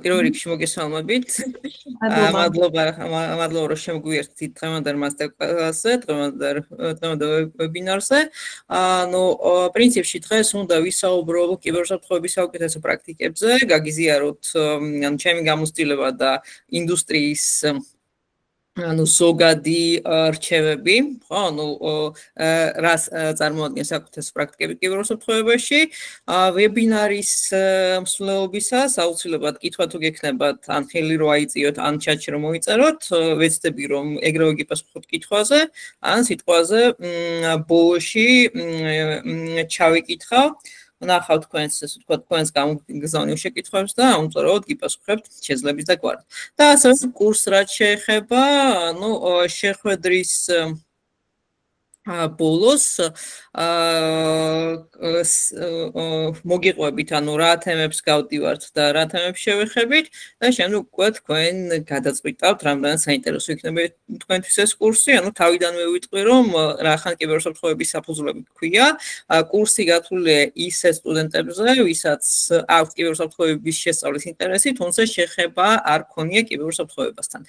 პირველ რიგში მოგესალმებით. მადლობა რომ შემგვიერთდით დღევანდელ მასტერკლასზე, დღევანდელ ვებინარზე. პრინციპში დღეს უნდა ვისაუბრო კიბერუსაფრთხოების საუკეთესო პრაქტიკებზე, გაგიზიაროთ ჩემი გამოცდილება და ინდუსტრიის ზოგადი რჩევები, ხო, რას წარმოადგენს საკუთრების პრაქტიკები კიბერუსაფრთხოებაში. ვებინარის მსვლელობისას აუცილებლად კითხვა თუ გექნებათ, ან ხელი რო აიწიოთ, ან ჩატში რომ მოიწეროთ, ვეცდები რომ ეგრევე გიპასუხოთ კითხვაზე, ან სიტყვაზე ბოლოში ჩავიკითხავ. ნახავთ თქვენს, ასე ვთქვათ, თქვენს გამოგზავნილ შეკითხვებს და აუმწორავად გიპასუხებთ შეძლების და გვარად. და ასევე კურსს რაც შეეხება, შეხვედრის ბოლოს მოგიყვებით, რა თემებს გავდივართ და რა თემებს შევეხებით და შემდეგ უკვე თქვენ გადაწყვიტავთ, რამდენად საინტერესო იქნება თქვენთვის ეს კურსი. თავიდანვე ვიტყვი, რომ რახან კიბერუსაფრთხოების საფუძვლები გვქვია, კურსი გათვლილია ისე სტუდენტებზე, ვისაც აქვს კიბერუსაფრთხოების შესწავლის ინტერესი, თუმცა შეხება არ ქონია კიბერუსაფრთხოებასთან.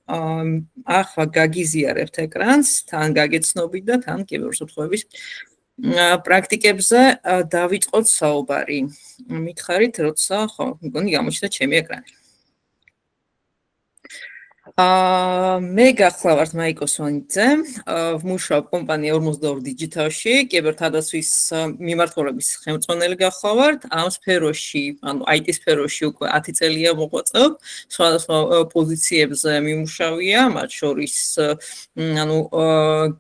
ახლა გაგიზიარებთ ეკრანს, თან გაგეცნობით და თან კიბერუსაფრთხოების პრაქტიკებზე დავიწყოთ საუბარი. მითხარით, როცა მგონი გამოჩნდა ჩემი ეკრანი. მე გახლავართ მაიკო სონიძე, ვმუშაობ კომპანია 42 Digital-ში, კიბერთადასთვის მიმართულების ხელმძღვანელი გახლავართ. ამ სფეროში, IT სფეროში უკვე 10 წელია მოღვაწეობ, სხვადასხვა პოზიციებზე მიმუშავია, მათ შორის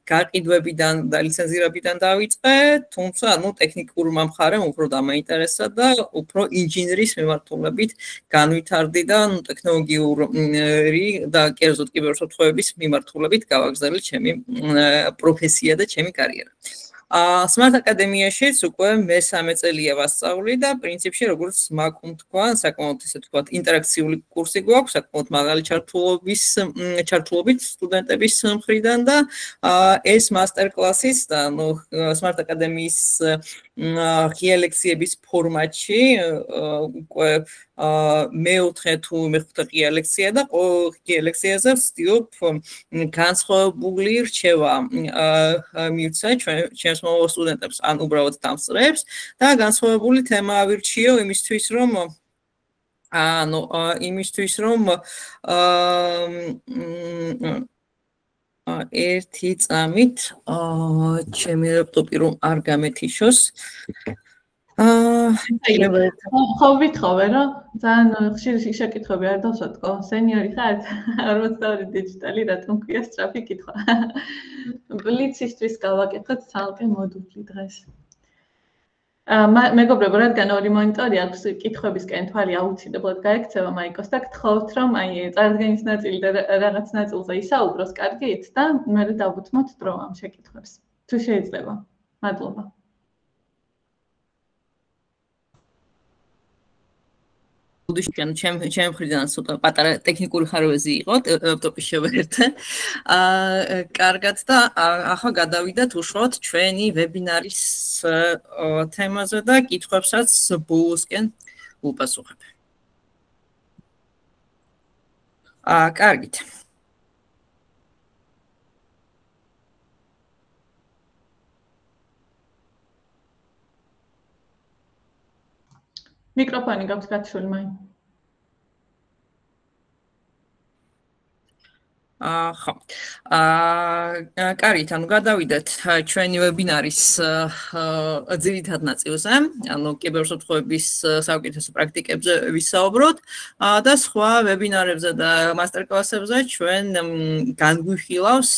გაყიდვებიდან და ლიცენზირებიდან დავიწყე, თუმცა ტექნიკურმა მხარემ უფრო დამაინტერესა და უფრო ინჟინრის მიმართულებით განვითარდი და ტექნოლოგიური და კერძოდ კიბერუსაფრთხოების მიმართულებით გავაგრძელე ჩემი პროფესია და ჩემი კარიერა. Smart Academy-შიც უკვე მე-3 წელია ვასწავლი და პრინციპში როგორც მაგում თქვა, საკმაოდ ისე თქვა, ინტერაქციული კურსი გვაქვს, საკმაოდ მაღალი ჩართულობით სტუდენტების მხრიდან და ეს მასტერკლასის და Smart Academy-ის ღია ლექციების ფორმატში უკვე მეოთხე თუ მეხუთე ღია ლექცია და ღია ლექციაზე ვცდილობ განსხვავებული რჩევა მივცე ჩემს მომავალ სტუდენტებს ან უბრალოდ დამსწრეებს და განსხვავებული თემა ავირჩიო იმისთვის რომ ერთი წამით ჩემი ლეპტოპი რომ არ გამეთიშოს ხო ვითხოვე რომ ძალიან ხშირი შეკითხვები არ დავსვათკო სენიორი ხართ 42 დიჯიტალი რატომ ქვია სწრაფი კითხვა ბლიცისთვის გავაკეთოთ ცალკე მოდული დღეს მეგობრებო რადგან ორი მონიტორი აქვს კითხვებისკენ თვალი აუცილებლად გაექცევა მაიკოს და გთხოვთ რომ წარდგენის ნაწილი და რაღაც ნაწილზე ისაუბროს კარგით და მე დავუთმოთ დრო ამ შეკითხვებს თუ შეიძლება მადლობა ჩემ მხრიდან ცოტა პატარა ტექნიკური ხარვეზი იყო, ლეპტოპი შევერტე. კარგად და ახლა გადავიდეთ უშუალოდ ჩვენი ვებინარის თემაზე და კითხვებსაც ბოლოსკენ ვუპასუხებ. კარგით. მიკროფონი გაქვს გათვლილი მაინ. ხო. კარგით, გადავიდეთ ჩვენი ვებინარის ძირითად ნაწილზე, კიბერუსაფრთხოების საუკეთესო პრაქტიკებზე ვისაუბროთ და სხვა ვებინარებზე და მასტერკლასებზე ჩვენ განგვიხილავს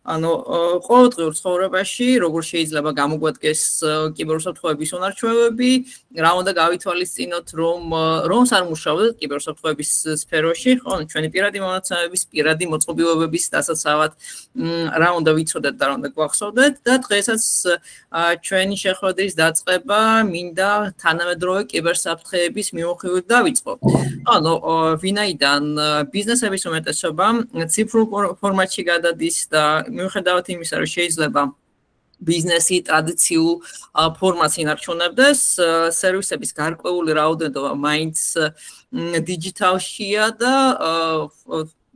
ყოველდღიურ ცხოვრებაში როგორ შეიძლება გამოგვადგეს კიბერუსაფრთხოების უნარჩვევები, რა უნდა გავითვალისწინოთ, რომ არ მუშაობდეთ კიბერუსაფრთხოების სფეროში, ხო, ჩვენი პირადი მონაცემების, პირადი მოწყობილობების დასაცავად, რა უნდა ვიცოდეთ და რა უნდა გვახსოვდეთ და დღესაც ჩვენი შეხვედრის დაწყება მინდა თანამედროვე კიბერსაფრთხეების მიმოხილვით დავიწყო. ვინაიდან ბიზნესების უმეტესობა ციფრულ ფორმატში გადადის და მიუხედავად იმისა, რომ შეიძლება ბიზნესი ტრადიციულ ფორმატს ინარჩუნებდეს, სერვისების გარკვეული რაოდენობა მაინც დიჯიტალშია და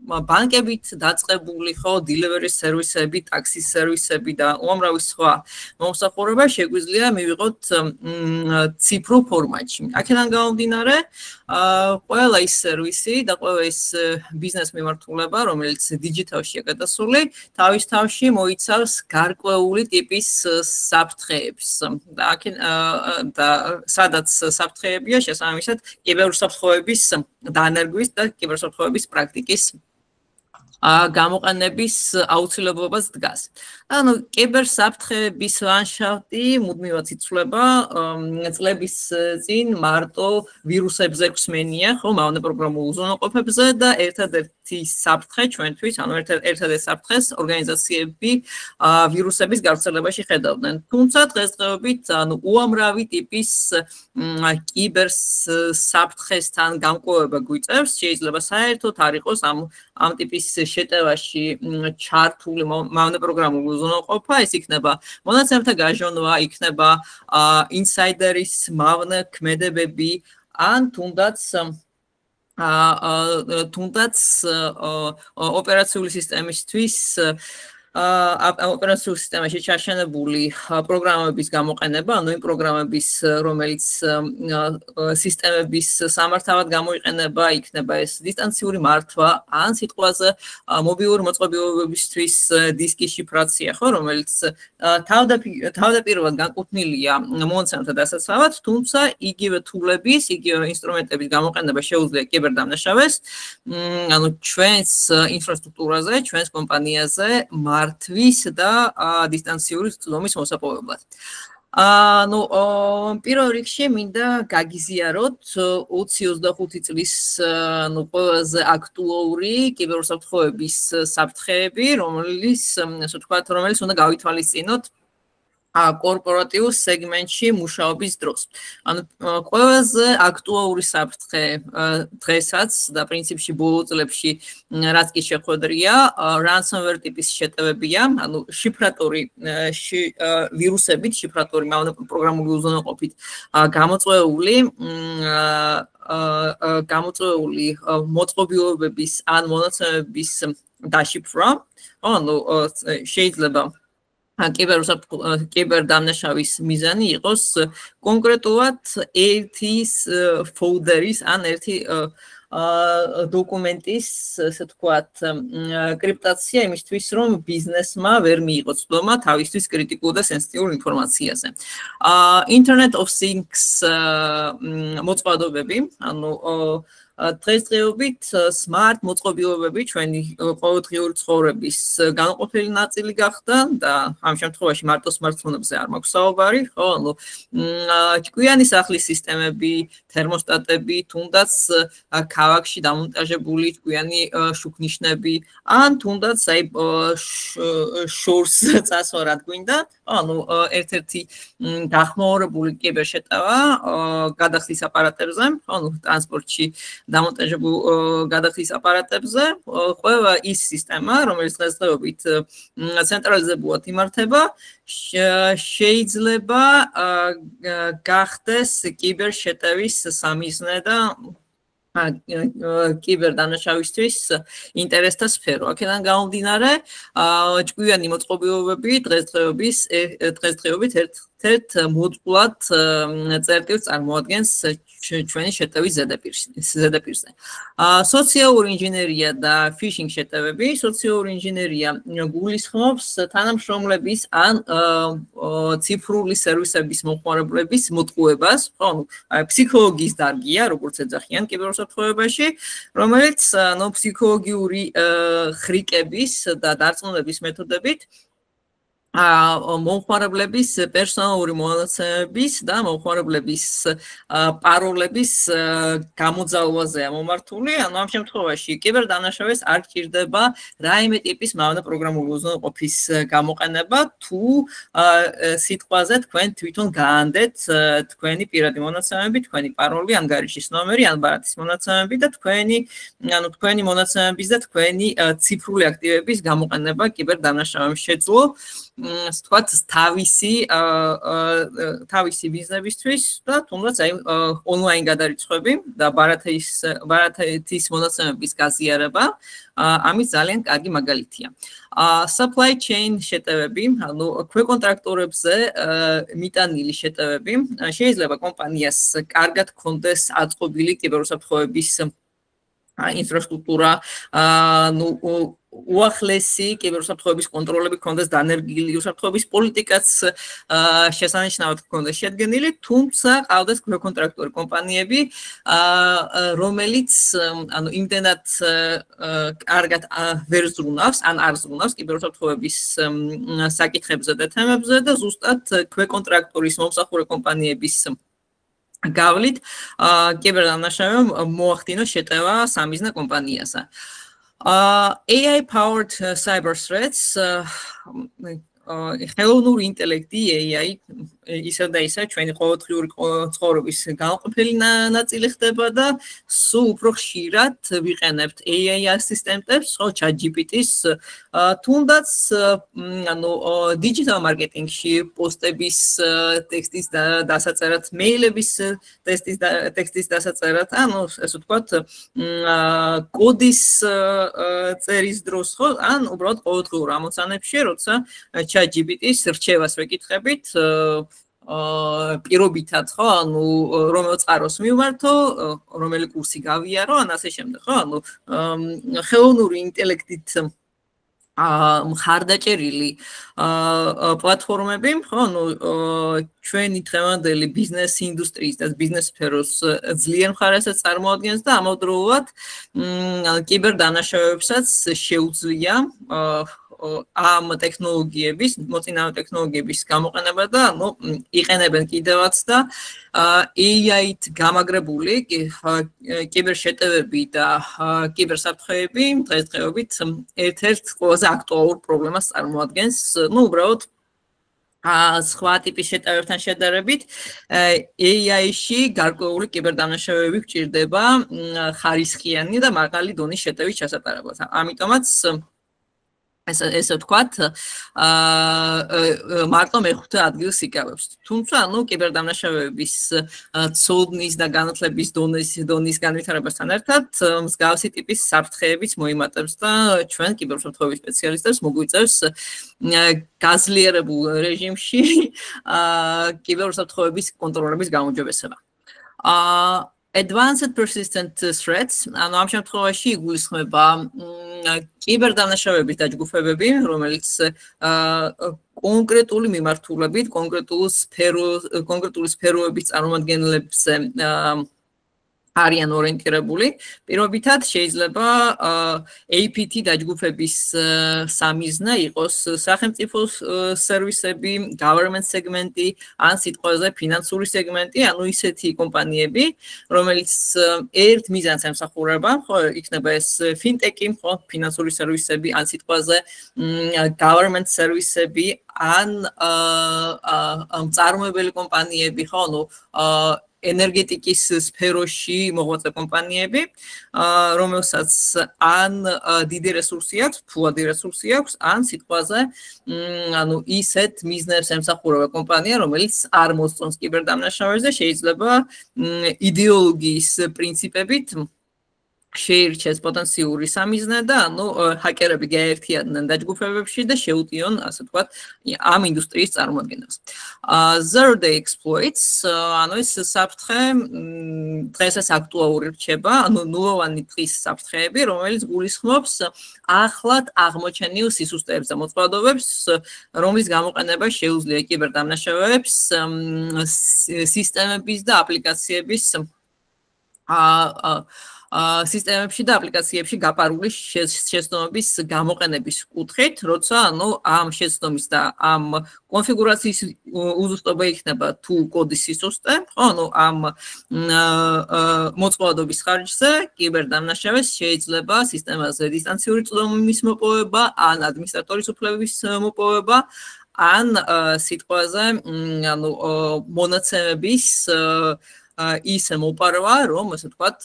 ბანკებით დაწყებული ხო delivery სერვისები, ტაქსის სერვისები და უამრავი სხვა მომსახურება შეგვიძლია მივიღოთ ციფრულ ფორმატში. აქედან გამომდინარე, ყველა ის სერვისი და ყველა ის ბიზნეს მიმართულება, რომელიც დიჯიტალშია გადასული, თავის თავში მოიცავს გარკვეული ტიპის საფრთხეებს. და სადაც საფრთხეებია შესაბამისად კიბერუსაფრთხოების დანერგვის და კიბერუსაფრთხოების პრაქტიკის გამოყენების აუცილებლობას დგას. ანუ კიბერსაფრთხეების ლანდშაფტი მუდმივად იცვლება წლების წინ მარტო ვირუსებზე ხსმენია, ხო, მავნეპროგრამულ უზრუნველყოფებზე და ერთადერთი საფრთხე ჩვენთვის, ანუ ერთადერთი საფრთხეს ორგანიზაციები ვირუსების გავრცელებაში ხედავდნენ. თუმცა დღესდღეობით ანუ უამრავი ტიპის კიბერსაფრთხესთან გამკლავება გვიწევს, შეიძლება საერთოდ არ იყოს ამ ტიპის შეტევაში ჩართული მავნეპროგრამული უზრუნველყოფა, ეს იქნება მონაცემთა გაჟონვა, იქნება ინსაიდერის მავნე ქმედებები, ან თუნდაც ოპერაციული სისტემისთვის ოპერაციული სისტემაში ჩაშენებული პროგრამების გამოყენება, ანუ იმ პროგრამების, რომელიც სისტემების სამართავად გამოიყენება, იქნება ეს დისტანციური მართვა, ან სიტყვაზე მობილური მოწყობილობებისთვის დისკის შიფრაცია, ხო, რომელიც თავდაპირველად განკუთვნილია მონაცემთა დასაცავად, თუმცა იგივე თულების, იგივე ინსტრუმენტების გამოყენება შეუძლია კიბერდამნაშავეს, ანუ ჩვენს ინფრასტრუქტურაზე, ჩვენს კომპანიაზე მართვის და დისტანციური წვდომის მოსაპოვებლად. Ну, პირველ რიგში მინდა გაგიზიაროთ 20-25 წლის ყველაზე აქტუალური კიბერუსაფრთხოების საფრთხეები, რომელიც უნდა გავითვალისწინოთ კორპორატიულ სეგმენტში მუშაობის დროს. ანუ ყველაზე აქტუალური საფრთხე დღესაც და პრინციპში ბოლო წლებში რაც კი შეხვედრია, ransomware ტიპის შეტევებია, ანუ შიფრატორი ვირუსებით, შიფრატორი პროგრამული უზრუნველყოფით გამოწვეული მოწყობილობების ან მონაცემების დაშიფრვა, ანუ შეიძლება კიბერდამნაშავის მიზანი იყოს კონკრეტულად ერთი ფოლდერის ან ერთი დოკუმენტის, ასე ვთქვათ, კრიპტაცია იმისთვის, რომ ბიზნესმა ვერ მიიღოს ცდომა თავისთვის კრიტიკულ და სენსიტიურ ინფორმაციაზე. Internet of Things მოწყობილობები, ანუ დღესდღეობით smart მოწყობილობები ჩვენი ყოველდღიური ცხოვრების განუყოფელი ნაწილი გახდა და ამ შემთხვევაში მარტო smartphone-ებზე არ მაქვს საუბარი, ხო, ანუ ჭკვიანი სახლის სისტემები, თერმოსტატები, თუნდაც ქალაქში დამონტაჟებული ჭკვიანი შუქნიშნები, ან თუნდაც აი შორს წასვლა რა გვინდა, ანუ ერთ-ერთი დახმაურებული კიბერშეტევა გადახდის აპარატებზე, ანუ ტრანსპორტში დამონტაჟებულ გადახდის აპარატებზე, ყველა ის სისტემა, რომელიც დღესდღეობით ცენტრალიზებულად იმართება, შეიძლება გახდეს კიბერშეტევის სამიზნე და კიბერდანაშავისთვის ინტერესთა სფერო. აქედან გამომდინარე, ჭკვიანი მოწყობილობები დღესდღეობით ერთ მოდულად წერტილს წარმოადგენს ჩვენი შეტევის ზედაპირზე. სოციალური ინჟინერია და ფიშინგ შეტევები. სოციალური ინჟინერია გულისხმობს თანამშრომლების ან ციფრული სერვისების მომხმარებლების მოტყუებას, ანუ ფსიქოლოგიის დარგია, როგორც ეძახიან კიბერუსაფრთხოებაში, რომელიც ფსიქოლოგიური ხრიკების და დარწმუნების მეთოდებით მომხმარებლების პერსონალური მონაცემების და მომხმარებლების პაროლების გამოძალვაზეა მომართული, ანუ ამ შემთხვევაში კიბერდანაშავეს არ გჭირდება რაიმე ტიპის მავნეპროგრამული უზრუნველყოფის გამოყენება, თუ სიტყვაზე თქვენ თვითონ გაანდეთ თქვენი პირადი მონაცემები, თქვენი პაროლი, ან გარიშის ნომერი, ან ბარათის მონაცემები და თქვენი მონაცემების და თქვენი ციფრული აქტივების გამოყენება კიბერდანაშავემ შეძლო. ასე ვთქვათ, თავისი ბიზნესისთვის და თუნდაც აი ონლაინ გადარიცხვები და ბარათეთის მონაცემების გაზიარება ამის ძალიან კარგი მაგალითია. Supply chain შეტევები, ანუ ქვეკონტრაქტორებზე მიტანილი შეტევები, შეიძლება კომპანიას კარგად ჰქონდეს აწყობილი კიბერუსაფრთხოების ინფრასტრუქტურა, უახლესი კიბერუსაფრთხოების კონტროლები ჰქონდეს დანერგილი, უსაფრთხოების პოლიტიკაც შესანიშნავად ჰქონდეს შედგენილი, თუმცა ყავდეს ქვეკონტრაქტორი კომპანიები, რომელიც იმდენად კარგად ვერ ზრუნავს, ან არ ზრუნავს კიბერუსაფრთხოების საკითხებზე და თემებზე და ზუსტად ქვეკონტრაქტორის მომსახურე კომპანიების გავლით კიბერდანაშაულებამ მოახდინა შეტევა სამიზნე კომპანიასა. AI powered cyber threats ხელოვნური ინტელექტი AI ისევ და ისევ ჩვენი ყოველდღიური ცხოვრების განყოფილი ნაწილი ხდება და სულ უფრო ხშირად ვიყენებთ AI ასისტენტებს, ხო, ChatGPT-ს, თუნდაც digital marketing-ში პოსტების ტექსტის დასაწერად, მეილების ტექსტის დასაწერად, ესე ვთქვათ, კოდის წერის დროს, ხო, ან უბრალოდ ყოველდღიურ ამოცანებში, როცა ChatGPT-ს რჩევას ვეკითხებით, პირობითად, ხო, რომელ წყაროს მივმართო, რომელი კურსი გავიარო, ან ასე შემდეგ, ხო, ხელოვნური ინტელექტით მხარდაჭერილი პლატფორმები, ხო, ჩვენი დღევანდელი ბიზნეს ინდუსტრიის და ბიზნეს სფეროს ძლიერ მხარესაც წარმოადგენს და ამავდროულად კიბერდანაშაულებებსაც შეუძლია ამ ტექნოლოგიების, მოწინავე ტექნოლოგიების გამოყენება და იყენებენ კიდევაც და AI-ით გამაგრებული კიბერშეტევები და კიბერსაფრთხეები დღესდღეობით ერთ-ერთ ყველაზე აქტუალურ პრობლემას წარმოადგენს, უბრალოდ სხვა ტიპის შეტევებთან შედარებით AI-ში გარკვეული კიბერდანაშაულებები გვჭირდება ხარისხიანი და მაღალი დონის შეტევის ჩასატარებლად. ამიტომაც ესე ვთქვათ, მარტო მეხუთე ადგილს იკავებს. თუმცა, კიბერდანაშაულებების ცოდნის და განათლების დონის განვითარებასთან ერთად მსგავსი ტიპის საფრთხეებიც მოიმატებს და ჩვენ კიბერუსაფრთხოების სპეციალისტებს მოგვიწევს გაზლიერებულ რეჟიმში კიბერუსაფრთხოების კონტროლების გაუმჯობესება. Advanced persistent threats, ამ შემთხვევაში იგულისხმება კიბერდანაშაულებების დაჯგუფებები, რომელიც კონკრეტული მიმართულებით, კონკრეტული სფეროების წარმომადგენლებზე არიან ორიენტირებული. პირობითად შეიძლება APT დაჯგუფების სამიზნე იყოს სახელმწიფო სერვისები, government segment-ი, ან სიტყვაზე ფინანსური სეგმენტი, ისეთი კომპანიები, რომელიც ერთ მიზანს ემსახურება, ხო, იქნება ეს fintech-ი, ხო, ფინანსური სერვისები, ან სიტყვაზე government სერვისები, ან მწარმოებელი კომპანიები, ხო, ენერგეტიკის სფეროში მოღვაწე კომპანიები, რომელსაც ან დიდი რესურსი აქვს, ფულადი რესურსი აქვს, ან სიტყვაზე, ისეთ მიზნებს ემსახურება კომპანია, რომელიც არ მოსწონს კიბერდანაშაუებს და შეიძლება იდეოლოგიის პრინციპებით შეირჩეს პოტენციური სამიზნე და ჰაკერები გაერთიანდნენ დაჯგუფებებში და შეუტიონ, ასე ვთქვათ, ამ ინდუსტრიის წარმოადგენელს. Zero day exploits, ეს საფრთხე დღესაც აქტუალური რჩება, ნულოვანი დღის საფრთხეები, რომელიც გულისხმობს ახლად აღმოჩენილ სისუსტეებს და მოწყობილობებს, რომლის გამოყენება შეუძლია კიბერდანაშაუებს სისტემების და აპლიკაციების სისტემებში და აპლიკაციებში გაპარული შეცდომების გამოყენების კუთხით, როცა ამ შეცდომის და ამ კონფიგურაციის უზუსტობა იქნება თუ კოდის სისუსტე, ხო, ამ მოწყობილობის ხარჯზე კიბერდანაშაუებს შეიძლება სისტემაზე დისტანციური წვდომის მოპოვება, ან ადმინისტრატორის უფლებების მოპოვება, ან სიტყვაზე მონაცემების ისე მოპარვა, რომ ასე ვთქვათ,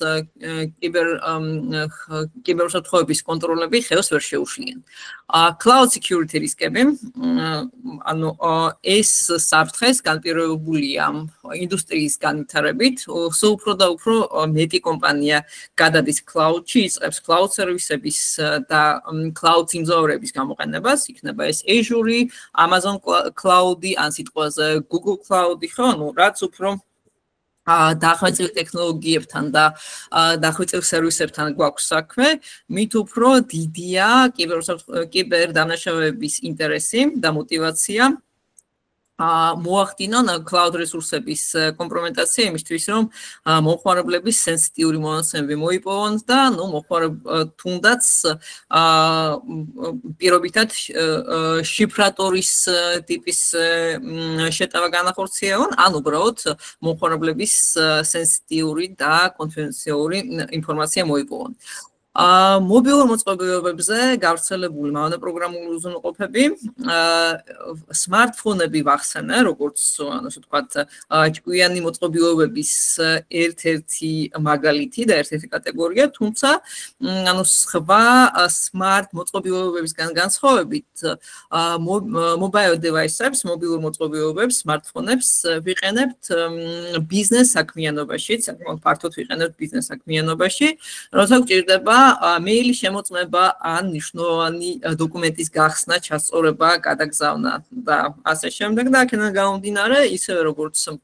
კიბერუსაფრთხოების კონტროლები ხელს ვერ შეუშლიან. Cloud security რისკები, ანუ ეს საფრთხეს განპირობებულია ინდუსტრიის განვითარებით, სულ უფრო და უფრო მეტი კომპანია გადადის cloud-ში, იწყებს cloud სერვისების და cloud სიმძლავრეების გამოყენებას, იქნება ეს Azure, Amazon Cloud-ი, ან სიტყვაზე Google Cloud-ი, ხო, ანუ რაც უფრო დახვეწილ ტექნოლოგიებთან და დახვეწილ სერვისებთან გვაქვს საქმე, მით უფრო დიდია კიბერდანაშაულების ინტერესი და мотивация მოახდინონ cloud რესურსების კომპრომეტაცია იმისთვის, რომ მომხმარებლების სენსიტიური მონაცემები მოიპოვონ და თუნდაც პირობითად შიფრატორის ტიპის შეტევა განახორციელონ, ან უბრალოდ მომხმარებლების სენსიტიური და კონფიდენციალური ინფორმაცია მოიპოვონ. მობილურ მოწყობილობებზე გავრცელებული მონოპროგრამული უზრუნველყოფები, smartphone-ები ვახსენე, როგორც ასე ვთქვათ, ჭკვიანი მოწყობილობების ერთ-ერთი მაგალითი და ერთ-ერთი კატეგორია, თუმცა ანუ სხვა smart მოწყობილობებისგან განსხვავებით, mobile device-ებს, მობილურ მოწყობილობებს, smartphone-ებს ვიყენებთ ბიზნეს საქმიანობაში, საკმაოდ ფართოდ ვიყენებთ ბიზნეს საქმიანობაში, როცა გვჭირდება მეილის შემოწმება ან მნიშვნელოვანი დოკუმენტის გახსნა, ჩასწორება, გადაგზავნა და ასე შემდეგ და აქედან გამომდინარე, ისევე როგორც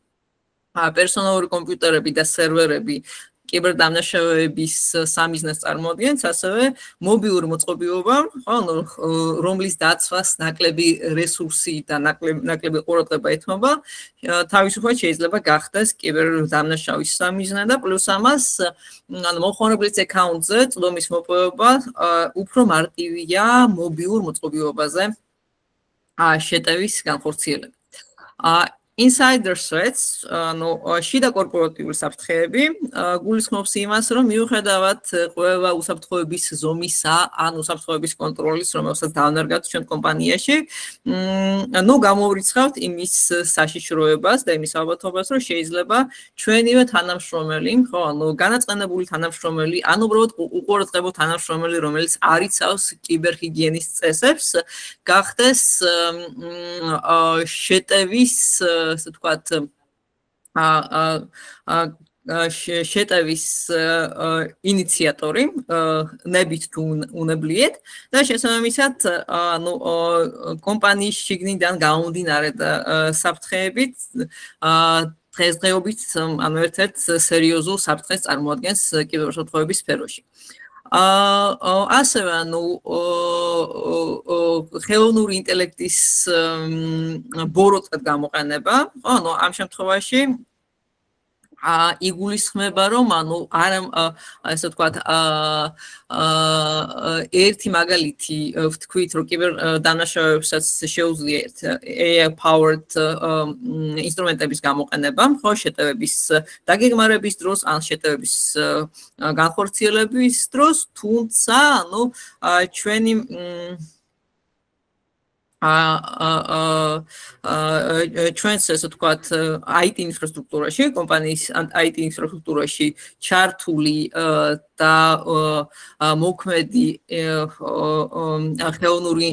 პერსონალური კომპიუტერები და სერვერები კიბერდანაშაულების სამიზნეს წარმოადგენს, ასევე მობილური მოწყობილობა, რომლის დაცვას ნაკლები რესურსი და ნაკლები ყურადღება ეთმობა, თავისუფლად შეიძლება გახდეს კიბერდანაშაულის სამიზნე და პლუს ამას, მომხმარებლის აკაუნტზე წვდომის მოპოვება უფრო მარტივია მობილურ მოწყობილობაზე შეტევის განხორციელება. Insider threats, შიდა კორპორატიული საფრთხეები, გულისხმობს იმას, რომ მიუხედავად ყველა უსაფრთხოების ზომისა, ან უსაფრთხოების კონტროლის, რომელსაც დავნერგავთ ჩვენ კომპანიაში, გამოვრიცხავთ იმის საშიშროებას და იმის ალბათობას, რომ შეიძლება ჩვენივე თანამშრომელი, განაწყენებული თანამშრომელი, ან უბრალოდ უყურადღებო თანამშრომელი, რომელიც არ იცავს კიბერჰიგიენის წესებს, გახდეს შეტევის ასე ვთქვათ, შეტევის ინიციატორი, ნებით თუ უნებლიეთ და შესაბამისად, კომპანიის შიგნიდან გამომდინარე და საფრთხეებით დღესდღეობით ერთ-ერთ სერიოზულ საფრთხეს წარმოადგენს კიბერუსაფრთხოების სფეროში. ასევე ხელოვნური ინტელექტის ბოროტად გამოყენება, ამ შემთხვევაში იგულისხმება, რომ ასე ვთქვათ, ერთი მაგალითი ვთქვით, რომ კიბერდანაშაულებსაც შეუძლიათ AI powered ინსტრუმენტების გამოყენება, შეტევების დაგეგმარების დროს, ან შეტევების განხორციელების დროს, თუმცა, ჩვენი ჩვენს ასე ვთქვათ IT ინფრასტრუქტურაში, კომპანიის IT ინფრასტრუქტურაში ჩართული და მოქმედი ხელოვნური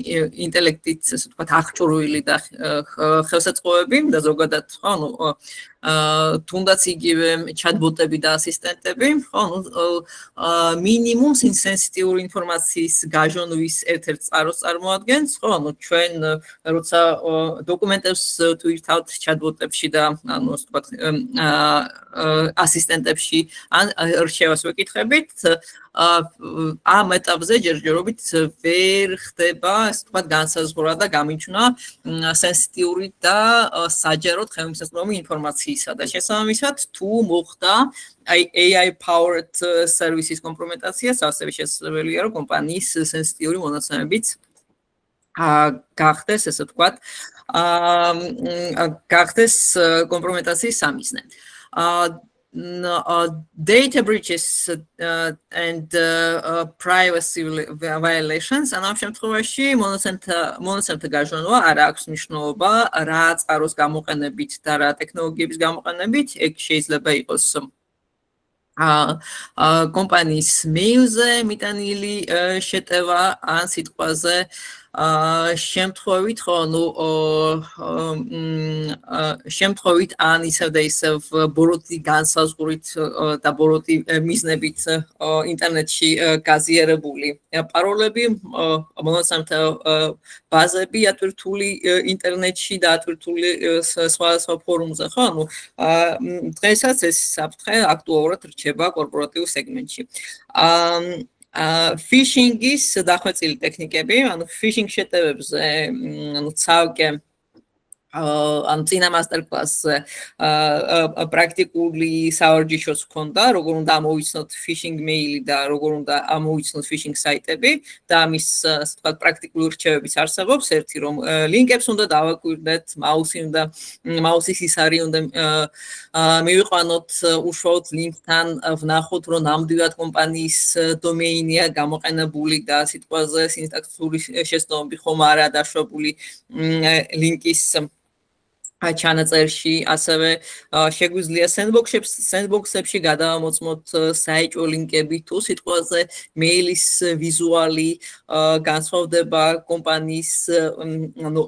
ინტელექტით ასე ვთქვათ აღჭურვილი და ხელსაწყოები და ზოგადად თუნდაც იგივე ჩატბოტები და ასისტენტები, მინიმუმ სენსიტიური ინფორმაციის გაჟონვის ერთ-ერთ წყაროს წარმოადგენს, ჩვენ როცა დოკუმენტებს თვითავთ ჩატბოტებში და ასე ვთქვათ ასისტენტებში ან რჩევას ვეკითხებით, ამ ეტაპზე ჯერჯერობით ვერ ხდება, ასე ვთქვათ, განსაზღვრა და გამიჩნვა სენსიტიური და საჯაროდ ხელმისაწვდომი ინფორმაციისა და შესაბამისად, თუ მოხდა AI powered services კომპრომეტაციას, ასევე შესაძლებელია, რომ კომპანიის სენსიტიური მონაცემებიც გახდეს, ასე ვთქვათ, გახდეს კომპრომეტაციის სამიზნე. data breaches and privacy violations, ანუ ამ შემთხვევაში მონაცემთა გაჟონვა არ აქვს მნიშვნელობა რა წყაროს გამოყენებით და რა ტექნოლოგიების გამოყენებით, ეგ შეიძლება იყოს კომპანიის მეილზე მიტანილი შეტევა ან სიტყვაზე შემთხვევით ხო ნუ შემთხვევით ან ისევ და ისევ ბოროტი განსაზღვრით და ბოროტი მიზნებით ინტერნეტში გაზიარებული პაროლები მონაცემთა ბაზები ატვირთული ინტერნეტში და ატვირთული სხვა ფორუმზე ხო ნუ დღესაც ეს საფრთხე აქტუალურად რჩება კორპორატიულ სეგმენტში phishing-ის დახვეწილი ტექნიკები, ანუ phishing შეტევებზე, ანუ ცალკე ანუ წინა მასტერკლასზე პრაქტიკული საორჯიშოც ჰქონდა, როგორ უნდა ამოვიცნოთ phishing მეილი და როგორ უნდა ამოვიცნოთ phishing საიტები და ამის ასე ვთქვათ პრაქტიკული რჩევებიც არსებობს, ერთი რომ ლინკებს უნდა დავაკვირდეთ, მაუსის ისარი უნდა მივიყვანოთ უშუალოდ ლინკთან, ვნახოთ რომ ნამდვილად კომპანიის დომეინია გამოყენებული და სიტყვაზე სინტაქსური შეცდომები ხომ არა დაშვებული ლინკის ჩანაწერში ასევე შეგვიძლია sandbox-ებში გადავამოწმოთ საეჭვო ლინკები თუ სიტყვაზე მეილის ვიზუალი განსხვავდება კომპანიის ანუ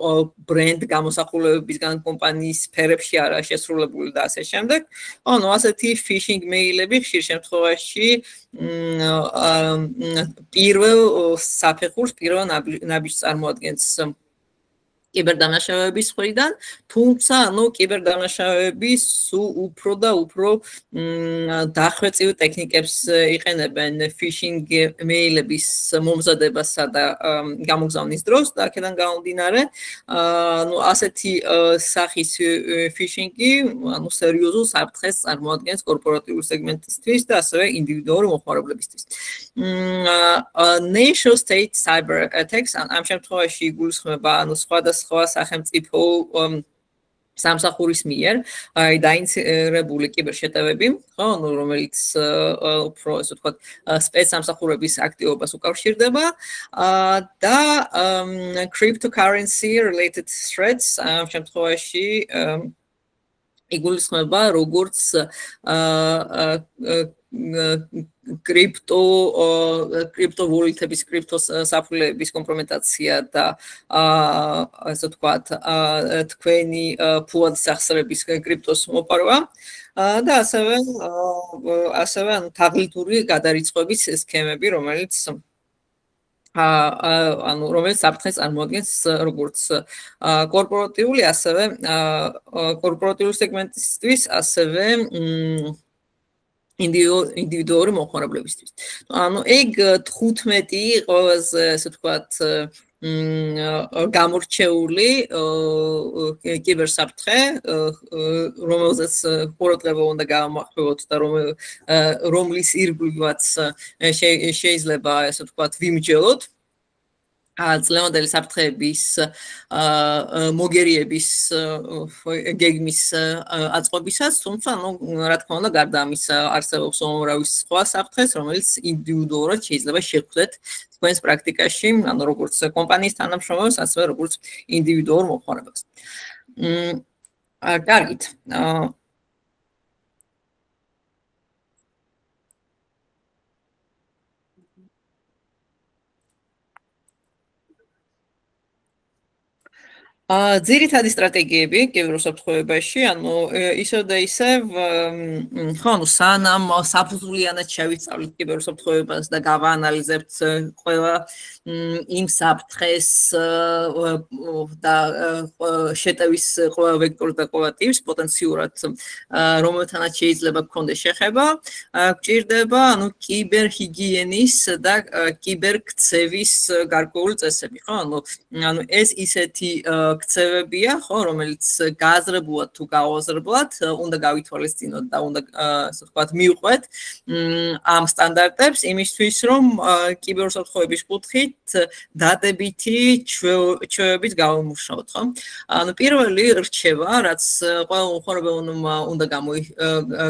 ბრენდ გამოსახულებებისგან კომპანიის სფერებში არა შესრულებული და ასე შემდეგ. ანუ ასეთი phishing მეილები ხშირ შემთხვევაში პირველ საფეხურს, პირველ ნაბიჯს წარმოადგენს კიბერდანაშაუების მხრიდან, თუმცა ანუ კიბერდანაშაუები სულ უფრო და უფრო დახვეწილ ტექნიკებს იყენებენ phishing მეილების მომზადებასა და გამოგზავნის დროს და აქედან გამომდინარე, ანუ ასეთი სახის phishing-ი ანუ სერიოზულ საფრთხეს წარმოადგენს კორპორატიულ სეგმენტისთვის და ასევე ინდივიდუალური მოხმარებლებისთვის. Nation state cyber attacks ამ შემთხვევაში იგულისხმება ანუ სხვადასხვა სახელმწიფო სამსახურის მიერ დაინიცირებული კიბერშეტევები, ხო, ანუ რომელიც უფრო ასე ვთქვათ სპეცსამსახურების აქტივობას უკავშირდება და cryptocurrency related threats ამ შემთხვევაში იგულისხმება როგორც კრიპტოვალუტების, კრიპტოსაფულეების კომპრომეტაცია და ასე ვთქვათ, თქვენი ფულადის სახსრების კრიპტოს მოპარვა და ასევე ანუ თაღლითური გადარიცხვების სქემები, რომელიც რომელიც საფრთხეს წარმოადგენს როგორც კორპორატიული, ასევე კორპორატიული სეგმენტისთვის, ასევე ინდივიდუალური მოხმარებლებისთვის. ანუ ეგ 15 ყველაზე ასე ვთქვათ გამორჩეული კიბერსაფრთხე, რომელზეც ყურადღება უნდა გავამახვილოთ და რომლის ირგვლივაც შეიძლება ასე ვთქვათ ვიმსჯელოთ. წლევანდელი საფრთხეების მოგერიების გეგმის აწყობისას, თუმცა ანუ რა თქმა უნდა გარდა ამისა არსებობს უმრავი სხვა საფრთხეს, რომელიც ინდივიდუალურად შეიძლება შეხვდეთ თქვენს პრაქტიკაში, ანუ როგორც კომპანიის თანამშრომელს, ასევე როგორც ინდივიდუალურ მოხმარებას. კარგით. ძირითადი სტრატეგიები კიბერუსაფრთხოებაში, ანუ ისევ და ისევ, ხო, ანუ სანამ საფუძვლიანად შევისწავლით კიბერუსაფრთხოებას და გავაანალიზებთ ყველა იმ საფრთხეს და შეტევის ყველა ვექტორს და ყველა ტიპს პოტენციურად, რომელთანაც შეიძლება გქონდეს შეხება, გჭირდება, ანუ კიბერჰიგიენის და კიბერქცევის გარკვეული წესები, ხო, ანუ ეს ისეთი ქცევებია, ხო, რომელიც გააზრებულად თუ გაუაზრებლად უნდა გავითვალისწინოთ და უნდა ასე ვთქვათ, მივყვეთ ამ სტანდარტებს იმისთვის, რომ კიბერუსაფრთხოების კუთხით დადებითი ჩვევებით გავიმუშაოთ, ხო? ანუ პირველი რჩევა, რაც ყველა მომხმარებელმა უნდა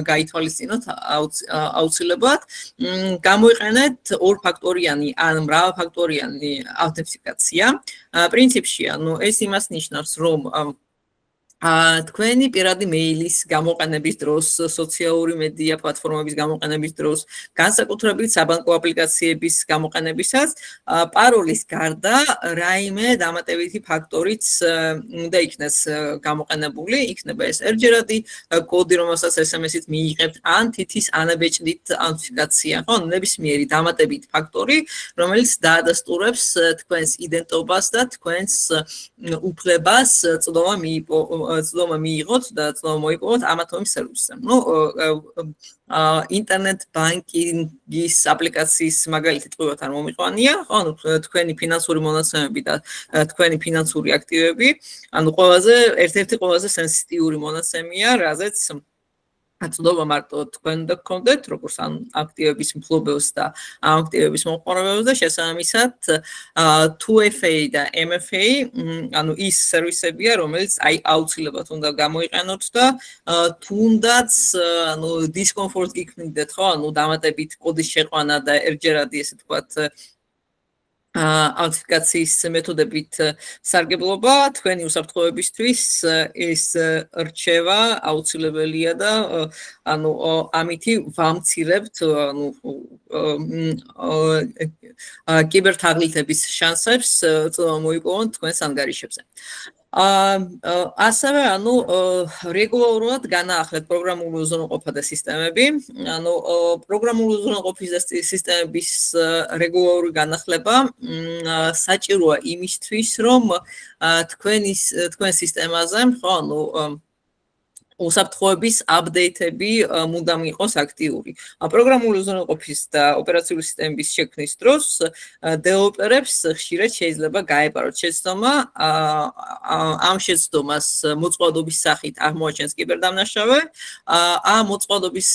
გაითვალისწინოთ აუცილებლად, გამოიყენეთ ორფაქტორიანი ან მრავალფაქტორიანი ავთენტიფიკაცია. პრინციპში, ანუ ეს იმას ნიშნავს, რომ თქვენი პირადი მეილის გამოყენების დროს, სოციალური მედია პლატფორმების გამოყენების დროს, განსაკუთრებით საბანკო აპლიკაციების გამოყენებისას, პაროლის გარდა რაიმე დამატებითი ფაქტორიც უნდა იქნეს გამოყენებული, იქნება ეს ერთჯერადი კოდი, რომელსაც SMS-ით მიიღებთ, ან თითის ანაბეჭდით ავთენტიფიკაცია, ხო, ნებისმიერი დამატებითი ფაქტორი, რომელიც დაადასტურებს თქვენს იდენტობას და თქვენს უფლებას წვდომა მიიღოთ და წვდომა მოიპოვოთ ამათომის სერვისზე. ნუ ინტერნეტ ბანკინგის აპლიკაციის მაგალითი ტყუილად არ მომიყვანია, ხო, ანუ თქვენი ფინანსური მონაცემები და თქვენი ფინანსური აქტივები, ანუ ერთ-ერთი ყველაზე სენსიტიური მონაცემია, რაზეც წვდომა მარტო თქვენ და გქონდეთ, როგორც ან აქტივების მფლობელს და ამ აქტივების მომხმარებელს და შესაბამისად 2FA და MFA, ანუ ის სერვისებია, რომელიც აი აუცილებლად უნდა გამოიყენოთ და თუნდაც ანუ დისკომფორტ გიქმნიდეთ, ხო, ანუ დამატებით კოდის შეყვანა და ერთჯერადი ესე ვთქვათ ავთენტიფიკაციის მეთოდებით სარგებლობა თქვენი უსაფრთხოებისთვის ეს რჩევა აუცილებელია და ანუ ამითი ვამცირებთ ანუ კიბერთაღლითების შანსებს მოიპოვონ თქვენს ანგარიშებზე. ასევე ანუ რეგულარულად განაახლეთ პროგრამული უზრუნველყოფა და სისტემები. ანუ პროგრამული უზრუნველყოფის და სისტემების რეგულარული განახლება საჭიროა იმისთვის, რომ თქვენ სისტემაზე, ხო, ანუ უსაფრთხოების აპდეიტები მუდამ იყოს აქტიური. პროგრამული უზრუნველყოფის და ოპერაციული სისტემების შექმნის დროს დეველოპერებს ხშირად შეიძლება გაეპაროთ შეცდომა ამ შეცდომას მოწყობილობის სახით აღმოაჩენს კიბერდამნაშავე, ამ მოწყობილობის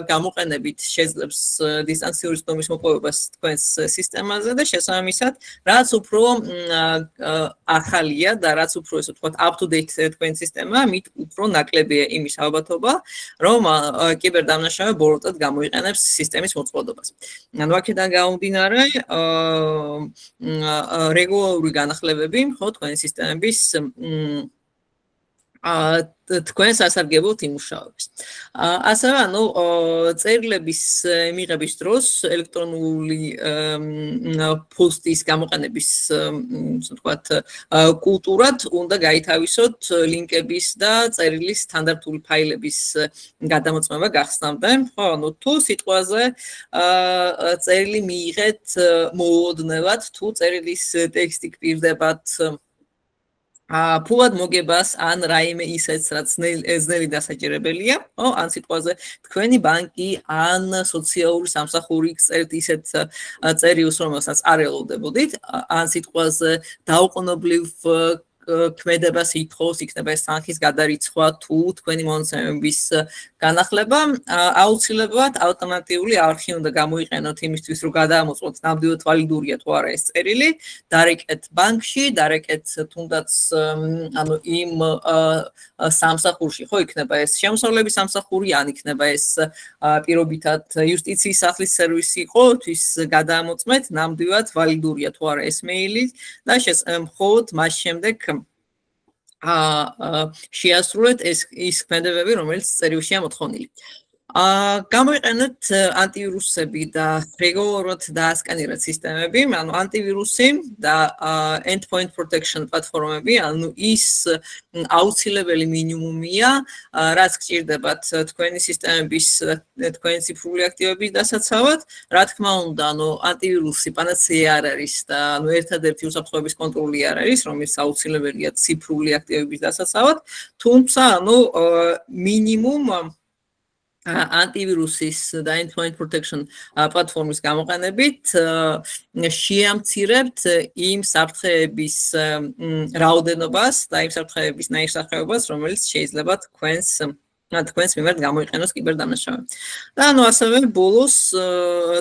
გამოყენებით შეძლებს დისტანციური ცდომის მოპოვებას თქვენს სისტემაზე და შესაბამისად, რაც უფრო ახალია და რაც უფრო ესე ვთქვათ up to date თქვენ სისტემა, მით უფრო ნაკლები იმის ალბათობა, რომ კიბერდამნაშავე ბოროტად გამოიყენებს სისტემის მოწყობილობას. ანუ აქედან გამომდინარე, რეგულარული განახლებები, ხო, თქვენი სისტემების თქვენ სასარგებლოდ იმუშავებს. ასევე ანუ წერილების მიღების დროს ელექტრონული პოსტის გამოყენების ვთქვათ კულტურად უნდა გაითავისოთ ლინკების და წერილის სტანდარტული ფაილების გადამოწმება გახსნამდე. ხო, ანუ თუ სიტყვაზე წერილი მიიღეთ მოულოდნელად, თუ წერილის ტექსტი გპირდებათ ფულად მოგებას ან რაიმე ისეც რაც ძნელი დასაჭირებელია, ხო, ან სიტყვაზე თქვენი ბანკი ან სოციალური სამსახური წერთ ისეთ წერილს, რომელსაც არ ელოდებოდით, ან სიტყვაზე დაუყოვნებლივ ქმედებას ითხოვს, იქნება ეს თანხის გადარიცხვა თუ თქვენი მონაცემების განახლება, აუცილებლად ალტერნატიული არხი უნდა გამოიყენოთ იმისთვის, რომ გადაამოწმოთ ნამდვილად ვალიდურია თუ არა ეს წერილი, დარეკეთ ბანკში, დარეკეთ თუნდაც ანუ იმ სამსახურში, ხო, იქნება ეს შემოსავლების სამსახური, ან იქნება ეს პირობითად იუსტიციის სახლის სერვისი, ყოველთვის გადაამოწმეთ ნამდვილად ვალიდურია თუ არა ეს მეილი და მხოლოდ მას შემდეგ შეასრულეთ ის ქმედებები, რომელიც წერილშია მოთხოვნილი. გამოიყენეთ ანტივირუსები და რეგულარულად დაასკანირეთ სისტემები, ანუ ანტივირუსი და endpoint protection პლატფორმები, ანუ ის აუცილებელი მინიმუმია, რაც გჭირდებათ თქვენი სისტემების თქვენი ციფრული აქტივების დასაცავად. რა თქმა უნდა, ანუ ანტივირუსი პანაცეა არ არის და ანუ ერთადერთი უსაფრთხოების კონტროლი არ არის, რომელიც აუცილებელია ციფრული აქტივების დასაცავად, თუმცა ანუ მინიმუმ ანტივირუსის და endpoint protection პლატფორმის გამოყენებით შეამცირებთ იმ საფრთხეების რაოდენობას და იმ საფრთხეების ნაირსახეობას, რომელიც შეიძლება თქვენს მიმართ გამოიყენოს კიბერდანაშაულები. და ანუ ასევე ბოლოს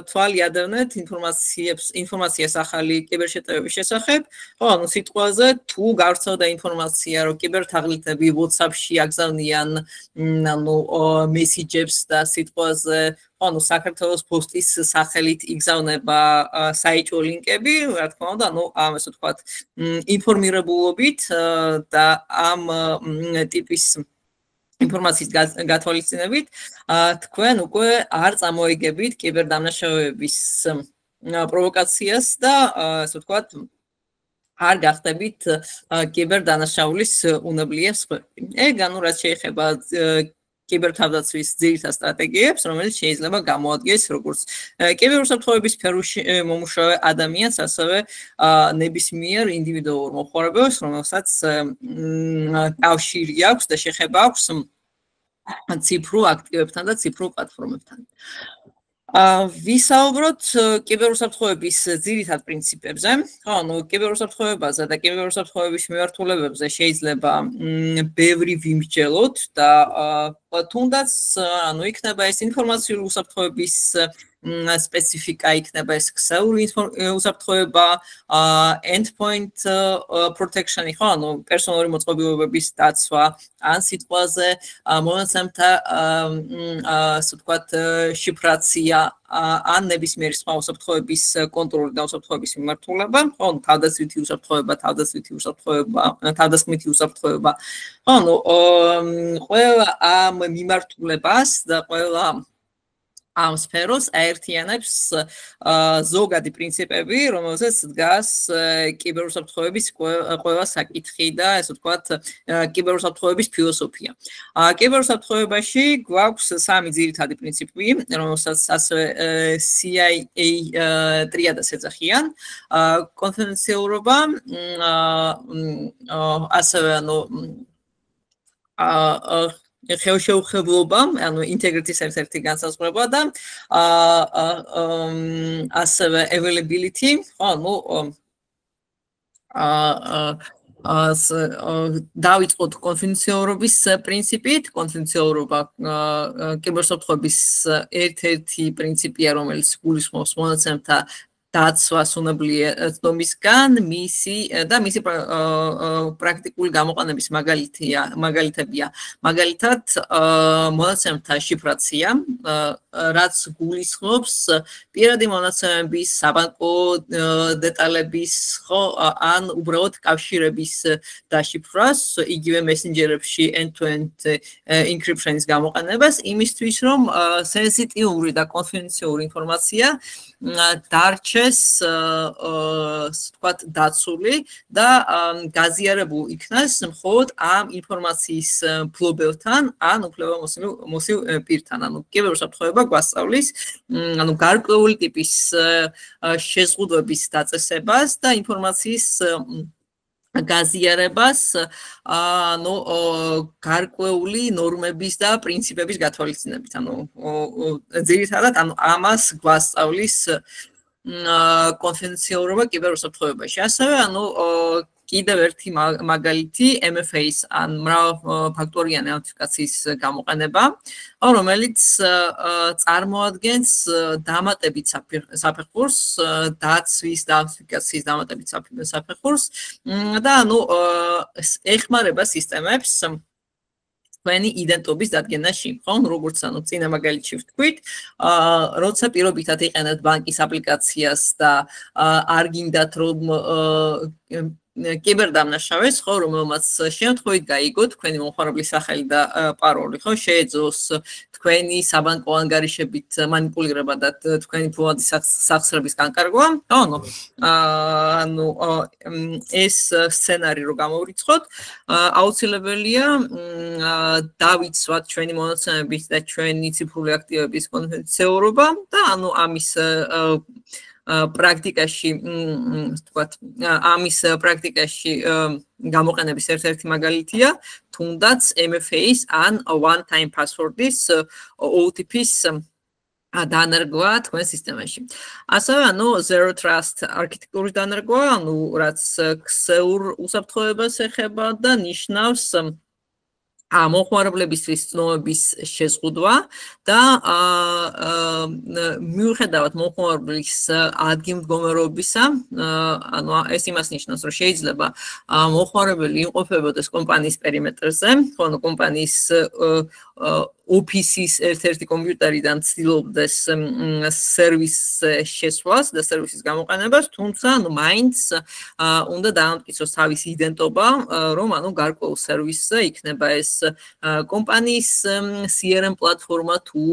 თვალი ადევნეთ ინფორმაციას ახალი კიბერშეტევების შესახებ, ხო, ანუ სიტყვაზე თუ გავრცელდა ინფორმაცია, რომ კიბერთაღლითები WhatsApp-ში აგზავნიან ანუ მესიჯებს და სიტყვაზე, ანუ საქართველოს პოსტის სახელით იგზავნება საიტო ლინკები, რა თქმა უნდა, ანუ ამ ასე ვთქვათ, ინფორმირებულობით და ამ ტიპის ინფორმაციის გათვალისწინებით, თქვენ უკვე არ წამოიგებით კიბერდანაშაულების პროვოკაციას და ასე ვთქვათ, არ გახდებით კიბერდანაშაულის უნებლიე მსხვერპლი. ეგ ანუ რაც შეეხება კიბერთავდაცვის ძირითად სტრატეგიებს, რომელიც შეიძლება გამოადგეს როგორც კიბერუსაფრთხოების სფეროში მომუშავე ადამიანს, ასევე ნებისმიერ ინდივიდუალურ მოხმარებელს, რომელსაც კავშირი აქვს და შეხება აქვს ციფრულ აქტივებთან და ციფრულ პლატფორმებთან. ვისაუბროთ კიბერუსაფრთხოების ძირითად პრინციპებზე. ხო, ანუ კიბერუსაფრთხოებაზე და კიბერუსაფრთხოების მიმართულებებზე შეიძლება ბევრი ვიმსჯელოთ და თუნდაც ანუ იქნება ეს ინფორმაციული უსაფრთხოების სპეციფიკა, იქნება ეს ქსელური უსაფრთხოება, endpoint protection, ხო, ანუ პერსონალური მოწყობილობების დაცვა, ან სიტყვაზე მონაცემთა ასე ვთქვათ შიფრაცია, ან ნებისმიერი სხვა უსაფრთხოების კონტროლი და უსაფრთხოების მიმართულება, ხო, თავდაცვითი უსაფრთხოება, თავდასხმითი უსაფრთხოება, ხო, ანუ ყველა ამ მიმართულებას და ყველა ამ სფეროს აერთიანებს ზოგადი პრინციპები, რომელზეც დგას კიბერუსაფრთხოების ყველა საკითხი და ასე ვთქვათ, კიბერუსაფრთხოების ფილოსოფია. კიბერუსაფრთხოებაში გვაქვს სამი ძირითადი პრინციპი, რომელსაც ასევე CIA ტრიადას ეძახიან. კონფიდენციალურობა, ასევე ანუ ხელშეუხებლობა, ანუ ინტეგრიტის ერთ-ერთი განსაზღვრება და ასევე availability, ანუ დავიწყოთ კონფიდენციალურობის პრინციპით. კონფიდენციალურობა კიბერუსაფრთხოების ერთ-ერთი პრინციპია, რომელიც გულისხმობს მონაცემთა დაცვას უნებლიე ცნობისგან, მისი პრაქტიკული გამოყენების მაგალითებია. მაგალითად, მონაცემთა შიფრაცია, რაც გულისხმობს პირადი მონაცემების, საბანკო დეტალების, ხო, ან უბრალოდ კავშირების დაშიფრვას, იგივე მესენჯერებში end-to-end encryption-ის გამოყენებას, იმისთვის, რომ სენსიტიური და კონფიდენციალური ინფორმაცია დარჩეს, ვთქვათ, დაცული და გაზიარებულ იქნას მხოლოდ ამ ინფორმაციის მფლობელთან ან უფლებამოსილ პირთან. ანუ კიბერუსაფრთხოება გვასწავლის, ანუ გარკვეული ტიპის შეზღუდვების დაწესებას და ინფორმაციის გაზიარებას, ანუ გარკვეული ნორმების და პრინციპების გათვალისწინებით. ანუ ძირითადად ამას გვასწავლის კონფიდენციალურობა კიბერუსაფრთხოებაში. ასევე, ანუ კიდევ ერთი მაგალითი MFA-ის ან მრავალფაქტორიანი აუთენტიფიკაციის გამოყენება, რომელიც წარმოადგენს დამატებით საფეხურს, დაცვის და აუთენტიფიკაციის დამატებით საფეხურს და ანუ ეხმარება სისტემებს თქვენი იდენტობის დადგენაში, ხო, როგორც ანუ წინა მაგალითში ვთქვით, როცა პირობითად იყენებთ ბანკის აპლიკაციას და არ გინდათ რომ კიბერდანაშაულს, ხო, რომელმაც შემთხვევით გაიგო თქვენი მომხმარებლის სახელი და პაროლი, ხო, შეეძლოს თქვენი საბანკო ანგარიშებით მანიპულირება და თქვენი ფულადი სახსრების განკარგვა, ხო, ანუ ეს სცენარი რო გამოვრიცხოთ, აუცილებელია დავიცვათ ჩვენი მონაცემების და ჩვენი ციფრული აქტივების კონფიდენციალურობა და ანუ ამის პრაქტიკაში ვთქვათ, ამის პრაქტიკაში გამოყენების ერთ-ერთი მაგალითია, თუნდაც MFA-ის ან one time password-ის OTP-ის დანერგვა თქვენ სისტემაში. ასევე zero trust არქიტექტურის დანერგვა, რაც ქსეურ უსაფრთხოებას ეხება და ნიშნავს მოხმარებლებისთვის ცნობების შეზღუდვა და მიუხედავად მოხმარებლის ადგილმდგომარეობისა, ეს იმას ნიშნავს, რომ შეიძლება მოხმარებელი იმყოფებოდეს კომპანიის პერიმეტრზე, ხოლო კომპანიის ოფისის ერთ-ერთი კომპიუტერიდან ცდილობდეს სერვისის შესვლას და სერვისის გამოყენებას, თუმცა მაინც უნდა დაამტკიცოს თავისი იდენტობა, რომ გარკვეულ სერვისზე იქნება ეს კომპანიის CRM პლატფორმა თუ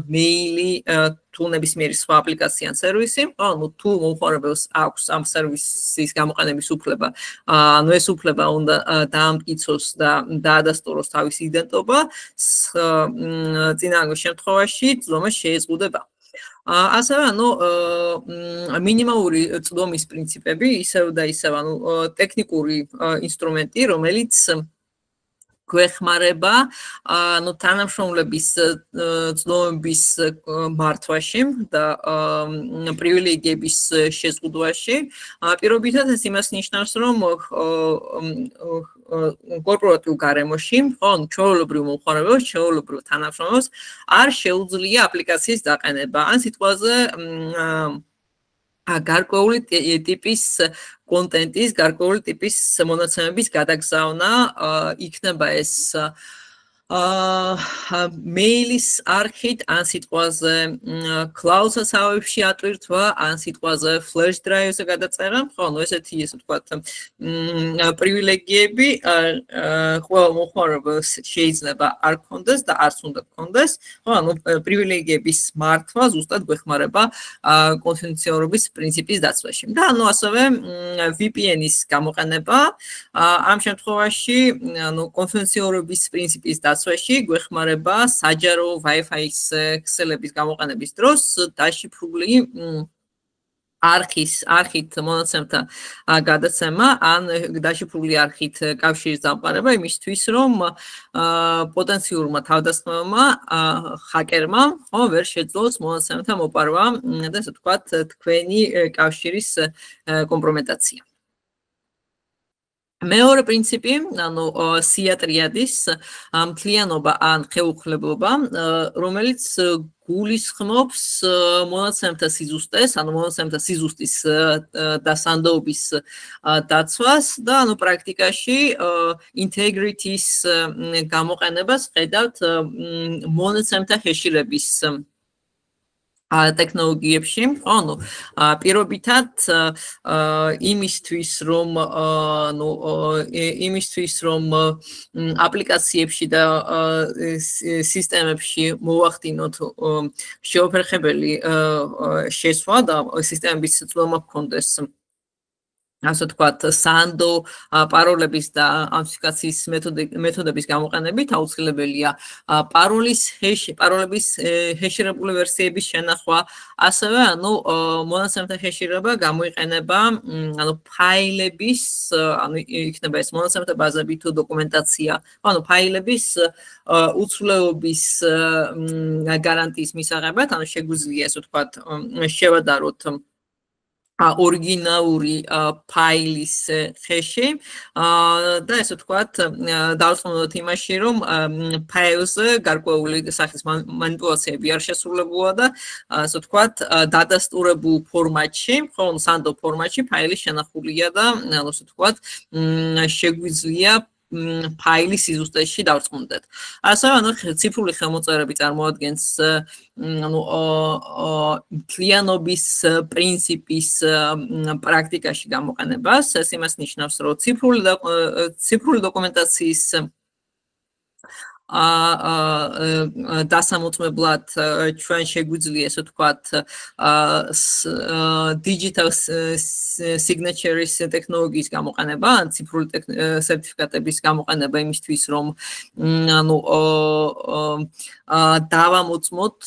მეილი თუ ნებისმიერი სხვა აპლიკაცია ან სერვისი, თუ მომხმარებელს აქვს ამ სერვისის გამოყენების უფლება, ეს უფლება უნდა დაამტკიცოს და დაადასტუროს თავისი იდენტობა, წინააღმდეგ შემთხვევაში წვდომა შეეზღუდება. ასევე მინიმალური წვდომის პრინციპები, ისევ და ისევ, ტექნიკური ინსტრუმენტი, რომელიც გვეხმარება თანამშრომლების წვდომების მართვაში და პრივილეგიების შეზღუდვაში. პირობითად ეს იმას ნიშნავს, რომ კორპორატიულ გარემოში, ჩვეულებრივ მომხმარებელს, ჩვეულებრივ თანამშრომელს არ შეუძლია აპლიკაციის დაყენება. ან სიტყვაზე გარკვეული ტიპის კონტენტის, გარკვეული ტიპის მონაცემების გადაგზავნა იქნება ეს მეილის არქით, ან სიტყვაზე cloud სასწაუებში ატვირთვა, ან სიტყვაზე flash drive-ზე გადაწერა, ესეთი ესე ვთქვათ პრივილეგიები ყველა მომხმარებელს შეიძლება არ გქონდეს და არც უნდა გქონდეს, პრივილეგიების მართვა ზუსტად გვეხმარება კონფიდენციალობის პრინციპის დაცვაში. და ასევე VPN-ის გამოყენება ამ შემთხვევაში კონფიდენციალობის პრინციპის დაცვაში გვეხმარება საჯარო Wi-Fi-ის ქსელების გამოყენების დროს დაშიფრული არხით მონაცემთა გადაცემა ან დაშიფრული არხით კავშირის დამყარება იმისთვის, რომ პოტენციურმა თავდასხმებმა ჰაკერმა ვერ შეძლოს მონაცემთა მოპარვა და ასე ვთქვათ თქვენი კავშირის კომპრომეტაცია. მეორე პრინციპი, SIA ტრიადის მთლიანობა ან ხეუხლებლობა, რომელიც გულისხმობს მონაცემთა სიზუსტეს, მონაცემთა სიზუსტის და სანდოობის დაცვას და პრაქტიკაში integrity-ის გამოყენებას ხედავთ მონაცემთა ჰეშირების ტექნოლოგიებში, პირობითად იმისთვის, რომ აპლიკაციებში და სისტემებში მოვახდინოთ შეუფერხებელი შესვლა და სისტემების წვდომა გქონდეს ასე ვთქვათ, სანდო პაროლების და ამიფიკაციის მეთოდების გამოყენებით აუცილებელია პაროლების ჰეშირებული ვერსიების შენახვა, ასევე მონაცემთა ჰეშირება გამოიყენება ფაილების, იქნება ეს მონაცემთა ბაზები თუ დოკუმენტაცია, ფაილების უცვლელობის გარანტიის მისაღებად, შეგვიძლია ასე ვთქვათ, შევადაროთ ორიგინალური ფაილის ხეში და ესე ვთქვათ, დავწყნოდოთ იმაში, რომ ფაილზე გარკვეული სახის მანიპულაციები არ შესრულებულა და ასე ვთქვათ, დადასტურებულ ფორმატში, ხოლო სანდო ფორმატში ფაილი შენახულია და ასე ვთქვათ, შეგვიძლია ფაილის სიზუსტეში დავწყნოდეთ. ასევე ციფრული ხელმოწერები წარმოადგენს მთლიანობის პრინციპის პრაქტიკაში გამოყენებას. ეს იმას ნიშნავს, რომ ციფრული დოკუმენტაციის დასამოწმებლად ჩვენ შეგვიძლია ესე ვთქვათ digital signatures ტექნოლოგიის გამოყენება, ან ციფრული სერტიფიკატების გამოყენება იმისთვის, რომ ანუ დავამოწმოთ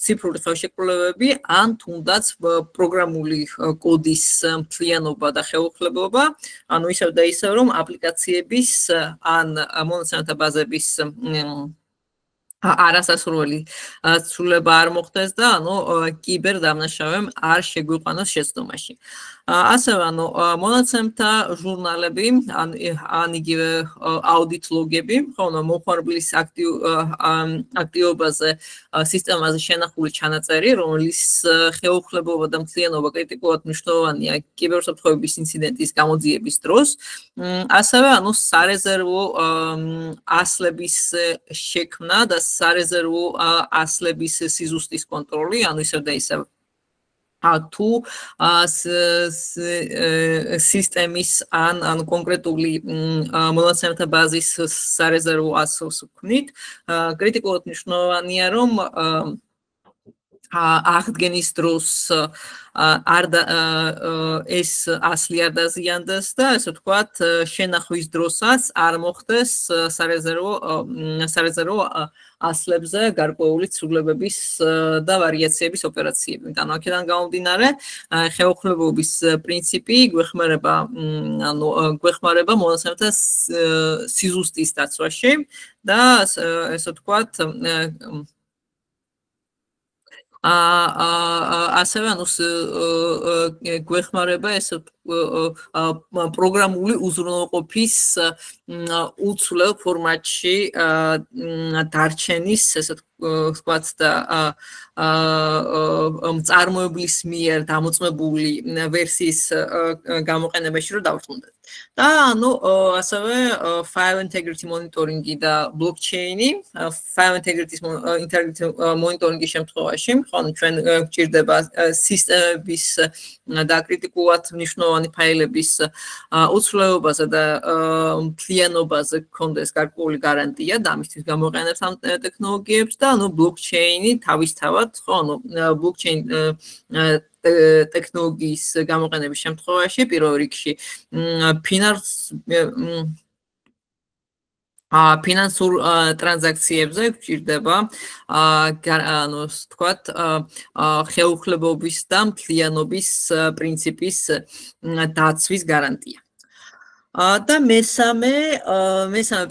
ციფრული ხელშეკრულებები, ან თუნდაც პროგრამული კოდის მთლიანობა და ხელუხლებობა, ანუ ისევ და ისევ, რომ აპლიკაციების ან მონაცემთა ბაზების არასასურველი ცვლილება არ მოხდეს და ანუ კიბერდამნაშავემ არ შეგვიყვანოს შეცდომაში. ასევე ანუ მონაცემთა ჟურნალები, ან იგივე აუდიტ ლოგები, ხოლო მოხმარებლის აქტივობაზე სისტემაზე შენახული ჩანაწერი, რომლის ხელუხლებობა და მთლიანობა კრიტიკულად მნიშვნელოვანია კიბერუსაფრთხოების ინციდენტის გამოძიების დროს. ასევე ანუ სარეზერვო ასლების შექმნა და სარეზერვო ასლების სიზუსტის კონტროლი, ანუ ისევ და ისევ თუ სისტემის ან კონკრეტული მონაცემთა ბაზის სარეზერვო ასლს ვქმნით, კრიტიკულად მნიშვნელოვანია, რომ აღდგენის დროს ეს ასლი არ დაზიანდეს და ესე ვთქვათ შენახვის დროსაც არ მოხდეს სარეზერვო ასლებზე გარკვეული ცვლილებების და ვარიაციების ოპერაციები. ანუ აქედან გამომდინარე, ხელუხლებობის პრინციპი გვეხმარება მონაცემთა სიზუსტის დაცვაში და ესე ვთქვათ ასევე ანუ გვეხმარება ეს პროგრამული უზრუნველყოფის უცვლელ ფორმატში დარჩენის ესე ვთქვათ და მწარმოებლის მიერ დამოწმებული ვერსიის გამოყენებაში რომ დავრწმუნდეთ. და ანუ ასევე file integrity monitoring-ი და blockchain-ი, file integrity monitoring-ის შემთხვევაში, ხო, ჩვენ გვჭირდება სისტემების და კრიტიკულად მნიშვნელოვანი ფაილების უცვლელობაზე და მთლიანობაზე გქონდეს გარკვეული გარანტია და ამისთვის გამოყენებს ამ ტექნოლოგიებს და ანუ blockchain-ი თავისთავად, ხო, ანუ blockchain ტექნოლოგიის გამოყენების შემთხვევაში პირველ რიგში ფინანსურ ტრანზაქციებზე გვჭირდება ანუ ვთქვათ ხელუხლებობის და მთლიანობის პრინციპის დაცვის გარანტია. და მესამე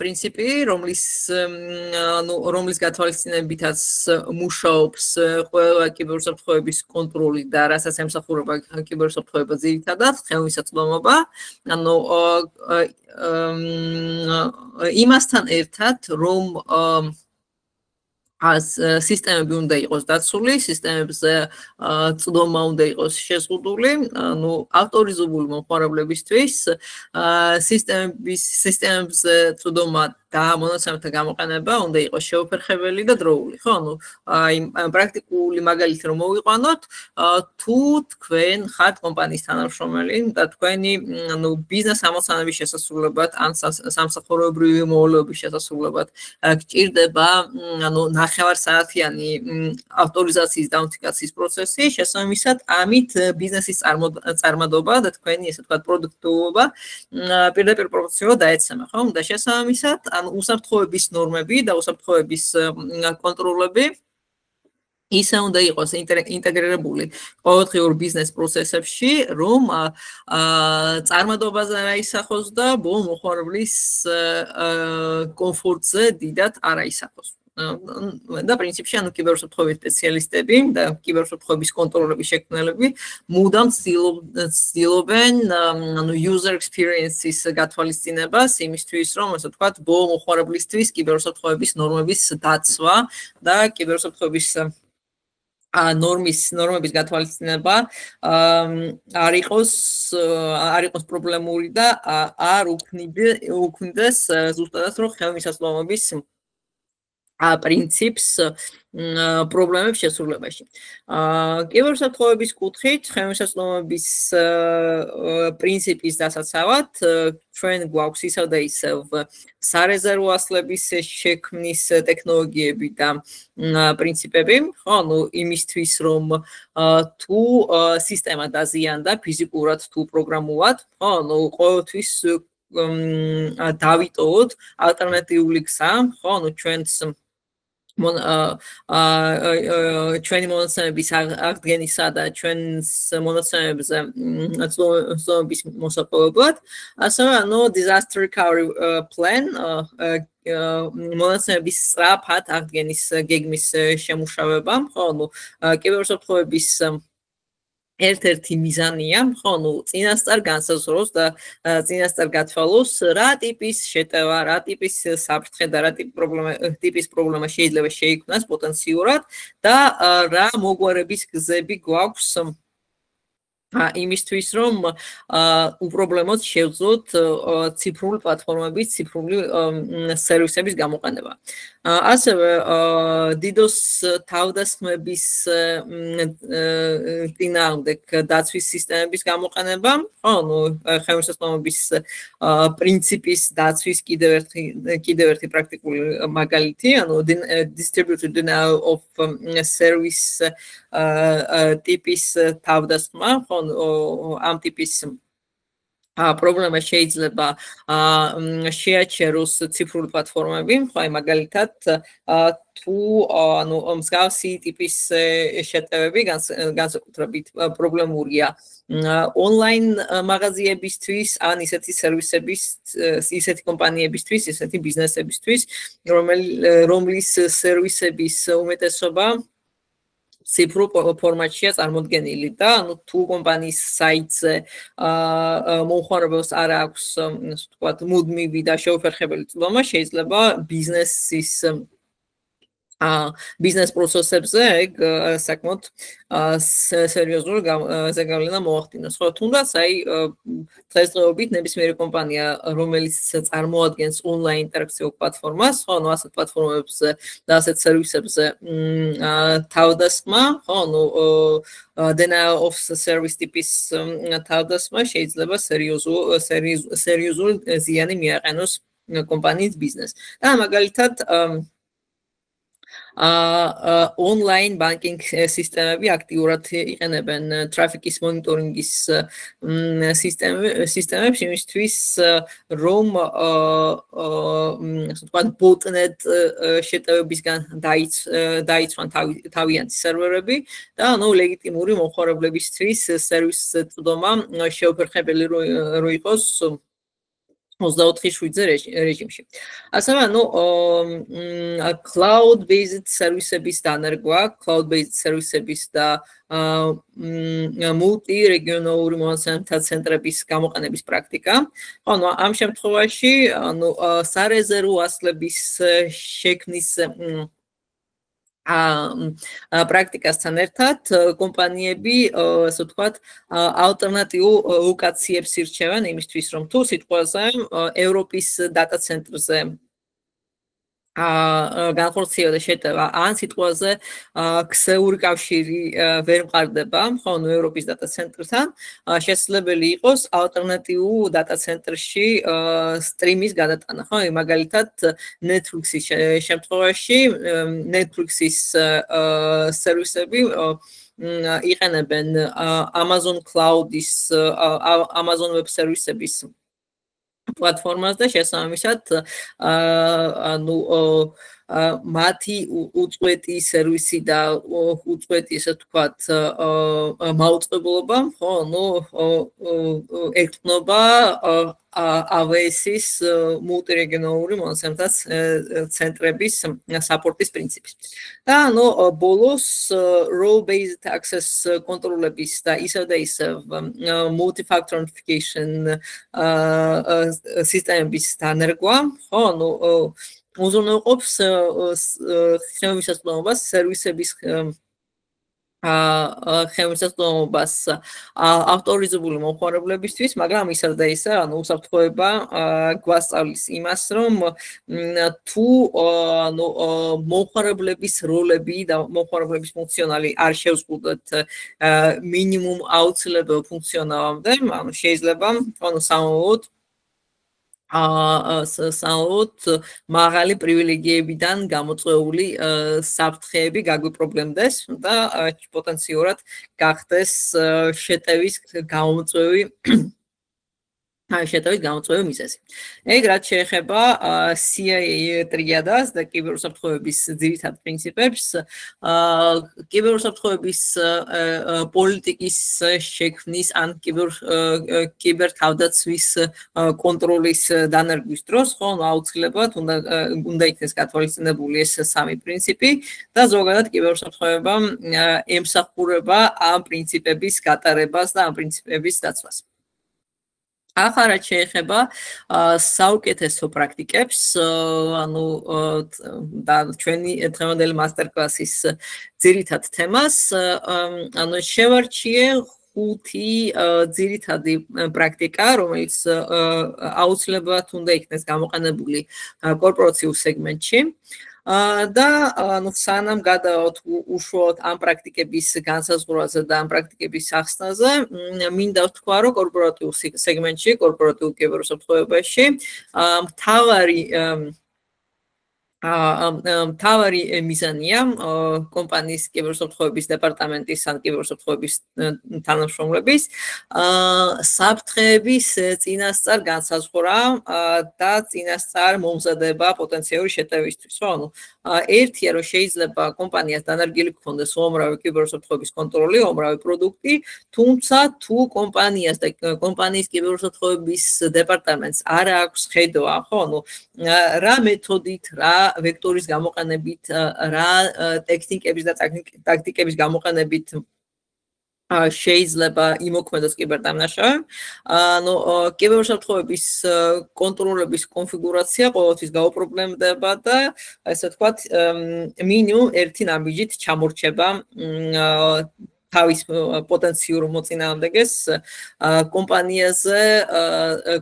პრინციპი, რომლის გათვალისწინებითაც მუშაობს ყველა კიბერუსაფრთხოების კონტროლი და რასაც ემსახურება კიბერუსაფრთხოება ძირითადად, ხელმისაწვდომობა, ანუ იმასთან ერთად, რომ სისტემები უნდა იყოს დაცული, სისტემებზე წვდომა უნდა იყოს შეზღუდული, ანუ ავტორიზებული მომხმარებლებისთვის სისტემებზე წვდომა და მონაცემთა გამოყენება უნდა იყოს შეუფერხებელი და დროული, ხო? ანუ პრაქტიკული მაგალითი რომ მოვიყვანოთ, თუ თქვენ ხართ კომპანიის თანამშრომელი და თქვენი ანუ ბიზნეს ამოცანების შესასრულებლად ან სამსახურეობრივი მოვალეობის შესასრულებლად გჭირდება ანუ ნახევარსაათიანი ავტორიზაციის და ნოტიფიკაციის პროცესი, შესაბამისად ამით ბიზნესის წარმადობა და თქვენი ესე ვთქვათ პროდუქტულობა პირდაპირ პროპორციულად დაეცემა, ხო? და შესაბამისად ან უსაფრთხოების ნორმები და უსაფრთხოების კონტროლები ისე უნდა იყოს ინტეგრირებული ყოველდღიურ ბიზნეს პროცესებში, რომ წარმადობაზე არ აისახოს და ბოლო მოხმარებლის კომფორტზე დიდად არ აისახოს. და პრინციპში ანუ კიბერუსაფრთხოების სპეციალისტები და კიბერუსაფრთხოების კონტროლების შექმნელები მუდამ ცდილობენ ანუ user experience-ის გათვალისწინებას იმისთვის, რომ ასე ვთქვათ, ბოლო მოხმარებლისთვის კიბერუსაფრთხოების ნორმების დაცვა და კიბერუსაფრთხოების ნორმების გათვალისწინება არ იყოს პრობლემური და არ უქმნიდეს ზუსტადად რომ ხელმისაწვდომობის პრინციპს პრობლემებს შესრულებაში. კიბერსათხოვების კუთხით, ხელმისაწვდომობის პრინციპის დასაცავად ჩვენ გვაქვს ისევ და ისევ სარეზერვო ასლების შექმნის ტექნოლოგიები და პრინციპები, ხო, ანუ იმისთვის რომ თუ სისტემა დაზიანდა ფიზიკურად თუ პროგრამულად, ხო, ანუ ყოველთვის დავიტოვოთ ალტერნატიული გზა, ხო, ანუ ჩვენს ჩვენი მონაცემების აღდგენისა და ჩვენს მონაცემებზე ცნობების მოსაპოვებლად, ასევე ანუ disaster recovery plan მონაცემების სწრაფად აღდგენის გეგმის შემუშავება, ხო, ანუ კიბერუსაფრთხოების ერთ-ერთი მიზანია, ხო, ну, წინასწარ განსაზღვროს და წინასწარ გათვალოს, რა ტიპის შეტევა, რა ტიპის საფრთხე და რა ტიპის პრობლემა შეიძლება შეიქმნას პოტენციურად და რა მოგვარების გზები გვაქვს იმისთვის რომ უპრობლემოდ შევძლოთ ციფრული პლატფორმების, ციფრული სერვისების გამოყენება. ასევე DDoS თავდასხმების წინააღმდეგ დაცვის სისტემების გამოყენება, ხო, ну, ხელმისაწვდომობის პრინციპის დაცვის კიდევ ერთი პრაქტიკული მაგალითი, ანუ distributed denial of service ტიპის თავდასხმა, ხო, ამ ტიპის პრობლემა შეიძლება შეაჩეროს ციფრული პლატფორმები, ხო, აი მაგალითად თუ ანუ მსგავსი ტიპის შეტევები განსაკუთრებით პრობლემურია ონლაინ მაღაზიებისთვის ან ისეთი სერვისების, ისეთი კომპანიებისთვის, ისეთი ბიზნესებისთვის, რომლის სერვისების უმეტესობა ციფრულ ფორმატშია წარმოდგენილი და ანუ თუ კომპანიის საიტზე მომხმარებელს არ აქვს, ასე ვთქვათ, მუდმივი და შეუფერხებელი წვდომა, შეიძლება ბიზნეს პროცესებზე ეგ საკმაოდ სერიოზული ზეგავლენა მოახდინოს. ხო, თუნდაც აი დღესდღეობით ნებისმიერი კომპანია, რომელიც წარმოადგენს ონლაინ ინტერაქციულ პლატფორმას, ხო, ანუ ასეთ პლატფორმებზე და ასეთ სერვისებზე თავდასხმა, ხო, ანუ denial of service ტიპის თავდასხმა შეიძლება სერიოზული ზიანი მიაყენოს კომპანიის ბიზნესს. და მაგალითად ონლაინ ბანკინგ სისტემები აქტიურად იყენებენ ტრაფიკის მონიტორინგის სისტემებს იმისთვის რომ ასე ვთქვათ ბოტნეტ შეტევებისგან დაიცვან თავიანთი სერვერები და ანუ ლეგიტიმური მომხმარებლებისთვის სერვის წვდომა შეუფერხებელი რო იყოს 24/7 რეჟიმში. ასევე ანუ cloud based სერვისების დანერგვა, cloud based სერვისების და multi regional მონაცემთა ცენტრების გამოყენების პრაქტიკა. ანუ ამ შემთხვევაში ანუ სარეზერვო ასლების შექმნის პრაქტიკასთან ერთად კომპანიები, ასე ვთქვათ, ალტერნატიულ ლოკაციებს ირჩევენ იმისთვის, რომ თუ სიტყვაზე ევროპის დატა ცენტრზე განხორციელდა შეტევა, ან სიტყვაზე ქსელური კავშირი ვერ მყარდება, ხო, ნუ ევროპის დატა ცენტრთან, შესაძლებელი იყოს ალტერნატიულ დატა ცენტრში სტრიმის გადატანა, ხო, მაგალითად Netflix-ის შემთხვევაში Netflix-ის სერვისები იყენებენ Amazon Cloud-ის, Amazon Web Services-ების პლატფორმას და შესაბამისად ანუ მათი უწყვეტი სერვისი და უწყვეტი ასე ვთქვათ მაუწყებლობა, ხო, ну ეკნობა AWS-ის მულტირეგიონალური მონაცემთა ცენტრების საპორტის პრინციპს. და ანუ ბოლოს role based access კონტროლების და ისევ multi-factor authentication სისტემების დანერგვა, ხო, ანუ უზრუნველყოფს ხელმისაწვდომობას სერვისების ხელმისაწვდომობას ავტორიზებული მომხმარებლებისთვის, მაგრამ ისევ და ისე, ანუ უსაფრთხოება გვასწავლის იმას, რომ თუ მომხმარებლების როლები და მომხმარებლების ფუნქციონალი არ შევზღუდოთ მინიმუმ აუცილებელ ფუნქციონალამდე, ანუ შეიძლება სამომავლოდ საუთ მაღალი პრივილეგიებიდან გამოწვეული საფრთხეები გაგვიპრობლემდეს და პოტენციურად გახდეს შეტევის გამოწვევი გამოწვევი მიზეზი. ეგ რაც შეეხება CIA ტრიადას და კიბერუსაფრთხოების ძირითად პრინციპებს, კიბერუსაფრთხოების პოლიტიკის შექმნის ან კიბერთავდაცვის კონტროლის დანერგვის დროს, ხო, აუცილებლად უნდა იქნეს გათვალისწინებული ეს სამი პრინციპი და ზოგადად კიბერუსაფრთხოება ემსახურება ამ პრინციპების გატარებას და ამ პრინციპების დაცვას. ახლა შეეხება საუკეთესო პრაქტიკებს, ანუ და ჩვენი დღევანდელი მასტერკლასის ძირითად თემას, ანუ შევარჩიე 5 ძირითადი პრაქტიკა, რომელიც აუცილებლად უნდა იქნეს გამოყენებული კორპორაციულ სეგმენტში. და ანუ სანამ გადავთ უშუალოდ ამ პრაქტიკების განსაზღვრაზე და ამ პრაქტიკების ახსნაზე, მინდა ვთქვა, რომ კორპორატიულ სეგმენტში, კორპორატიულ კიბერუსაფრთხოებაში მთავარი მიზანია კომპანიის კიბერუსაფრთხოების დეპარტამენტის ან კიბერუსაფრთხოების თანამშრომლების საფრთხეების წინასწარ განსაზღვრა და წინასწარ მომზადება პოტენციური შეტევისთვის. ანუ ერთია რომ შეიძლება კომპანიას დანერგილი გქონდეს უამრავი კიბერუსაფრთხოების კონტროლი, უამრავი პროდუქტი, თუმცა თუ კომპანიას და კომპანიის კიბერუსაფრთხოების დეპარტამენტს არ აქვს ხედვა, ხო, ანუ რა მეთოდით, რა ვექტორის გამოყენებით, რა ტექნიკების და ტაქტიკების გამოყენებით შეიძლება იმოქმედოს კიბერდამნაშავე. ანუ კიბერუსაფრთხოების კონტროლების კონფიგურაცია ყოველთვის გაუპრობლემდება და ასე ვთქვათ, მინიმუმ ერთი ნაბიჯით ჩამორჩება თავის პოტენციურ მოწინააღმდეგეს კომპანიაზე,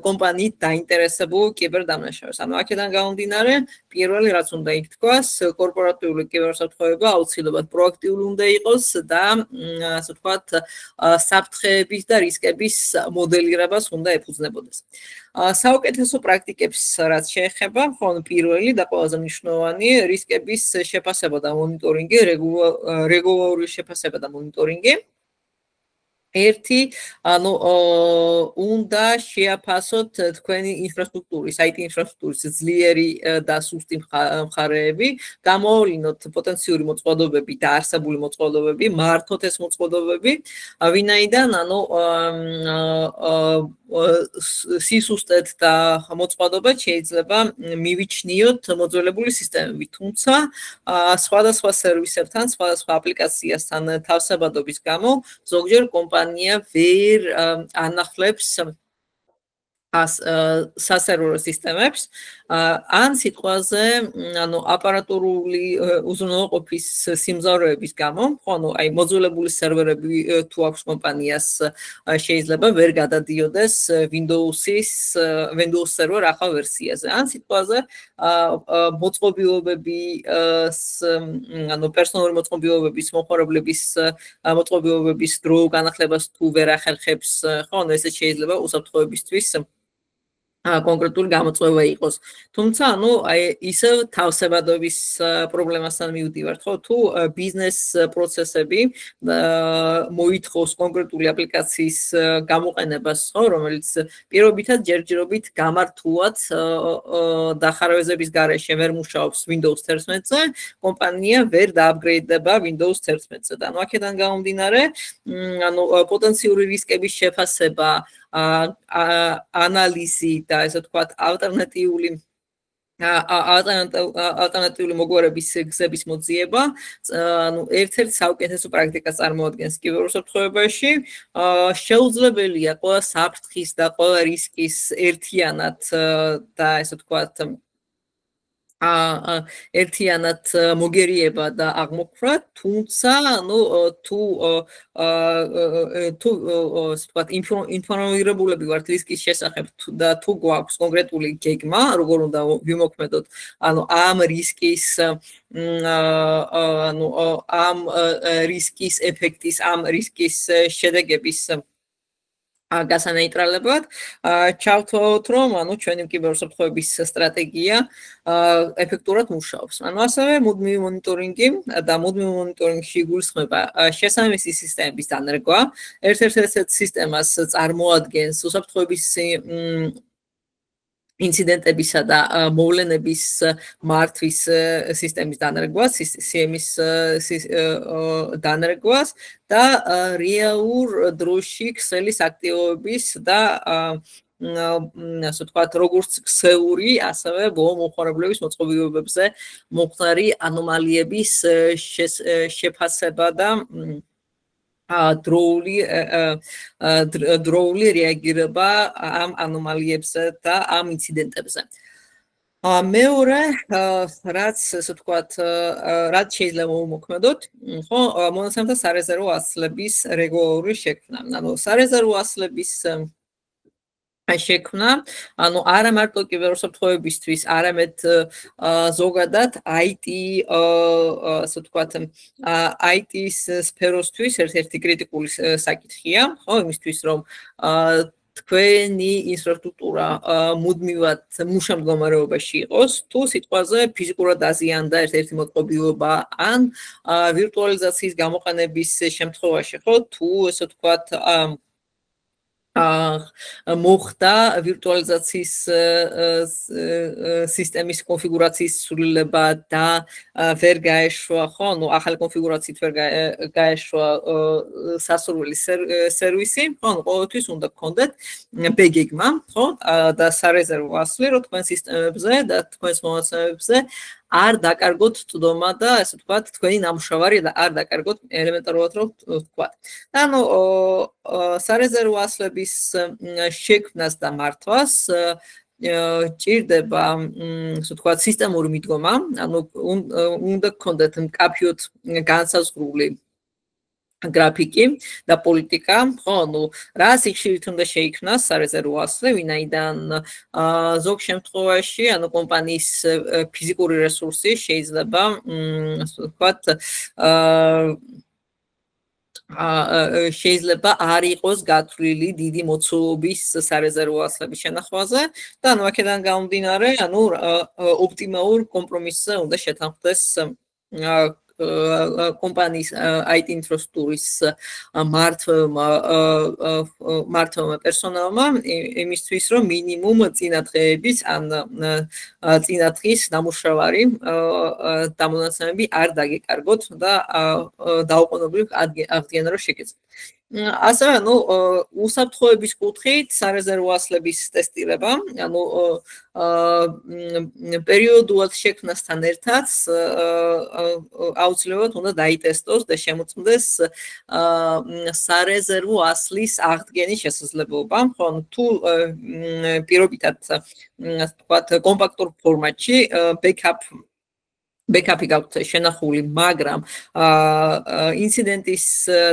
კომპანიით დაინტერესებულ კიბერდამნაშავეს. ანუ აქედან გამომდინარე, პირველი რაც უნდა ითქვას, კორპორატიული კიბერუსაფრთხოება აუცილებლად პროაქტიული უნდა იყოს და ასე ვთქვათ, საფრთხეების და რისკების მოდელირებას უნდა ეფუძნებოდეს. საუკეთესო პრაქტიკებს რაც შეეხება, ხოლმე პირველი და ყველაზე მნიშვნელოვანი რისკების შეფასება და მონიტორინგი, რეგულარული შეფასება და მონიტორინგი. ერთი, ანუ უნდა შეაფასოთ თქვენი ინფრასტრუქტურის, IT ინფრასტრუქტურის ძლიერი და სუსტი მხარეები, გამოავლინოთ პოტენციური მოწყობილობები და არსებული მოწყობილობები, მართოთ ეს მოწყობილობები, ვინაიდან, ანუ სისუსტედ და მოწყობილობად შეიძლება მივიჩნიოთ მოძველებული სისტემები, თუმცა სხვადასხვა სერვისებთან, სხვადასხვა აპლიკაციასთან თავსებადობის გამო ზოგჯერ კომპანია ვერ ანახლებს სასერვერო სისტემებს, ან სიტყვაზე, ანუ აპარატურული უზრუნველყოფის სიმძლავრეების გამო, ხო, ანუ აი მოძველებული სერვერები თუ აქვს კომპანიას, შეიძლება ვერ გადადიოდეს Windows Server ახალ ვერსიაზე. ან სიტყვაზე მოწყობილობები, ანუ პერსონალური მოწყობილობების მომხმარებლების მოწყობილობების დრო განახლებას თუ ვერ ახერხებს, ხო, ანუ ესე შეიძლება უსაფრთხოებისთვის კონკრეტული გამოწვევა იყოს. თუმცა, ანუ აი ისევ თავსებადობის პრობლემასთან მივდივართ, ხო, თუ ბიზნეს პროცესები მოითხოვს კონკრეტული აპლიკაციის გამოყენებას, ხო, რომელიც პირობითად ჯერჯერობით გამართულად დახარვეზების გარეშე ვერ მუშაობს Windows 11-ზე, კომპანია ვერ დააპგრეიდება Windows 11-ზე. და ანუ აქედან გამომდინარე, ანუ პოტენციური რისკების შეფასება, ანალიზი და ესე ვთქვათ, ალტერნატიული მოგვარების გზების მოძიება, ანუ ერთ-ერთ საუკეთესო პრაქტიკას წარმოადგენს კიბერუსაფრთხოებაში. შეუძლებელია ყველა საფრთხის და ყველა რისკის ერთიანად და ესე ვთქვათ, ერთიანად მოგერიება და აღმოფხვრა, თუმცა, ანუ თუ ვთქვათ, ინფორმირებულები ვართ რისკის შესახებ და თუ გვაქვს კონკრეტული გეგმა, როგორ უნდა ვიმოქმედოთ, ანუ ამ რისკის ამ რისკის ეფექტის, ამ რისკის შედეგების გასანეიტრალებად ჩავთვალოთ, რომ ჩვენი კიბერუსაფრთხოების სტრატეგია ეფექტურად მუშაობს. ასევე მუდმივი მონიტორინგი და მუდმივი მონიტორინგში იგულისხმება შესაბამისი სისტემების დანერგვა. ერთ-ერთ სისტემას წარმოადგენს უსაფრთხოების ინციდენტებისა და მოვლენების მართვის სისტემის დანერგვას, CM-ის დანერგვას და რეალურ დროში ქსელის აქტივობის და ასე ვთქვათ, როგორც ქსეული, ასევე მომხმარებლების მოწყობილობებზე მომხდარი ანომალიების შეფასება და დროული რეაგირება ამ ანომალიებზე და ამ ინციდენტებზე. მეორე, რაც ასე ვთქვათ, რაც შეიძლება მოვმოქმედოთ, ხო, მონაცემთა სარეზერვო ასლების რეგულარული შექმნა. ანუ სარეზერვო ასლების შექმნა, ანუ არა მარტო კიბერუსაფრთხოებისთვის, არამედ ზოგადად IT, ასე ვთქვათ, IT-ის სფეროსთვის ერთ-ერთი კრიტიკული საკითხია, ხო, იმისთვის, რომ თქვენი ინფრასტრუქტურა მუდმივად მუშა მდგომარეობაში იყოს, თუ სიტყვაზე ფიზიკურად აზიანდა ერთ-ერთი მოწყობილობა, ან ვირტუალიზაციის გამოყენების შემთხვევაში, ხო, თუ ასე ვთქვათ, მოხდა ვირტუალიზაციის სისტემის კონფიგურაციის ცვლილება და ვერ გაეშვა, ხო, ну ახალი კონფიგურაციით ვერ გაეშვა სასურველი სერვისი, ხო, ну ყოველთვის უნდა გქონდეთ ბეგეგმა, ხო, და სარეზერვო ასლი, რომ თქვენ სისტემებზე და თქვენს მონაცემებზე არ დაკარგოთ წვდომა და ასე ვთქვათ, თქვენი ნამუშევარი და არ დაკარგოთ ელემენტარულად რომ ვთქვათ. და ანუ სარეზერვო ასლების შექმნას და მართვას ჭირდება, ასე ვთქვათ, სისტემური მიდგომა, ანუ უნდა გქონდეთ მკაფიოდ განსაზღვრული გრაფიკი და პოლიტიკა, ხო, ну, რა სიხშირით უნდა შეიქმნას სარეზერვო ასლი, ვინაიდან ზოგ შემთხვევაში, ანუ კომპანიის ფიზიკური რესურსი შეიძლება, ასე ვთქვათ, შეიძლება არ იყოს გათვლილი დიდი მოცულობის სარეზერვო ასლების შენახვაზე და ანუ აქედან გამომდინარე, ანუ ოპტიმალურ კომპრომისზე უნდა შეთანხმდეს კომპანიის IT ინფრასტრუქტურის მართვმა პერსონალმა იმისთვის, რომ მინიმუმ წინადღების ან წინადღის ნამუშევარი დამონაცემები არ დაგეკარგოთ და დაუყოვნებლივ აღდგენა რომ შეგეძლოთ. ასევე, ну, უსაფრთხოების კუთხით სარეზერვო ასლების ტესტირება, ანუ პერიოდულად შექმნასთან ერთად აუცილებლად უნდა დაიტესტოს და შემოწმდეს სარეზერვო ასლის აღდგენის შესაძლებლობა, ხო, თუ პირობითად, ასე ვთქვათ, კომპაქტურ ფორმატში ბექაპი გაქვთ შენახული, მაგრამ ინციდენტის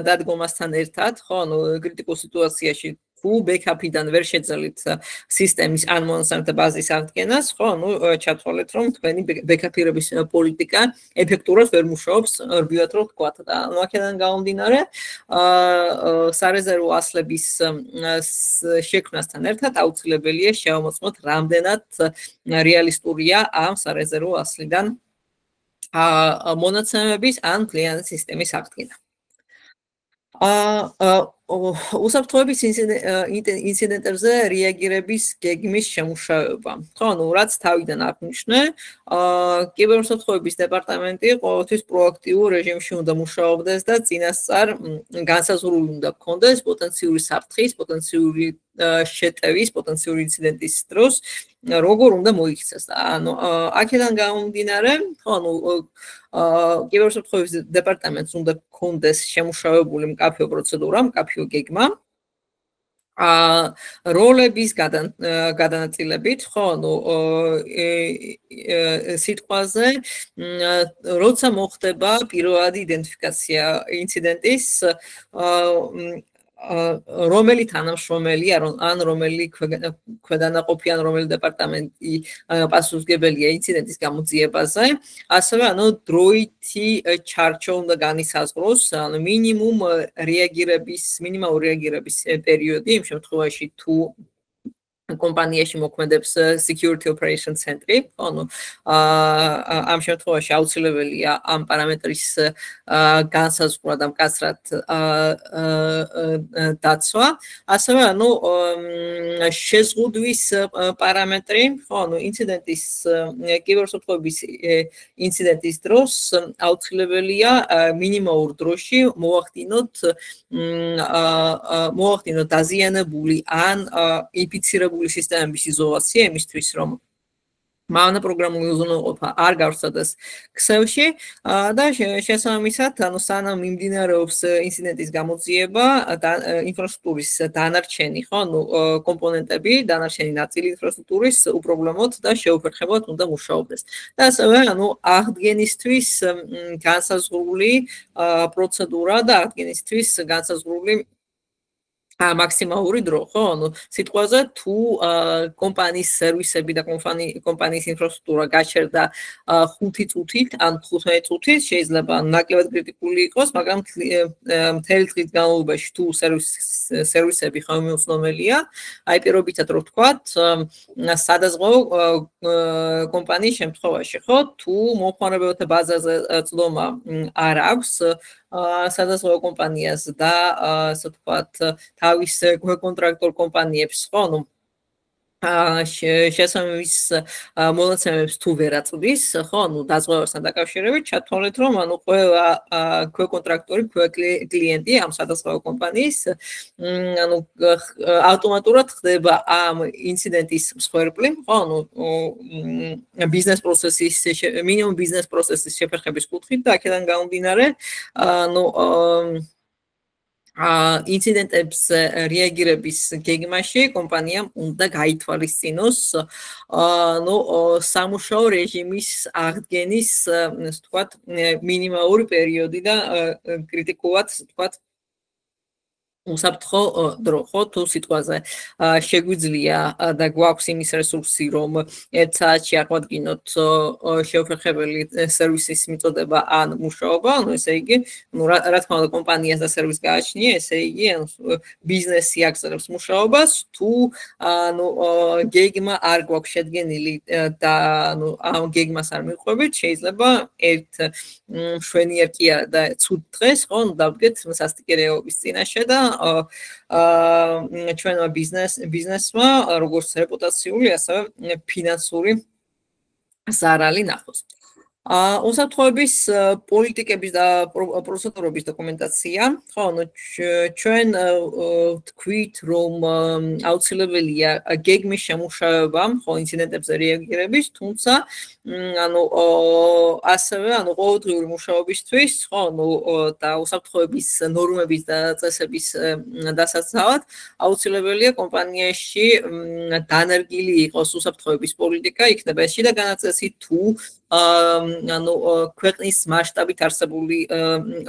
დადგომასთან ერთად, ხო, ანუ კრიტიკულ სიტუაციაში თუ ბექაპიდან ვერ შეძლებთ სისტემის ან მონაცემთა ბაზის აღდგენას, ხო, ანუ ჩათვალეთ, რომ თქვენი ბექაპირების პოლიტიკა ეფექტურად ვერ მუშაობს, რბილად რომ ვთქვათ. ანუ აქედან გამომდინარე, სარეზერვო ასლების შექმნასთან ერთად აუცილებელია შევამოწმოთ, რამდენად რეალისტურია ამ სარეზერვო ასლიდან მონაცემების ან კლიანტ სისტემის აღდგენა. უსაფრთხოების ინციდენტებზე რეაგირების გეგმის შემუშავება. ხო, ну, რაც თავიდან აღნიშნე, კიბერუსაფრთხოების დეპარტამენტი ყოველთვის პროაქტიულ რეჟიმში უნდა მუშაობდეს და წინასწარ განსაზღვრული უნდა გქონდეს პოტენციური საფრთხის, პოტენციური შეტევის, პოტენციური ინციდენტის დროს როგორ უნდა მოიქცეს. ანუ აქედან გამომდინარე, ხო, ну, კიბერუსაფრთხოების დეპარტამენტს უნდა გქონდეს შემუშავებული მკაფიო პროცედურა, მკაფიო გეგმა. როლების გადანაწილებით, ხო, ну, სიტყვაზე, როცა მოხდება პირველადი იდენტიფიკაცია ინციდენტის, რომელი თანამშრომელია, ან რომელი ქვედანაყოფი, ან რომელი დეპარტამენტი პასუხისმგებელია ინციდენტის გამოძიებაზე, ასევე, ანუ დროითი ჩარჩო უნდა განისაზღვროს, ანუ მინიმალური რეაგირების პერიოდი, იმ შემთხვევაში თუ კომპანიაში მოქმედებს security operation center-ი, ანუ ამ შემთხვევაში აუცილებელია ამ პარამეტრის განსაზღვრა და მკაცრად დაცვა. ასევე, ანუ შეზღუდვის პარამეტრი, ხო, ანუ ინციდენტის კიბერსოფტვერის ინციდენტის დროს აუცილებელია მინიმალურ დროში მოახდინოთ დაზიანებული ან ინფიცირებული სისტემების იზოლაცია იმისთვის, რომ მავნე პროგრამული უზრუნველყოფა არ გავხსნას ქსელში და შესაბამისად, ანუ სანამ მიმდინარეობს ინციდენტის გამოძიება, ინფრასტრუქტურის დანარჩენი, ხო, ანუ კომპონენტები, დანარჩენი ნაწილი ინფრასტრუქტურის უპრობლემოდ და შეუფერხებლად უნდა მუშაობდეს. და ასევე, ანუ აღდგენისთვის განსაზღვრული პროცედურა და აღდგენისთვის განსაზღვრული მაქსიმალური დრო, ხო? ანუ სიტყვაზე თუ კომპანიის სერვისები და კომპანიის ინფრასტრუქტურა გაჩერდა 5 წუთით ან 15 წუთით, შეიძლება ნაკლებად კრიტიკული იყოს, მაგრამ მთელი დღის განმავლობაში თუ სერვისები ხელმისაწვდომელია, აი პირობითად რო ვთქვათ, სადაზღვევო კომპანიის შემთხვევაში, ხო? თუ მომხმარებელთა ბაზაზე წვდომა არ აქვს, სადაზღვევო კომპანიას და ასე ვთქვათ, თავის კონტრაქტორ კომპანიებს, ხო, ну, შესაბამის მონაცემებს თუ ვერ აწვდის, ხო, ну, დაზღვევასთან დაკავშირებით ჩათვალეთ, რომ ანუ ყველა კონტრაქტორი, ყველა კლიენტი ამ სადაზღვევო კომპანიის, ანუ ავტომატურად ხდება ამ ინციდენტის მსხვერპლი, ხო, ну, მინიმუმ ბიზნეს პროცესის შეფერხების კუთხით და აქედან გამომდინარე, ну, ინციდენტებს რეაგირების გეგმაში კომპანიამ უნდა გაითვალისწინოს ну სამუშაო რეჟიმის აღდგენის, ასე ვთქვათ, მინიმალური პერიოდი და კრიტიკულად, ასე ვთქვათ, უსაფრთხო დრო, ხო, თუ სიტყვაზე შეგვიძლია და გვაქვს იმის რესურსი, რომ 1 საათში აღვადგინოთ შეუფერხებელი სერვისის მიწოდება ან მუშაობა, ანუ ესე იგი, ну, რა თქმა უნდა, კომპანიას და სერვისს გააჩნია, ესე იგი, ანუ ბიზნესი აგზავნებს მუშაობას, თუ ანუ გეგმა არ გვაქვს შედგენილი და ანუ ამ გეგმას არ მივყვებით, შეიძლება ერთ მშვენიერ კი არა და ცუდ დღეს, ხო, დავდგეთ სასტიკერეობის წინაშე და ჩვენმა ბიზნესმა როგორც რეპუტაციული, ასევე ფინანსური ზარალი ნახოს. უსაფრთხოების პოლიტიკების და პროცედურების დოკუმენტაცია, ხო, ანუ ჩვენ ვთქვით, რომ აუცილებელია გეგმის შემუშავება, ხო, ინციდენტებზე რეაგირების, თუმცა ანუ ასევე ანუ ყოველდღიური მუშაობისთვის, ხო, ანუ და უსაფრთხოების ნორმების და წესების დასაცავად აუცილებელია კომპანიაში დანერგილი იყოს უსაფრთხოების პოლიტიკა, იქნება ეს შიდა განაწესი თუ ანუ ქვეყნის მასშტაბით არსებული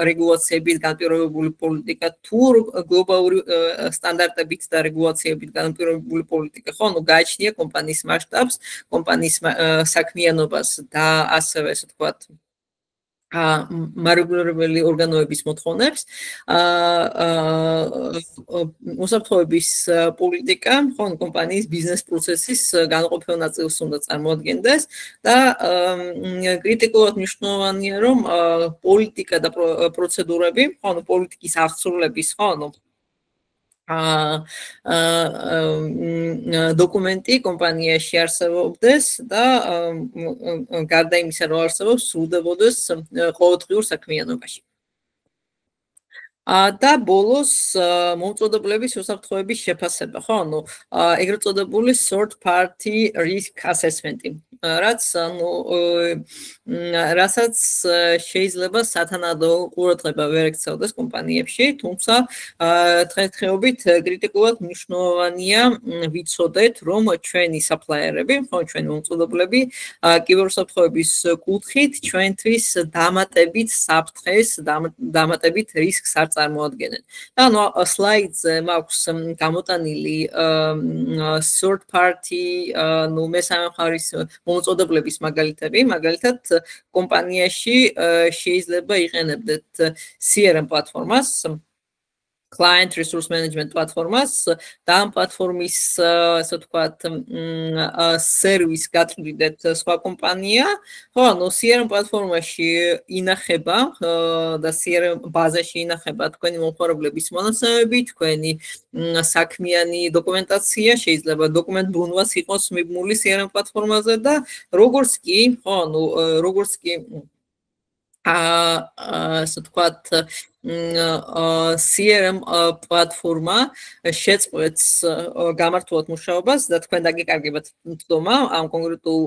რეგულაციებით განპირობებული პოლიტიკა თუ გლობალური სტანდარტებით და რეგულაციებით განპირობებული პოლიტიკა, ხო, ანუ გააჩნია კომპანიის მასშტაბს, კომპანიის საქმიანობას და ასევე, ასე ვთქვათ, მარეგულირებელი ორგანოების მოთხოვნებს, უსაფრთხოების პოლიტიკა, ხო, კომპანიის ბიზნეს პროცესის განუყოფელ ნაწილს უნდა წარმოადგენდეს და კრიტიკულად მნიშვნელოვანია, რომ პოლიტიკა და პროცედურები, ხო, პოლიტიკის აღსრულების, ხო, დოკუმენტი კომპანიაში არსებობდეს და გარდა იმისა, რომ არსებობს, სრულდებოდეს ყოველდღიურ საქმიანობაში. და ბოლოს მომწოდებლების უსაფრთხოების შეფასება, ხო? ანუ ეგრეთ წოდებული third party risk assessment-ი, რაც რასაც შეიძლება სათანადო ყურადღება ვერ ექცევდეს კომპანიებში, თუმცა დღესდღეობით კრიტიკულად მნიშვნელოვანია ვიცოდეთ, რომ ჩვენი supplier-ები, ხო, ჩვენი მომწოდებლები კიბერუსაფრთხოების კუთხით ჩვენთვის დამატებით საფრთხეს, დამატებით რისკს არ წარმოადგენენ. და ანუ სლაიდზე მაქვს გამოტანილი third party, ну მესამე მხარის მომწოდებლების მაგალითები, მაგალითად კომპანიაში შეიძლება იყენებდეთ CRM პლატფორმას, client resource management პლატფორმას და ამ პლატფორმის ასე ვთქვათ სერვის გაწვდით სხვა კომპანია, ხო, ანუ CRM პლატფორმაში ინახება და CRM ბაზაში ინახება თქვენი მომხმარებლების მონაცემები, თქვენი საქმიანი დოკუმენტაცია, შეიძლება დოკუმენტ ბრუნვას იყოს მიბმული CRM პლატფორმაზე და როგორც კი, ხო, ანუ როგორც კი ასე ვთქვათ CRM პლატფორმა შეწყვეტს გამართულად მუშაობას და თქვენ დაგეკარგებათ მწდომა ამ კონკრეტულ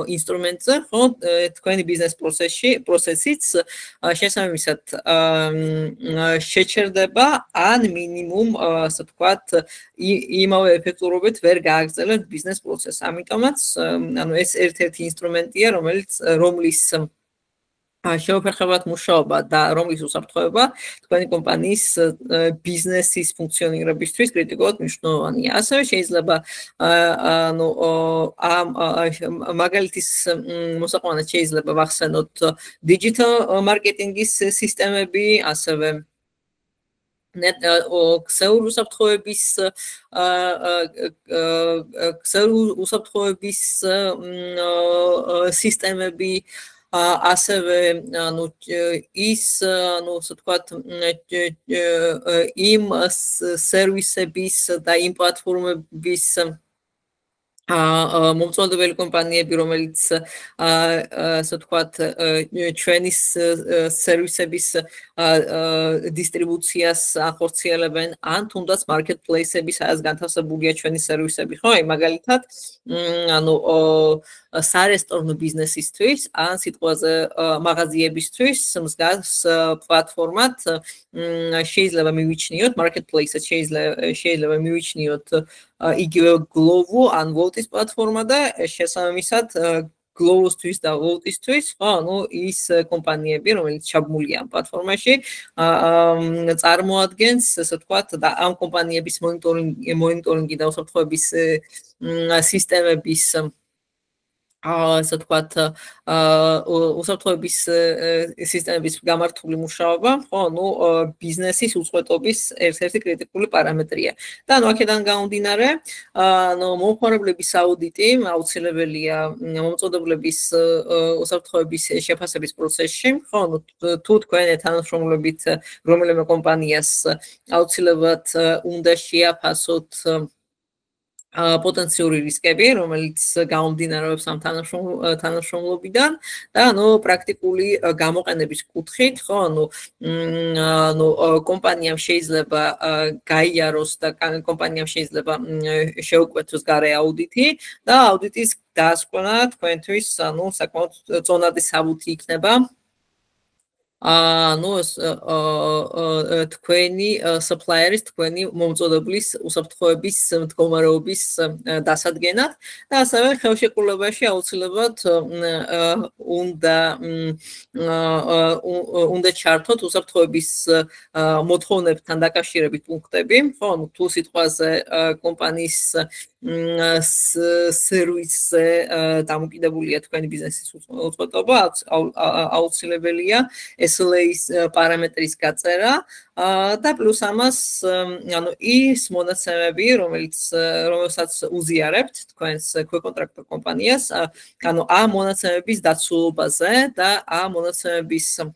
ინსტრუმენტზე, ხო, თქვენი ბიზნეს პროცესიც შესაბამისად შეჩერდება ან მინიმუმ ასე ვთქვათ იმავე ეფექტურობით ვერ გააგრძელებთ ბიზნეს პროცესს. ამიტომაც ანუ ეს ერთ-ერთი ინსტრუმენტია, რომლის შეუფერხებლად მუშაობა და რომლის უსაფრთხოება თქვენი კომპანიის ბიზნესის ფუნქციონირებისთვის კრიტიკულად მნიშვნელოვანია. ასევე შეიძლება ანუ ამ მაგალითის მოსაყვანად შეიძლება ვახსენოთ digital marketing-ის სისტემები, ასევე ქსეულ უსაფრთხოების სისტემები, ასევე ანუ ის ანუ ასე ვთქვათ იმ სერვისების და იმ პლატფორმების მომწოდებელი კომპანიები, რომელიც ასე ვთქვათ ჩვენი სერვისების დისტრიბუციას ახორციელებენ, ან თუნდაც marketplace-ები, სადაც განთავსებულია ჩვენი სერვისები, ხო, მაგალითად, ანუ სარესტორნო ბიზნესისთვის, ან სიტყვაზე მაღაზიებისთვის მსგავს პლატფორმად შეიძლება მივიჩნიოთ marketplace-ად, შეიძლება მივიჩნიოთ იგივე Glovo ან Volt-ის პლატფორმა და შესაბამისად Glovo-თვის და Volt-ისთვის, ხო, ანუ ის კომპანიები, რომელიც ჩაბმულია ამ პლატფორმაში, წარმოადგენს, ასე ვთქვათ, და ამ კომპანიების მონიტორინგი და უსაფრთხოების სისტემების ასე ვთქვათ უსაფრთხოების სისტემების გამართული მუშაობა, ხო, ანუ ბიზნესის უწყვეტობის ერთ-ერთი კრიტიკული პარამეტრია. და ანუ აქედან გამომდინარე, ანუ მომხმარებლების აუდიტი აუცილებელია მომწოდებლების უსაფრთხოების შეფასების პროცესში, ხო, ანუ თუ თქვენ თანამშრომლობით რომელიმე კომპანიას აუცილებლად უნდა შეაფასოთ პოტენციური რისკები, რომელიც გამომდინარეობს ამ თანამშრომლობიდან და ანუ პრაქტიკული გამოყენების კუთხით, ხო, ანუ კომპანიამ შეიძლება გაიაროს და კომპანიამ შეიძლება შეუკვეთოს გარე აუდიტი და აუდიტის დასკვნა თქვენთვის, ანუ საკმაოდ წონადი საბუთი იქნება. ну თქვენი supplier-ის, თქვენი მომწოდებლის უსაფრთხოების მდგომარეობის დასადგენად და ასევე ხელშეკრულებაში აუცილებლად უნდა ჩართოთ უსაფრთხოების მოთხოვნებთან დაკავშირებით პუნქტები, ხო, ну თუ სიტყვაზე კომპანიის სერვისზე დამოკიდებულია თქვენი ბიზნესის უწყვეტობა, აუცილებელია SLA-ის პარამეტრის გაწერა და პლუს ამას ანუ ის მონაცემები, რომელსაც უზიარებთ თქვენს ქვეკონტრაქტორ კომპანიას, ანუ ამ მონაცემების დაცულობაზე და ამ მონაცემების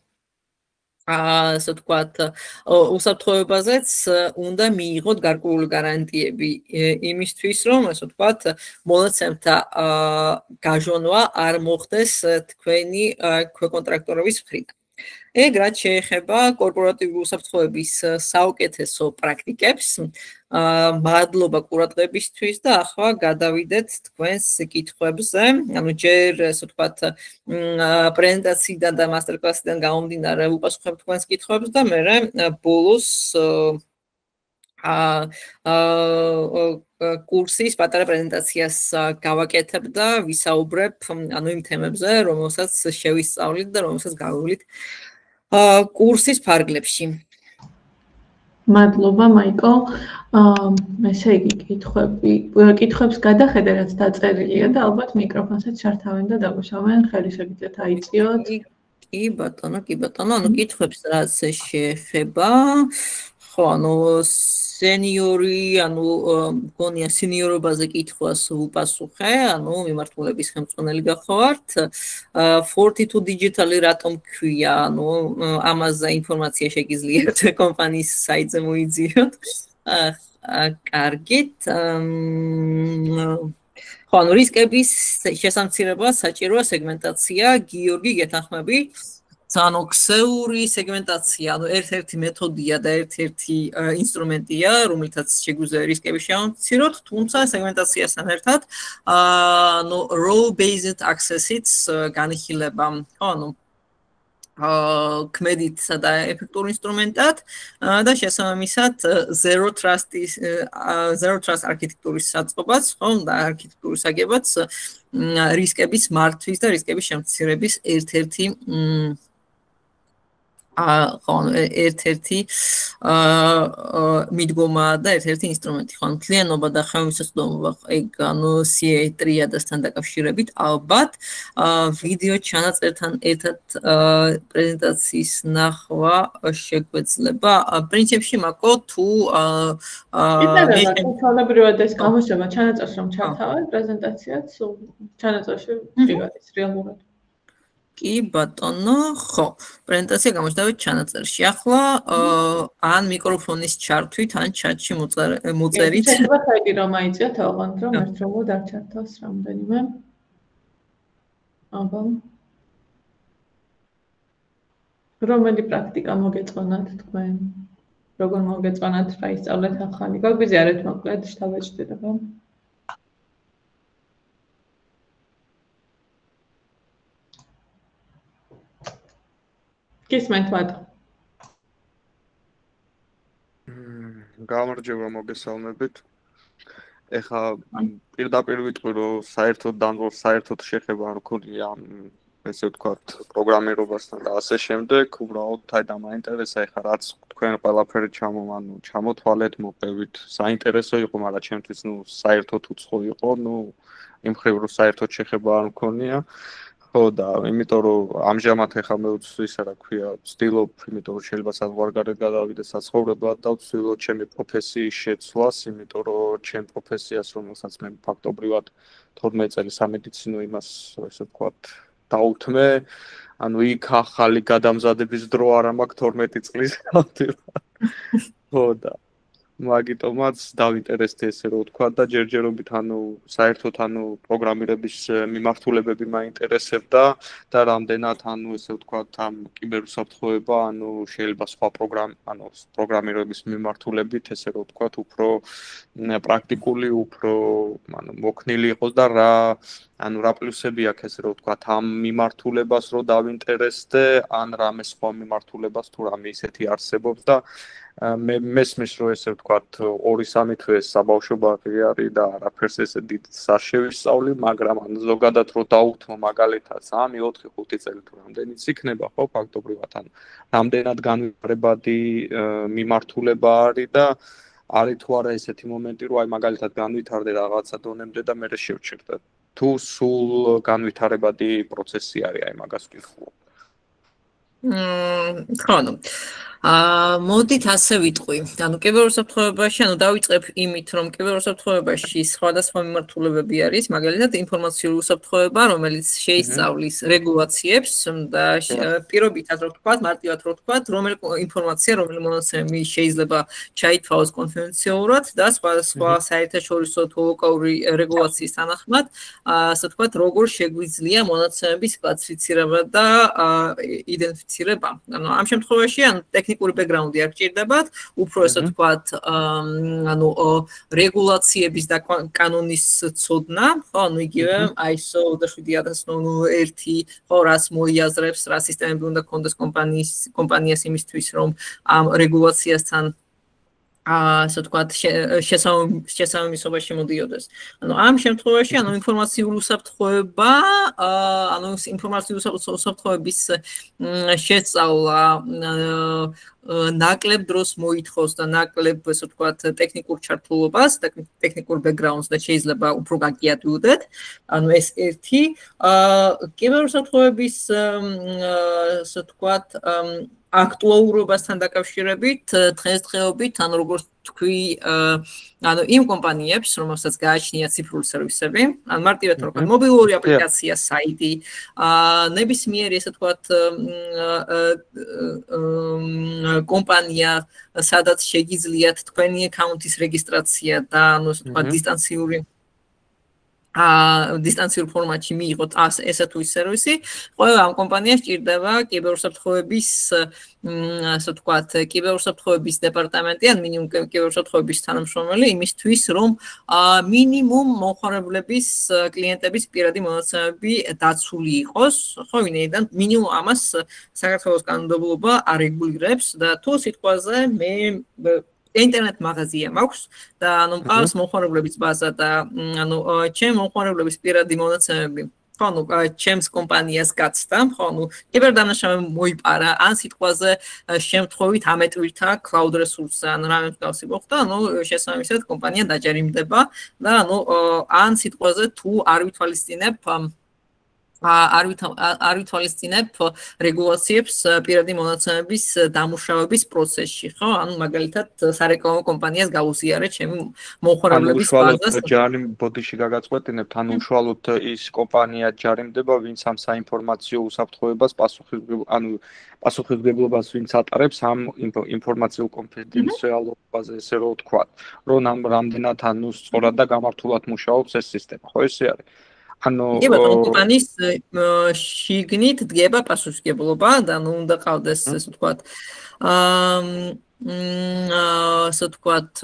ასე ვთქვათ, უსაფრთხოებაზეც უნდა მიიღოთ გარკვეული გარანტიები იმისთვის, რომ ასე ვთქვათ, მონაცემთა გაჟონვა არ მოხდეს თქვენი ქვეკონტრაქტორების მხრიდან. ეგ რაც შეეხება კორპორატიული უსაფრთხოების საუკეთესო პრაქტიკებს, მადლობა ყურადღებისთვის და ახლა გადავიდეთ თქვენს კითხვებზე. ანუ ჯერ ასე ვთქვათ, პრეზენტაციიდან და მასტერკლასიდან გამომდინარე ვუპასუხებ თქვენს კითხვებს და მერე ბოლოს კურსის პატარა პრეზენტაციას გავაკეთებ და ვისაუბრებ ანუ იმ თემებზე, რომელსაც შევისწავლით და რომელსაც გავივლით კურსის ფარგლებში. მადლობა მაიკო. ესე იგი კითხვებს გადახედე რაც დაწერილია და ალბათ მიკროფონსაც ჩართავენ და დაგვაშავენ, ხელი შეგიძლიათ აიწიოთ. კი ბატონო, ანუ კითხვებს რაც შეეხება, ხო, ანუ სენიორი, ანუ გონია სენიორობაზე კითხვას ვუპასუხე, ანუ მიმართულების ხელმძღვანელი გახავართ. 42 Digital რატომ ქვია, ანუ ამაზე ინფორმაცია შეგიძლიათ კომპანიის საიტზე მოიძიოთ. კარგით. ხო, ანუ რისკების შესამცირებლად საჭიროა სეგმენტაცია. გიორგი, გეთანხმები? ანუ ქსეული სეგმენტაცია, ანუ ერთ-ერთი მეთოდია და ერთ-ერთი ინსტრუმენტია, რომელთაც შეგვიძლია რისკები შევამციროთ, თუმცა სეგმენტაციასთან ერთად ანუ role based access-იც განიხილება, ხო, ანუ ქმედით და ეფექტურ ინსტრუმენტად და შესაბამისად zero trust არქიტექტურის საწყობაც, ხო, და არქიტექტურის აგებაც რისკების მართვის და რისკების შემცირების ერთ-ერთი ერთ-ერთი მიდგომა და ერთ-ერთი ინსტრუმენტი. ხო, მთლიანობა და ხელმისაწვდომობა ეგ ანუ CA3-დასთან დაკავშირებით ალბათ ვიდეო ჩანაწერთან ერთად პრეზენტაციის ნახვა შეგვეძლება. პრინციპში მაკო თუ ჩვეულებრივად ეს გამოშვება ჩანაწერს რომ ჩავთავაზ პრეზენტაციაც ჩანაწერში ვიღაც რეალურად. კი ბატონო, ხო, პრეზენტაცია გამოჩნდა ჩანაწერში. ახლა ან მიკროფონის ჩართვით, ან ჩატში მოწერით. შეიძლება ხაიდი რომ აიწიოთ ოღონდ რომ ერთდროულად არ ჩართავს რამდენიმე. აბა. რომელი პრაქტიკა მოგეწონათ თქვენ? როგორ მოგეწონათ რა ისწავლეთ ახალი? გაგვიზიარეთ მოკლედ შთაბეჭდილება. გისმენთ მარტო. გამარჯობა მოგესალმებით. ეხლა პირდაპირ ვიტყვი რომ საერთოდ დანროლ საერთოდ შეხება არ მქონია ესე ვთქვათ პროგრამირებასთან და ასე შემდეგ, უბრალოდ აი დამაინტერესა ეხლა რაც თქვენ ყველაფერი ჩამოთვალეთ, მოპევით, საინტერესო იყო, მაგრამ ჩემთვის საერთოდ უცხო იყო, იმ ხრივ რომ საერთოდ შეხება არ მქონია. ხო და იმიტომ რომ ამჟამად ეხლა მე ისა რა ქვია ვცდილობ, იმიტომ რომ შეიძლება საზღვარგარეთ გადავიდე საცხოვრებლად და ვცდილობ ჩემი პროფესიის შეცვლას, იმიტომ რომ ჩემ პროფესიას რომელსაც მე ფაქტობრივად 12 წელი სამედიცინო იმას ესე ვთქვათ დაუთმე, ანუ იქ ახალი გადამზადების დრო არ მაქვს 12 წლის გავდივარ. ხო და მაგიტომაც დავინტერესდი ესე რომ ვთქვა და ჯერჯერობით საერთოდ პროგრამირების მიმართულებები მაინტერესებდა და რამდენად ესე ვთქვათ ამ კიბერუსაფრთხოება შეიძლება სხვა პროგრამირების მიმართულებით ესე რომ ვთქვათ უფრო პრაქტიკული, უფრო მოქნილი იყოს და რა პლუსები აქვს ესე რომ ვთქვათ ამ მიმართულებას რომ დავინტერესდე ან რამე სხვა მიმართულებას თუ რამე ისეთი არსებობს და მესმის რომ ესე ვთქვათ 2-3 თვე საბავშვო ბაღი არის და არაფერს ესე დიდ საშევისწავლი, მაგრამ ზოგადად რომ დაუთმო მაგალითად 3-4-5 წელი თუ რამდენიც იქნება, ხო, ფაქტობრივად რამდენად განვითარებადი მიმართულება არის და არის თუ არა ესეთი მომენტი, რომ აი მაგალითად განვითარდე რაღაცა დონემდე და მერე შევჩერდე. თუ სულ განვითარებადი პროცესი არის, აი მაგას ვკითხულობ. ხო, მოდით ასე ვიტყვი. ანუ კიბერუსაფრთხოებაში, დავიწყებ იმით, რომ კიბერუსაფრთხოებაში სხვადასხვა მიმართულებები არის, მაგალითად ინფორმაციული უსაფრთხოება, რომელიც შეისწავლის რეგულაციებს და პირობითად რო ვთქვათ, მარტივად რო ვთქვათ, რომელი ინფორმაცია, რომელი მონაცემი შეიძლება ჩაითვალოს კონფიდენციალურად და სხვადასხვა საერთაშორისო თუ ლოკალური რეგულაციის თანახმად, ასე ვთქვათ, როგორ შეგვიძლია მონაცემების კლასიფიცირება და იდენტიფიცირება. ანუ ამ შემთხვევაში, ტექნიკური ბექგრაუნდი არ გჭირდებათ, უფრო ასე ვთქვათ, რეგულაციების და კანონის ცოდნა, ხო, ანუ იგივე ISO 27001, ხო, რას მოიაზრებს, რა სისტემები უნდა გქონდეს კომპანიას იმისთვის, რომ ამ რეგულაციასთან ასე ვთქვათ, შესაბამისობაში მოდიოდეს. ანუ ამ შემთხვევაში, ინფორმაციული უსაფრთხოება, ინფორმაციული უსაფრთხოების შესწავლა ნაკლებ დროს მოითხოვს და ნაკლებ, ასე ვთქვათ, ტექნიკურ ჩართულობას, ტექნიკურ ბექგრაუნდს და შეიძლება უფრო გაგიადვილდეთ. ანუ ეს ერთი კიბერუსაფრთხოების, ასე ვთქვათ, აქტუალურობასთან დაკავშირებით დღესდღეობით, როგორც თქვი, იმ კომპანიებს, რომელსაც გააჩნია ციფრული სერვისები, მარტივად რო ვთქვათ, მობილური აპლიკაცია, საიტი, ნებისმიერი, ასე ვთქვათ, კომპანია, სადაც შეგიძლიათ თქვენი აკაუნტის რეგისტრაცია და, ასე ვთქვათ, დისტანციურ ფორმატში მიიღოთ ესა თუ ის სერვისი, ყველა ამ კომპანიას ჭირდება კიბერუსაფრთხოების, ასე ვთქვათ, კიბერუსაფრთხოების დეპარტამენტი ან მინიმუმ კიბერუსაფრთხოების თანამშრომელი იმისთვის, რომ მინიმუმ მომხმარებლების კლიენტების პირადი მონაცემები დაცული იყოს, ხო, ვინაიდან მინიმუმ ამას საქართველოს კანონმდებლობა არეგულირებს და თუ სიტყვაზე მე ინტერნეტ მაღაზია მაქვს და მყავს მომხმარებლების ბაზა და ჩემ მომხმარებლების პირადი მონაცემები ხო ჩემს კომპანიას გაცდა ხო კიბერდანაშაულება მოიპარა ან სიტყვაზე შემთხვევით ამეტვირთა cloud resource-ზე ან რამე მსგავსი მოხდა შესაბამისად კომპანია დაჯერიმდება და ან სიტყვაზე თუ არ ვითვალისწინებ არ ვითვალისწინებ რეგულაციებს პირადი მონაცემების დამუშავების პროცესში, ხო? ანუ მაგალითად სარეკლამო კომპანიას გაუზიარე ჩემი მომხმარებლების ბაზას. ჯარიმ ბოდიში გაგაწყვეტინებთ, ანუ უშუალოდ ის კომპანია ჯარიმდება, ვინც ამ საინფორმაციო უსაფრთხოებას პასუხისმგებლობას ვინც ატარებს ამ ინფორმაციულ კონფიდენციალობაზე, ესე რომ ვთქვათ, რომ რამდენად სწორად და გამართულად მუშაობს ეს სისტემა, ხო ესე არის? კომპანიის შიგნით დგება პასუხისმგებლობა და უნდა ყავდეს ესე ვთქვათ ასე ვთქვათ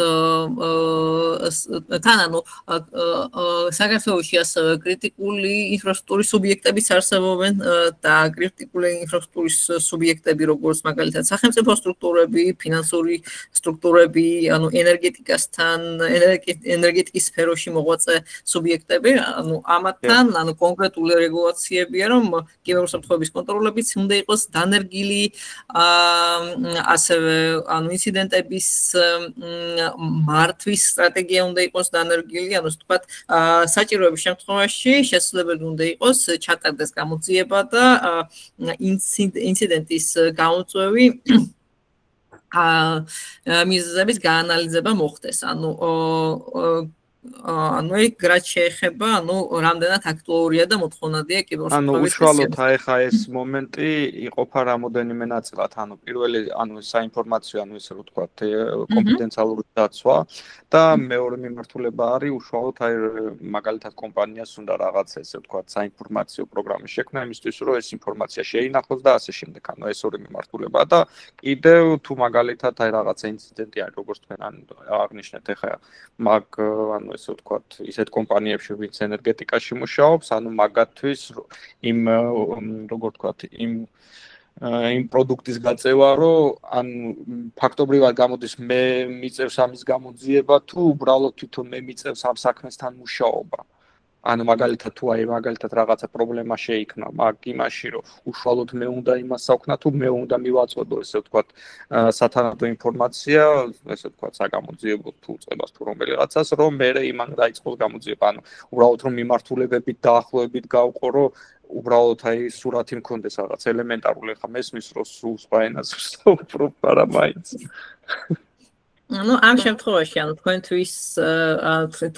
საქართველოში ასევე კრიტიკული ინფრასტრუქტურის სუბიექტებიც არსებობენ და კრიტიკული ინფრასტრუქტურის სუბიექტები როგორც მაგალითად სახელმწიფო სტრუქტურები, ფინანსური სტრუქტურები, ენერგეტიკასთან, ენერგეტიკის სფეროში მოღვაწე სუბიექტები, ამათთან კონკრეტული რეგულაციებია, რომ კიბერუსაფრთხოების კონტროლებიც უნდა იყოს დანერგილი, ასევე ინციდენტების მართვის სტრატეგია უნდა იყოს დანერგილი, ანუ ვთქვათ, საჭიროების შემთხვევაში შესაძლებელი უნდა იყოს ჩატარდეს გამოძიება და ინციდენტის გამოწვევი მიზეზების გაანალიზება მოხდეს. ანუ ეგ რაც შეეხება, რამდენად აქტუალურია და მოთხოვნადია კიბერუსაფრთხოების უშუალოდ ახლა ეს მომენტი იყოფა რამოდენიმე ნაწილად, პირველი, საინფორმაციო, ესე რომ ვთქვათ, კონფიდენციალური დაცვა და მეორე მიმართულება არის უშუალოდ მაგალითად კომპანიას უნდა რაღაც ესე ვთქვათ, საინფორმაციო პროგრამა შექმნა იმისთვის, რომ ეს ინფორმაცია შეინახოს და ასე შემდეგ. ეს ორი მიმართულებაა და კიდევ თუ მაგალითად რაღაცა ინციდენტი არის, როგორც თქვენ აღნიშნეთ ახლა მაგ ესე ვთქვათ, ისეთ კომპანიებში, ვინც ენერგეტიკაში მუშაობს, მაგათთვის იმ როგორ ვთქვათ, იმ პროდუქტის გაწევა, რომ ფაქტობრივად გამოდის მე მიწევს ამის გამოძიება თუ უბრალოდ თვითონ მე მიწევს ამ საქმესთან მუშაობა. ანუ მაგალითად თუ აი მაგალითად რაღაცა პრობლემა შეიქმნა მაგ იმაში რომ უშუალოდ მე უნდა იმას საქმნა თუ მე უნდა მივაწოდო ესე ვთქვათ სათანადო ინფორმაცია ესე ვთქვათ საგამოძიებო თუ წებას თუ რომელიღაცას რომ მე იმან დაიწყოს გამოძიება ანუ უბრალოდ რომ მიმართულებებით დაახლოებით გავყო რომ უბრალოდ აი სურათი მქონდეს რაღაც ელემენტარული ხა მესმის რომ სულ სხვა ენაზე ვსაუბრობ არა მაინც ну ამ შემთხვევაში ანუ თქვენთვის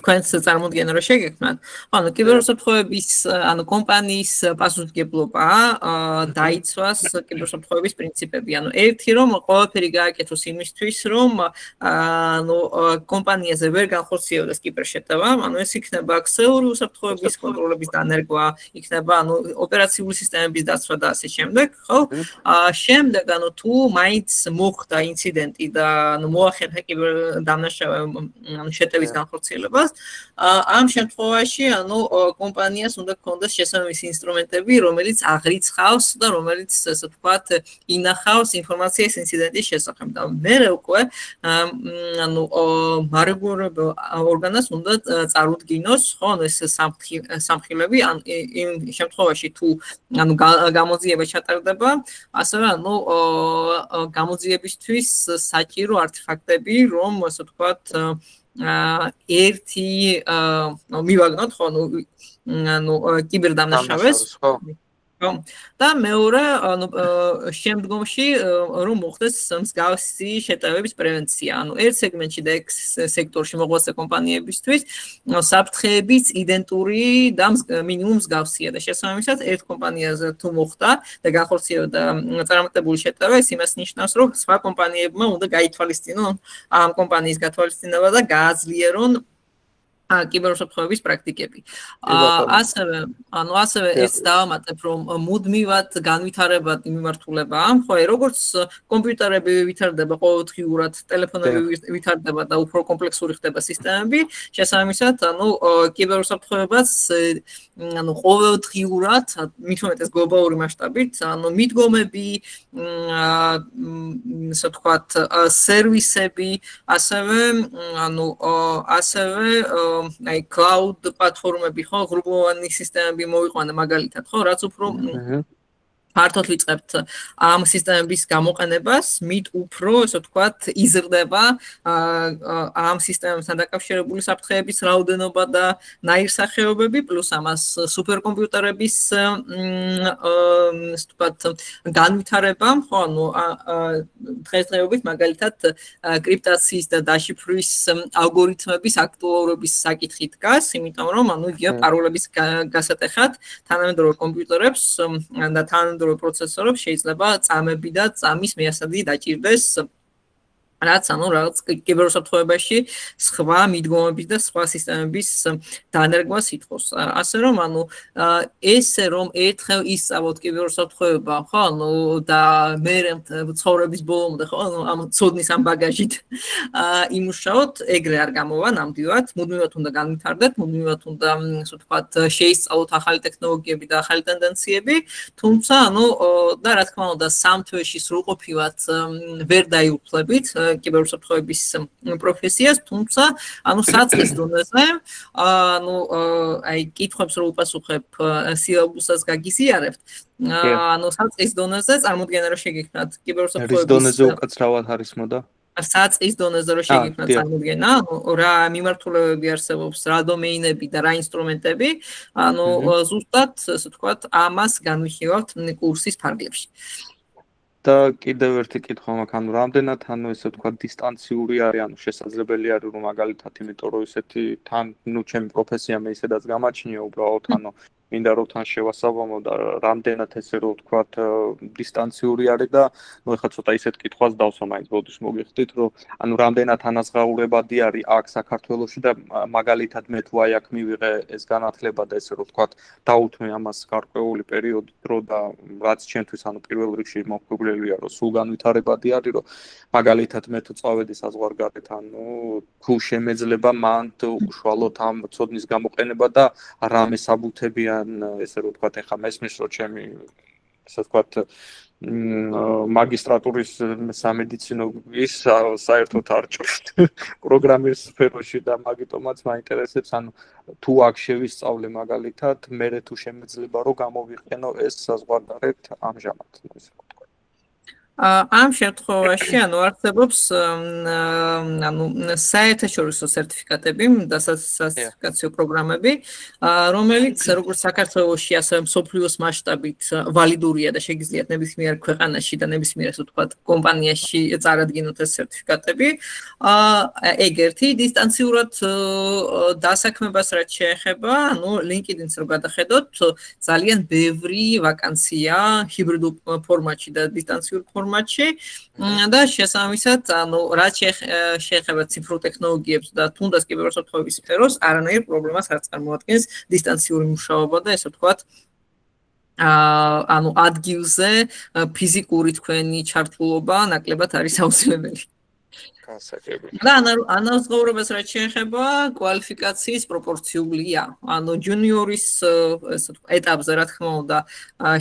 თქვენს წარმოდგენა რო შეგექმნათ ანუ კიბერუსაფრთხოების ანუ კომპანიის პასუხისმგებლობა დაიცვას კიბერუსაფრთხოების პრინციპები ანუ ერთი რომ ყველაფერი გააკეთოს იმისთვის რომ ანუ კომპანიაზე ვერ განხორციელდეს კიბერშეტევა ანუ ეს იქნება ქსელური უსაფრთხოების კონტროლების დანერგვა იქნება ანუ ოპერაციული სისტემების დაცვა და ასე შემდეგ ხო შემდეგ ანუ თუ მაინც მოხდა ინციდენტი და ანუ მოახერხა დამნაშავე შეტევის განხორციელებას ამ შემთხვევაში ანუ კომპანიას უნდა ჰქონდეს შესაბამისი ინსტრუმენტები რომელიც აღრიცხავს და რომელიც ასე ვთქვათ ინახავს ინფორმაციას ინციდენტის შესახებ და მერე უკვე ანუ მარეგულირებელ ორგანოს უნდა წარუდგინოს ხო ეს სამხილები იმ შემთხვევაში თუ ანუ გამოძიება ჩატარდება ასევე ანუ გამოძიებისთვის საჭირო არტეფაქტები რომ ასე ვთქვათ ერთი მივაგნოთ ხო ანუ კიბერდამნაშავეს და მეორე ანუ შემდგომში რომ მოხდეს მსგავსი შეტევების პრევენცია ანუ ერთ სეგმენტში და ეგ სექტორში მოღვაწე კომპანიებისთვის საფრთხეების იდენტური და მინიმუმ მსგავსია და შესაბამისად ერთ კომპანიაზე თუ მოხდა და განხორციელდა წარმატებული შეტევა ეს იმას ნიშნავს რომ სხვა კომპანიებმა უნდა გაითვალისწინონ ამ კომპანიის გათვალისწინება და გააძლიერონ კიბერუსაფრთხოების პრაქტიკები. ასევე ეს დავამატებ, რომ მუდმივად განვითარებად მიმართულება, ხო, როგორც კომპიუტერები ვითარდება ყოველდღიურად, ტელეფონები ვითარდება და უფრო კომპლექსური ხდება სისტემები, შესაბამისად, კიბერუსაფრთხოებას ყოველდღიურად, მით უმეტეს გლობალური მასშტაბით, მიდგომები, ასე ვთქვათ, სერვისები, ასევე აი cloud პლატფორმები ხო გრუპოვანი სისტემები მოიყვანა მაგალითად ხო რაც უფრო ფართოდ ვიწყებთ ამ სისტემების გამოყენებას მით უფრო ასე ვთქვათ იზრდება ამ სისტემებთან დაკავშირებული საფრთხეების რაოდენობა და ნაირსახეობები პლუს ამას სუპერკომპიუტერების ასე ვთქვათ განვითარება ხო ანუ დღესდღეობით მაგალითად კრიპტაციის და დაშიფვრის ალგორითმების აქტუალურობის საკითხი დგას იმიტომ რომ ანუ იგივე პაროლების გასატეხად თანამედროვე კომპიუტერებს და თანამედროვე პროცესორებს შეიძლება წამები და წამის მიასადი დაჭირდეს რაც ანუ რაღაც კიბერუსაფრთხოებაში სხვა მიდგომების და სხვა სისტემების დანერგვას ითხოვს. ასე რომ ანუ ესე რომ ერთხელ ისწავლოთ კიბერუსაფრთხოება, ხო, ანუ და მე ცხოვრების ბოლომდე ხო, ანუ ამ ცოდნის ამ ბაგაჟით იმუშაოთ, ეგრე არ გამოვა ნამდვილად, მუდმივად უნდა განვითარდეთ, მუდმივად უნდა, ასე ვთქვათ, შეისწავლოთ ახალი ტექნოლოგიები და ახალი ტენდენციები, თუმცა ანუ და რა თქმა უნდა სამ თვეში სრულყოფილად ვერ დაიუფლებით კიბერუსაფრთხოების პროფესიას, თუმცა ანუ საწყის დონეზე, ანუ აი კითხვებს რო უპასუხებ სილაბუსას გაგიზიარებთ, ანუ საწყის დონეზე წარმოდგენა რო შეგექმნათ კიბერუსაფრთხოების რის დონეზე უკაცრავად არის მოდა? საწყის დონეზე რო შეგექმნათ წარმოდგენა, ანუ რა მიმართულებები არსებობს, რა დომეინები და რა ინსტრუმენტები, ანუ ზუსტად, ასე ვთქვათ, ამას განვიხილავთ კურსის ფარგლებში. და კიდევ ერთი კითხვა მაქვს, ანუ რამდენად ანუ ესე ვთქვათ დისტანციური არის, ანუ შესაძლებელი არის რომ მაგალითად იმიტომ რომ ესეთი თან ნუ ჩემი პროფესია მე ისედაც გამაჩნია უბრალოდ ანუ მინდა რომ თან შევასაბამო და რამდენად ესე რომ ვთქვათ დისტანციური არის და ნუ ეხლა ცოტა ისეთ კითხვას დავსვა მაინც ბოდიშ მოგიხდით რომ ანუ რამდენად ანაზღაურებადი არის აქ საქართველოში და მაგალითად მე თუ აი აქ მივიღე ეს განათლება და ესე რომ ვთქვათ დაუთმე ამას გარკვეული პერიოდი დრო და რაც ჩემთვის ანუ პირველ რიგში მოხუბრელია რომ სულ განვითარებადი არის რომ მაგალითად მე თუ წავედი საზღვარგარეთ ანუ თუ შემეძლება მან უშუალოდ ამ ცოდნის გამოყენება და რამე საბუთებიან ესე რომ ვთქვათ ეხა მესმის რომ ჩემი ასე ვთქვათ მაგისტრატურის სამედიცინო ის საერთოდ არ ჭრით პროგრამის სფეროში და მაგიტომაც მაინტერესებს ანუ თუ აქ შევისწავლე მაგალითად მე თუ შემეძლება რომ გამოვიყენო ეს საზღვარგარეთ ამჟამად ისე ვთქვა ამ შემთხვევაში ანუ არსებობს ანუ საერთაშორისო სერტიფიკატები და სერტიფიკაციო პროგრამები რომელიც როგორც საქართველოში ასევე მსოფლიოს მასშტაბით ვალიდურია და შეგიძლიათ ნებისმიერ ქვეყანაში და ნებისმიერ ასე ვთქვათ კომპანიაში წარადგინოთ ეს სერტიფიკატები ეგ ერთი დისტანციურად დასაქმებას რაც შეეხება ანუ LinkedIn-ს რო გადახედოთ ძალიან ბევრი ვაკანსია ჰიბრიდულ ფორმატში და დისტანციურ ფორმატში და შესაბამისად ანუ რაც შეეხება ციფრულ ტექნოლოგიებს და თუნდაც კიბერუსაფრთხოების სფეროს არანაირ პრობლემას არ წარმოადგენს დისტანციური მუშაობა და ესე ვთქვათ ანუ ადგილზე ფიზიკური თქვენი ჩართულობა ნაკლებად არის აუცილებელი და ანაზღაურებას რაც შეეხება კვალიფიკაციის პროპორციულია ანუ ჯუნიორის ეტაპზე რა თქმა უნდა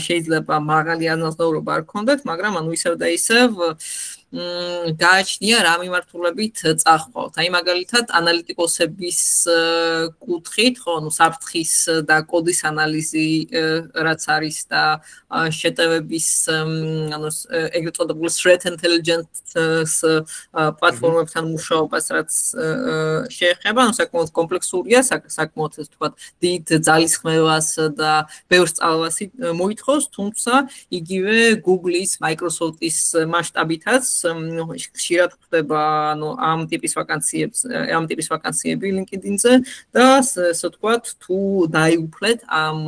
შეიძლება მაღალი ანაზღაურება არ ქონდეთ მაგრამ ანუ ისევ და ისევ გააჩნია რა მიმართულებით წახვალთ. აი მაგალითად ანალიტიკოსების კუთხით, ხო, ну საფრთხის და კოდის ანალიზი რაც არის და შეტევების ანუ ეგრეთ წოდებული threat intelligence პლატფორმებთან მუშაობას რაც შეეხება, ანუ საკმაოდ კომპლექსურია, საკმაოდ ასე ვთქვათ, დიდ ძალისხმევას და ბევრ სწავლას მოითხოვს, თუმცა იგივე Google-ის, Microsoft-ის მასშტაბითაც ხშირად ხდება ანუ ამ ტიპის ვაკანსიები LinkedIn-ზე და ასე ვთქვათ თუ დაიუფლეთ ამ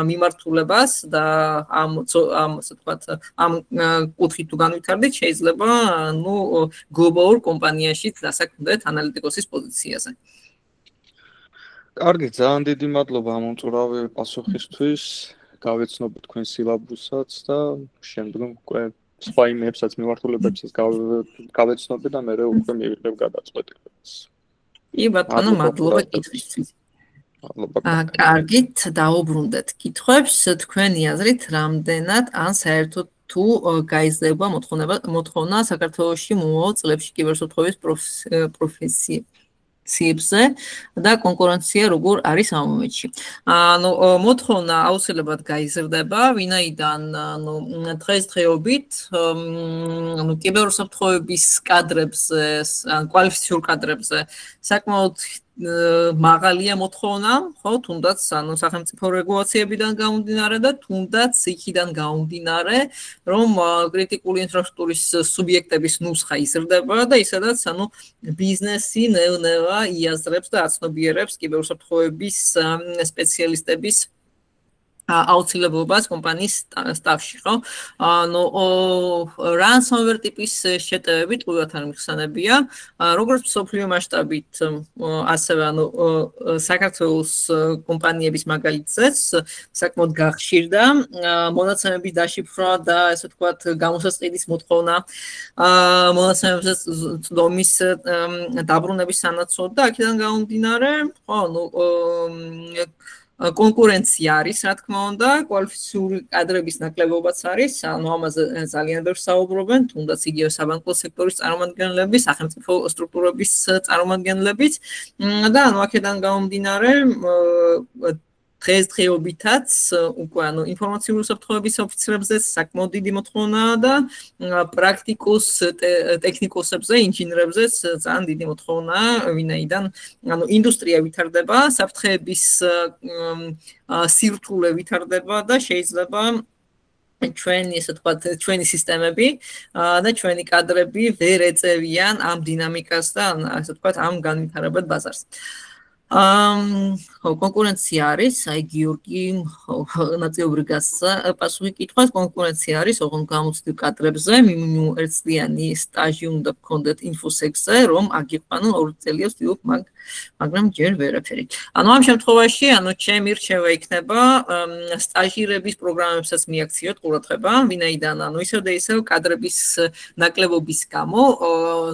მიმართულებას და ამ ასე ვთქვათ ამ კუთხით თუ განვითარდით შეიძლება ну გლობალურ კომპანიაში დასაქმდეთ ანალიტიკოსის პოზიციაზე. კარგი, ძალიან დიდი მადლობა ამ უწურავი პასუხისთვის. გავეცნობ თქვენ სილაბუსსაც და შემდგომ უკვე სხვა იმებსაც მიმართულებებსაც გავეცნობ და მე უკვე მივიღებ გადაწყვეტილებას. კი ბატონო, მადლობა კითხვისთვის. კარგით, დაუბრუნდეთ კითხვებს. თქვენი აზრით, რამდენად ან საერთოდ თუ გაიზრდება მოთხოვნა საქართველოში მომავალ წლებში კიბერუსაფრთხოების პროფესიებზე და კონკურენცია როგორ არის ამ მომენტში. ანუ მოთხოვნა აუცილებლად გაიზრდება, ვინაიდან ანუ დღესდღეობით ანუ კიბერუსაფრთხოების კადრებზე, ან კვალიფიციურ კადრებზე საკმაოდ მაღალია მოთხოვნა, ხო, თუნდაც ანუ სახელმწიფო რეგულაციებიდან გამომდინარე და თუნდაც იქიდან გამომდინარე, რომ კრიტიკული ინფრასტრუქტურის სუბიექტების ნუსხა იზრდება და ისედაც ანუ ბიზნესი ნელა იაზრებს და აცნობიერებს კიბერუსაფრთხოების სპეციალისტების აუცილებლობას კომპანიის სტაფში, ხო? ანუ ransomware ტიპის შეტევები ტყუილად არ მიხსენებია, როგორც მსოფლიო მასშტაბით, ასევე ანუ საქართველოს კომპანიების მაგალითზეც საკმაოდ გახშირდა მონაცემების დაშიფრვა და ესე ვთქვათ გამოსაწყიდის მოთხოვნა, მონაცემების წდომის დაბრუნების სანაცვლოდ და აქედან გამომდინარე, ხო, ანუ კონკურენცია არის, რა თქმა უნდა, კვალიფიციური კადრების ნაკლებობაც არის, ანუ ამაზე ძალიან ბევრს საუბრობენ, თუნდაც იგივე საბანკო სექტორის წარმომადგენლები, სახელმწიფო სტრუქტურების წარმომადგენლებიც და ანუ აქედან გამომდინარე დღესდღეობითაც უკვე ანუ ინფორმაციული უსაფრთხოების ოფიცრებზეც საკმაოდ დიდი მოთხოვნაა და პრაქტიკოს ტექნიკოსებზე, ინჟინრებზეც ძალიან დიდი მოთხოვნაა, ვინაიდან ანუ ინდუსტრია ვითარდება, საფრთხეების სირთულე ვითარდება და შეიძლება ჩვენი ესე ვთქვათ, ჩვენი სისტემები და ჩვენი კადრები ვერ ეწევიან ამ დინამიკას და ასე ვთქვათ, ამ განვითარებად ბაზარს. კონკურენცია არის, აი გიორგი ნაწილობრივ გასცა პასუხი კითხვას, კონკურენცია არის ოღონდ გამოცდილ კადრებზე, მინიმუმ 1 წლიანი სტაჟი უნდა გქონდეთ InfoSec-ზე, რომ აგიყვანონ 2 წელია ვცდილობ მაგ მაგრამ ჯერ ვერაფერი. ანუ ამ შემთხვევაში, ჩემი რჩევა იქნება სტაჟირების პროგრამებსაც მიაქციოთ ყურადღება, ვინაიდან ისევ და ისევ კადრების ნაკლებობის გამო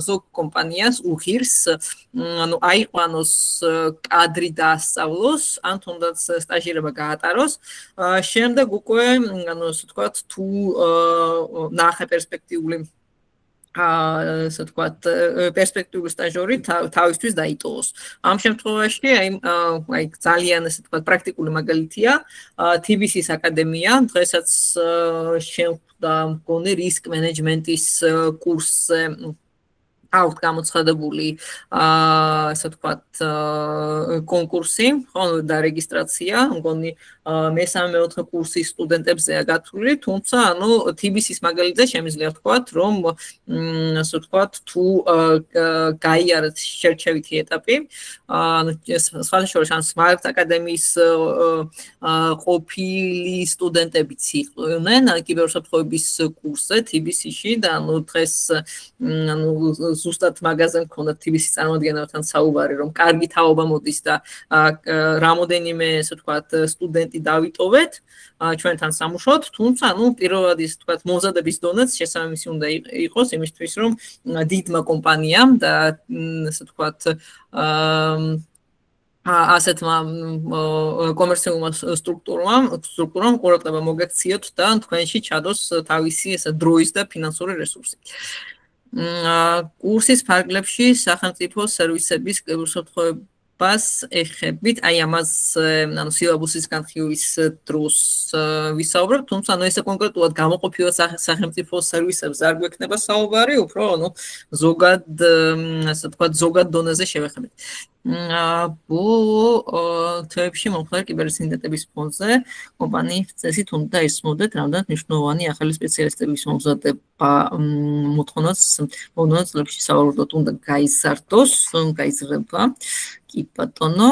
ზოგ კომპანიას უღირს აიყვანოს კადრი დაასწავლოს, ან თუნდაც სტაჟირება გაატაროს, შემდეგ უკვე, ასე ვთქვათ, თუ ნახე პერსპექტიული ასე ვთქვათ, პერსპექტიული სტაჟორი თავისთვის დაიტოვოს. ამ შემთხვევაში, ძალიან ასე ვთქვათ, პრაქტიკული მაგალითია, TBC-ის აკადემია, დღესაც შეხვდა მგონი რისკ მენეჯმენტის კურსზე აქვთ გამოცხადებული ასე ვთქვათ კონკურსი, ხო, და რეგისტრაცია, მგონი მე-3-4 კურსის სტუდენტებზეა გათვლილი, თუმცა TBC-ის მაგალითზე შემიძლია ვთქვათ, რომ ასე ვთქვათ, თუ გაიარეთ შერჩევითი ეტაპი, სხვათა შორის სმარტ აკადემიის ყოფილი სტუდენტებიც იყვნენ კიბერუსაფრთხოების კურსზე TBC-ში და დღეს ზუსტად მაგაზე მქონდა TBC-ის წარმომადგენელთან საუბარი, რომ კარგი თაობა მოდის და რამოდენიმე, ასე ვთქვათ, სტუდენტი დავიტოვეთ ჩვენთან სამუშაოდ, თუმცა, პირველად ის ვთქვათ, მომზადების დონეც შესაბამისი უნდა იყოს იმისთვის, რომ დიდმა კომპანიამ და ასე ვთქვათ, ასეთმა კომერციულმა სტრუქტურამ ყურადღება მოგექციოთ და თქვენში ჩადოს თავისი ესე დროის და ფინანსური რესურსი. კურსის ფარგლებში სახელმწიფო სერვისების კიბერუსაფრთხოებას ეხებით, ამას სილაბუსის განხილვის დროს ვისაუბრებ, თუმცა ესე კონკრეტულად გამოყოფილ სახელმწიფო სერვისებს არ გვექნება საუბარი, უფრო ზოგად, ასე ვთქვათ, ზოგად დონეზე შევეხებით. თვეებში მომხდარ კიბერინციდენტების ფონზე კომპანიის წესით უნდა ისმოდეთ რამდენად მნიშვნელოვანი ახალი სპეციალისტების მომზადება მოთხოვნას მომდევნო წლებში სავარაუდოდ უნდა გაიზარდოს, გაიზრდება. კი ბატონო,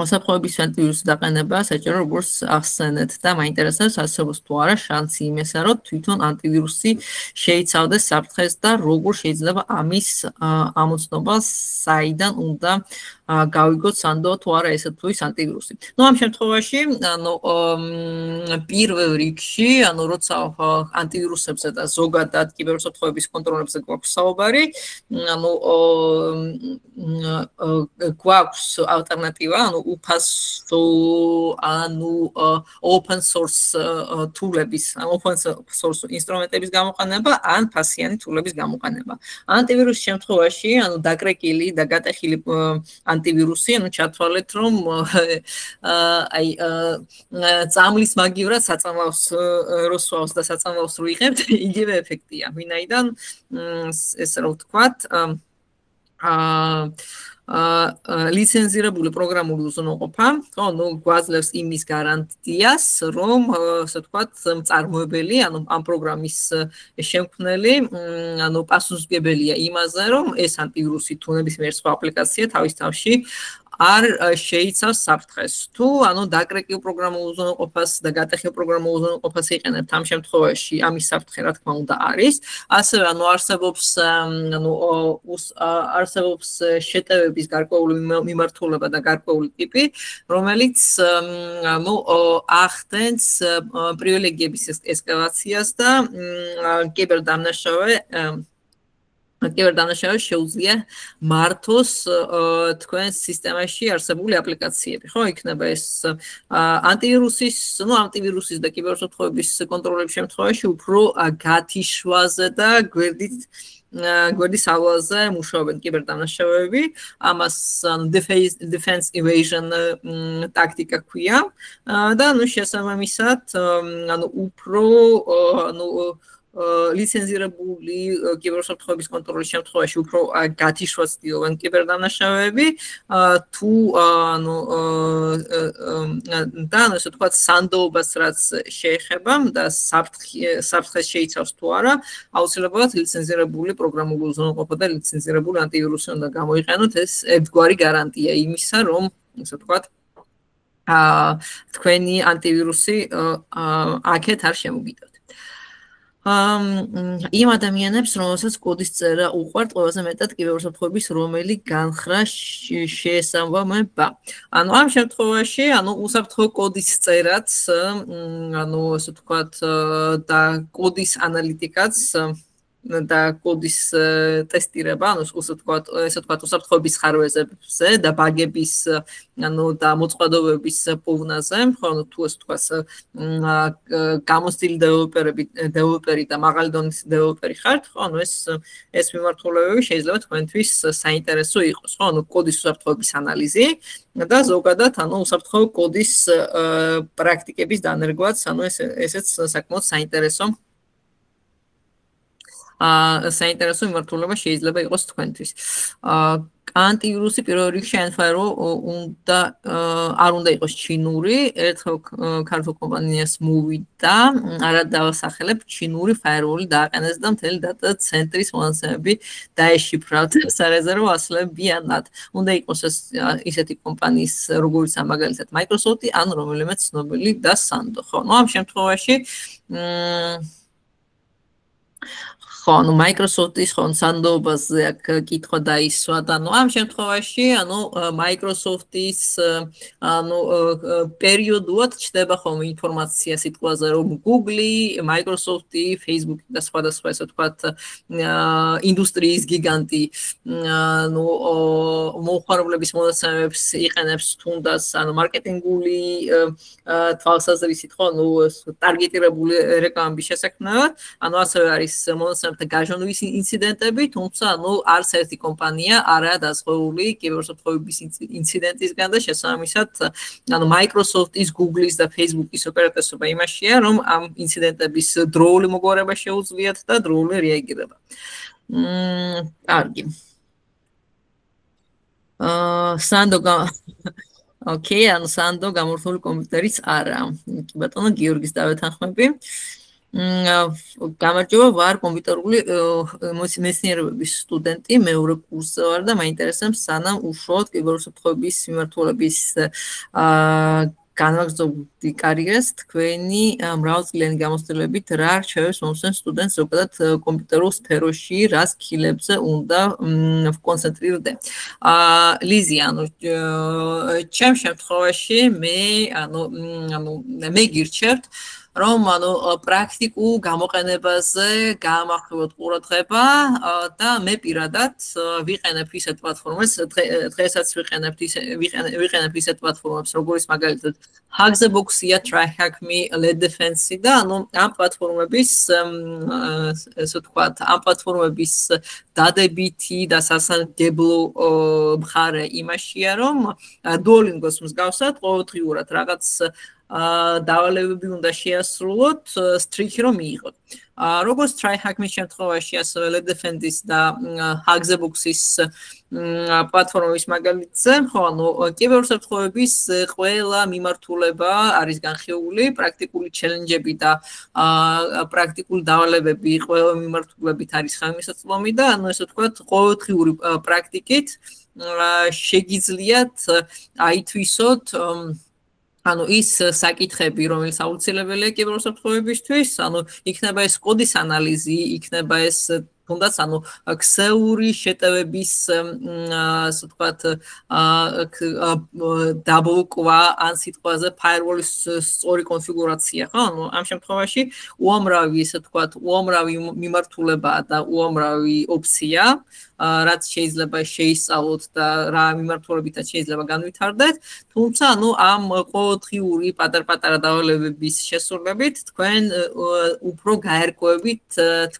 მოსაფრთხოების ანტივირუსის დაყენება საჭირო როგორც ახსენეთ და მაინტერესებს არსებობს თუ არა შანსი იმისა, რომ თვითონ ანტივირუსი შეიცავდეს საფრთხეს და როგორ შეიძლება ამის ამოცნობა საიდან უნდა გავიგოთ სანდო თუ არა ესეთ თუ ის ანტივირუსი. ამ შემთხვევაში, პირველ რიგში, როცა ანტივირუსებზე და ზოგადად კიბერუსაფრთხოების კონტროლებზე გვაქვს საუბარი, გვაქვს ალტერნატივა, უფასო, open source თულების, open source ინსტრუმენტების გამოყენება, ან ფასიანი თულების გამოყენება. ანტივირუსის შემთხვევაში, დაკრეკილი და გატეხილი ანტივირუსი, ჩათვალეთ, რომ წამლის მაგივრად საწამლავს როსვავს და საწამლავს რო იღებთ, იგივე ეფექტია. ვინაიდან ესე რომ ვთქვათ, ლიცენზირებული პროგრამული უზრუნველყოფა, გვაძლევს იმის გარანტიას, რომ, ასე ვთქვათ, მწარმოებელი, ამ პროგრამის შემქმნელი, პასუხისმგებელია იმაზე, რომ ეს ანტივირუსი თუ ნებისმიერ სხვა აპლიკაცია თავის თავში არ შეიცავს საფრთხეს. თუ დაკრეკილ პროგრამულ უზრუნველყოფას და გატეხილ პროგრამულ უზრუნველყოფას იყენებთ ამ შემთხვევაში, ამის საფრთხე რა თქმა უნდა არის. ასევე არსებობს შეტევების გარკვეული მიმართულება და გარკვეული ტიპი, რომელიც ახდენს პრივილეგიების ესკალაციას და კიბერდანაშაულს შეუძლია მართოს თქვენს სისტემაში არსებული აპლიკაციები, ხო? იქნება ეს ანტივირუსის და კიბერუსაფრთხოების კონტროლების შემთხვევაში უფრო გათიშვაზე და გვერდის ავალზე მუშაობენ კიბერდანაშაულები, ამას defense evasion ტაქტიკა ქვია და შესაბამისად უფრო ლიცენზირებული კიბერუსაფრთხოების კონტროლის შემთხვევაში უფრო გათიშვას ცდილობენ კიბერდანაშაულები, თუ და ასე ვთქვათ, სანდოობას რაც შეეხება და საფრთხეს შეიცავს თუ არა, აუცილებლად ლიცენზირებული პროგრამული უზრუნველყოფა და ლიცენზირებული ანტივირუსი უნდა გამოიყენოთ, ეს ერთგვარი გარანტია იმისა, რომ ასე ვთქვათ, თქვენი ანტივირუსი აქეთ არ შემოგიდოთ. იმ ადამიანებს, რომელსაც კოდის წერა უყვართ, ყველაზე მეტად კიბერუსაფრთხოების რომელი განხრა შეესაბამება. ანუ ამ შემთხვევაში, უსაფრთხო კოდის წერაც, ასე ვთქვათ, და კოდის ანალიტიკაც და კოდის ტესტირება, ესე ვთქვათ, უსაფრთხოების ხარვეზებზე და ბაგების, და მოწყობილობების პოვნაზე, ხო, თუ ესე ვთქვათ, გამოცდილი დეველოპერი და მაღალი დონის დეველოპერი ხართ, ხო, ეს მიმართულებები შეიძლება თქვენთვის საინტერესო იყოს, ხო, კოდის უსაფრთხოების ანალიზი და ზოგადად, უსაფრთხო კოდის პრაქტიკების დანერგვაც, ესეც საკმაოდ საინტერესო მიმართულება შეიძლება იყოს თქვენთვის. ანტივირუსი პირველ რიგში ანთვარო არ უნდა იყოს ჩინური, ერთხელ ქართულ კომპანიას მოვიდა, არა დავასახელებ, ჩინური ფაერვოლი დააყენეს და მთელი დატა ცენტრის მონაცემები დაეშიფრავთ სარეზერვო ასლებიანად. უნდა იყოს ისეთი კომპანიის, როგორც მაგალითად Microsoft ან რომელიმე ცნობილი და სანდო, ხო? ამ შემთხვევაში ხო, Microsoft-ის სანდოობაზე აქ კითხვა დაისვა და ამ შემთხვევაში, Microsoft-ის პერიოდულად ჩდება ხოლმე ინფორმაცია სიტყვაზე, რომ Google, Microsoft, Facebook და სხვადასხვა, ასე ვთქვათ, ინდუსტრიის გიგანტი, მოხმარებლების მონაცემებს იყენებს თუნდაც, მარკეტინგული თვალსაზრისით, ხო, ტარგეტირებული რეკლამების შესაქმნელად, ასევე არის და გაჟონვის ინციდენტები, თუმცა არც ერთი კომპანია არაა დაზღვეული კიბერუსაფრთხოების ინციდენტისგან და შესაბამისად Microsoft-ის, Google-ის და Facebook-ის ოპერატესობა იმაშია, რომ ამ ინციდენტების დროული მოგვარება შეუძლიათ და დროული რეაგირება. კარგი. სანდო გამორთული კომპიუტერიც არა. კი ბატონო, გიორგის დავეთანხმები. გამარჯობა, ვარ კომპიუტერული მეცნიერებების სტუდენტი, მეორე კურსზე ვარ და მაინტერესებს სანამ უშუალოდ კიბერუსაფრთხოების მიმართულების განვაგრძობდი კარიერას, თქვენი მრავალწლიანი გამოცდილებით რა რჩევებს მოსცემ სტუდენტს ზოგადად კომპიუტერულ სფეროში, რა სკილებზე უნდა ვკონცენტრირდე. ლიზი, ჩემ შემთხვევაში მე გირჩევთ რომ პრაქტიკულ გამოყენებაზე გაამახვილოთ ყურადღება და მე პირადად ვიყენებ ისეთ პლატფორმებს, დღესაც ვიყენებ ისეთ პლატფორმებს, როგორც მაგალითად Hugzebox-ია, TryHackMe, LedDefense და ამ პლატფორმების ესე ვთქვათ, ამ პლატფორმების დადებითი და სასარგებლო მხარე იმაშია, რომ Duolingo-ს მსგავსად ყოველდღიურად რაღაც დავალებები უნდა შეასრულოთ, სტრიქი რომ მიიღოთ. როგორც TryHackMe-ის შემთხვევაში, ასევე LedDefense-ის და Hugzebox-ის პლატფორმების მაგალითზე, ხო, კიბერუსაფრთხოების ყველა მიმართულება არის განხილული, პრაქტიკული ჩელენჯები და პრაქტიკული დავალებები ყველა მიმართულებით არის ხელმისაწვდომი და ესე ვთქვათ, ყოველდღიური პრაქტიკით შეგიძლიათ აითვისოთ ის საკითხები, რომელიც აუცილებელია კიბერუსაფრთხოებისთვის, იქნება ეს კოდის ანალიზი, იქნება ეს თუნდაც ქსელური შეტევების, ასე ვთქვათ, დაბლოკვა ან სიტყვაზე ფაერვოლის სწორი კონფიგურაცია, ხო? ამ შემთხვევაში უამრავი, ესე ვთქვათ, უამრავი მიმართულება და უამრავი ოფცია, რაც შეიძლება შეისწავლოთ და რა მიმართულებითაც შეიძლება განვითარდეთ, თუმცა ამ ყოველდღიური პატარ-პატარა დავალებების შესრულებით თქვენ უფრო გაერკვევით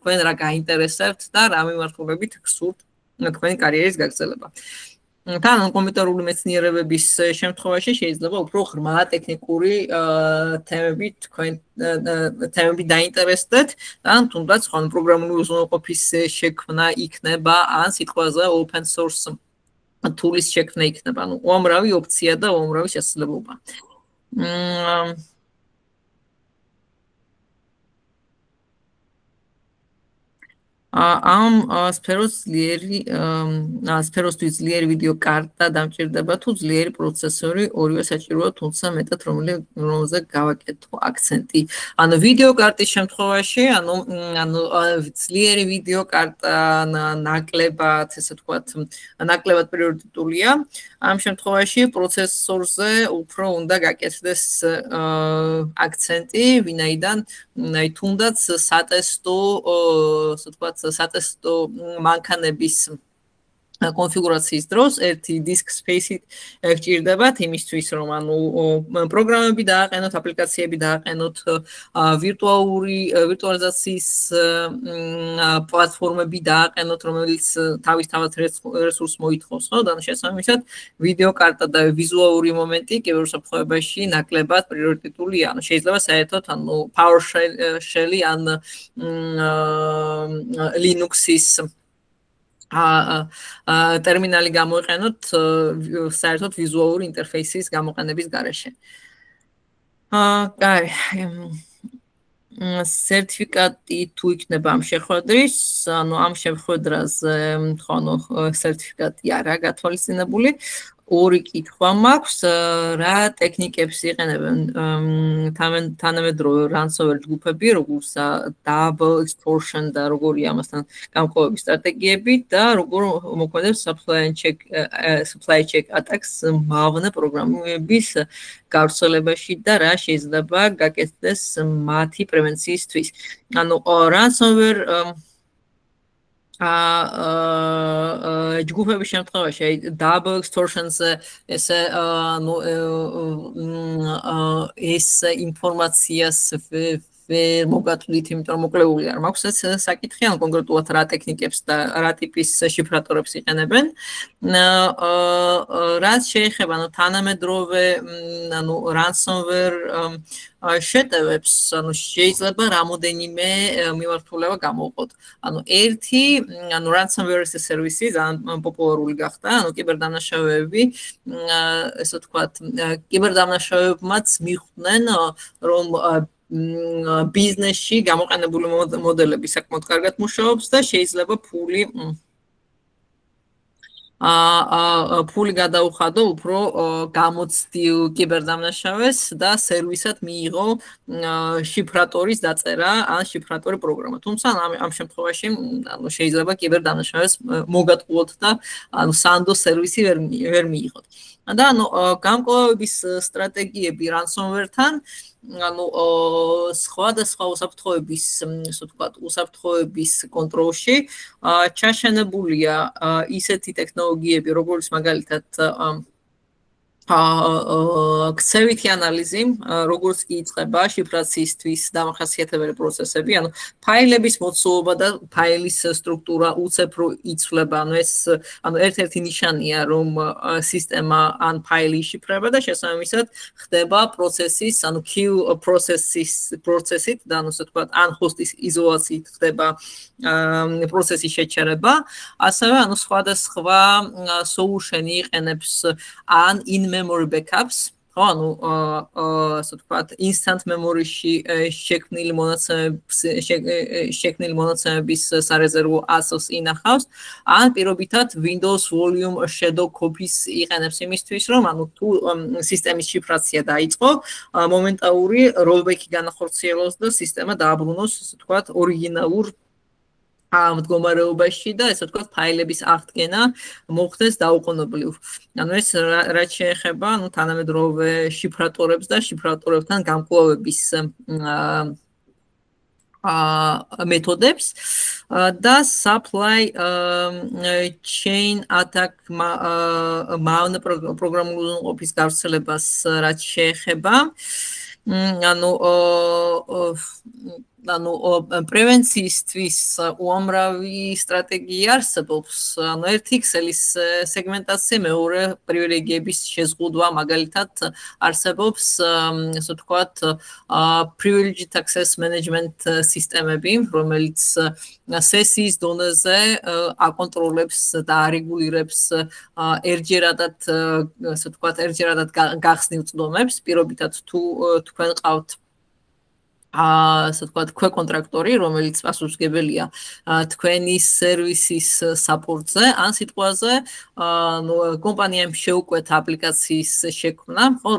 თქვენ რა გაინტერესებთ და რა მიმართულებით გსურთ თქვენი კარიერის გაგრძელება. თან კომპიუტერული მეცნიერებების შემთხვევაში შეიძლება უფრო ღრმა ტექნიკური თემები დაინტერესდეთ და თუნდაც პროგრამული უზრუნველყოფის შექმნა იქნება ან სიტყვაზე open source tools შექმნა იქნება. უამრავი ოფცია და უამრავი შესაძლებლობა. ამ სფეროსთვის ძლიერი ვიდეო კარტა დამჭირდება თუ ძლიერი პროცესორი, ორივე საჭიროა, თუმცა მეტად რომელზე გავაკეთო აქცენტი. ანუ ვიდეო კარტის შემთხვევაში, ანუ ძლიერი ვიდეო კარტა ნაკლებად, ესე ვთქვათ, ნაკლებად პრიორიტეტულია. ამ შემთხვევაში პროცესორზე უფრო უნდა გაკეთდეს აქცენტი, ვინაიდან თუნდაც სატესტო, ასე ვთქვათ, სატესტო მანქანების კონფიგურაციის დროს ერთი disk space-ით გჭირდებათ იმისთვის, რომ ანუ პროგრამები დააყენოთ, აპლიკაციები დააყენოთ, ვირტუალიზაციის პლატფორმები დააყენოთ, რომელიც თავისთავად რესურსს მოითხოვს, ხო? და შესაბამისად, ვიდეო კარტა და ვიზუალური მომენტი კიბერუსაფრთხოებაში ნაკლებად პრიორიტეტულია. ანუ შეიძლება საერთოდ ანუ PowerShell-ი ან Linux-ის ტერმინალი გამოიყენოთ საერთოდ ვიზუალური ინტერფეისის გამოყენების გარეშე. კაი. სერტიფიკატი თუ იქნება ამ შეხვედრის, ანუ ამ შეხვედრაზე, ხო, ანუ სერტიფიკატი არა გათვალისწინებული. ორი კითხვა მაქვს, რა ტექნიკებს იყენებენ თანამედროვე ransomware ჯგუფები, როგორიცაა double extortion და როგორი ამასთან გამყოფების სტრატეგიები და როგორ მოქმედებს supply check attacks მავნე პროგრამების გავრცელებაში და რა შეიძლება გაკეთდეს მათი პრევენციისთვის. ანუ ransomware ჯგუფების შემთხვევაში double extortions ესე ანუ ეს ინფორმაციას ვერ მოგაწვდით, იმიტომ რომ მოკლეული არ მაქვს ეს საკითხი, ან კონკრეტულად რა ტექნიკებს და რა ტიპის შიფრატორებს იყენებენ. რაც შეეხება ანუ თანამედროვე ანუ ransomware შეტევებს, ანუ შეიძლება რამოდენიმე მიმართულება გამოვყოთ. ანუ ერთი, ანუ ransomware services ან პოპულარული გახდა, ანუ კიბერდანაშაულებები, ესე ვთქვათ, კიბერდანაშაულებებმაც მიხვდნენ, რომ ბიზნესში გამოყენებული მოდელები საკმაოდ კარგად მუშაობს და შეიძლება ფული გადაუხადო უფრო გამოცდილ კიბერდანაშაუეს და სერვისად მიიღო შიფრატორის დაწერა ან შიფრატორი პროგრამა. თუმცა ამ შემთხვევაში ანუ შეიძლება კიბერდანაშაუეს მოგატყუოთ და ანუ სანდო სერვისი ვერ მიიღოთ. და ანუ გამკლავების სტრატეგიები ransomware-თან ანუ სხვადასხვა უსაფრთხოების, ასე ვთქვათ, უსაფრთხოების კონტროლში ჩაშენებულია ისეთი ტექნოლოგიები, როგორც მაგალითად ქსევითი ანალიზი, როგორც კი იწყება შიფრაციისთვის დამახასიათებელი პროცესები, ანუ ფაილების მოცულობა და ფაილის სტრუქტურა უცებრო იცვლება, ანუ ერთ-ერთი ნიშანია, რომ სისტემა ან ფაილი იშიფრება და შესაბამისად ხდება პროცესის, ანუ kill პროცესით და ანუ ასე ვთქვათ, ან ჰოსტის იზოლაციით ხდება პროცესის შეჩერება, ასევე ანუ სხვადასხვა solution-ი იყენებს ან in-memory backups, ხო, ანუ ასე ვთქვათ, instant memory-ში შექმნილი მონაცემების სარეზერვო ასოს ინახავს, ან პირობითად Windows Volume Shadow Copies იყენებს იმისთვის, რომ ანუ თუ სისტემის შიფრაცია დაიწყო, მომენტალური rollback-ი განახორციელოს და სისტემა დააბრუნოს, ასე ვთქვათ, ორიგინალურ მდგომარეობაში და ესე ვთქვათ ფაილების აღდგენა მოხდეს დაუყოვნებლივ. ანუ ეს რაც შეეხება ანუ თანამედროვე შიფრატორებს და შიფრატორებთან გამკლავების მეთოდებს და supply chain attack მავნე პროგრამული უზრუნველყოფის გავრცელებას რაც შეეხება ანუ პრევენციისთვის უამრავი სტრატეგია არსებობს. ანუ ერთი ქსელის სეგმენტაცია, მეორე პრივილეგიების შეზღუდვა, მაგალითად არსებობს, ასე ვთქვათ, privileged access management სისტემები, რომელიც სესიის დონეზე აკონტროლებს და არეგულირებს ერთჯერადად, ასე ვთქვათ, ერთჯერადად გახსნილ წვდომებს, პირობითად თუ თქვენ ყავთ ასე ვთქვათ, ქვეკონტრაქტორი, რომელიც პასუხისმგებელია თქვენი სერვისის საპორტზე, ან სიტყვაზე, ნუ კომპანიამ შეუკვეთა აპლიკაციის შექმნა, ხო,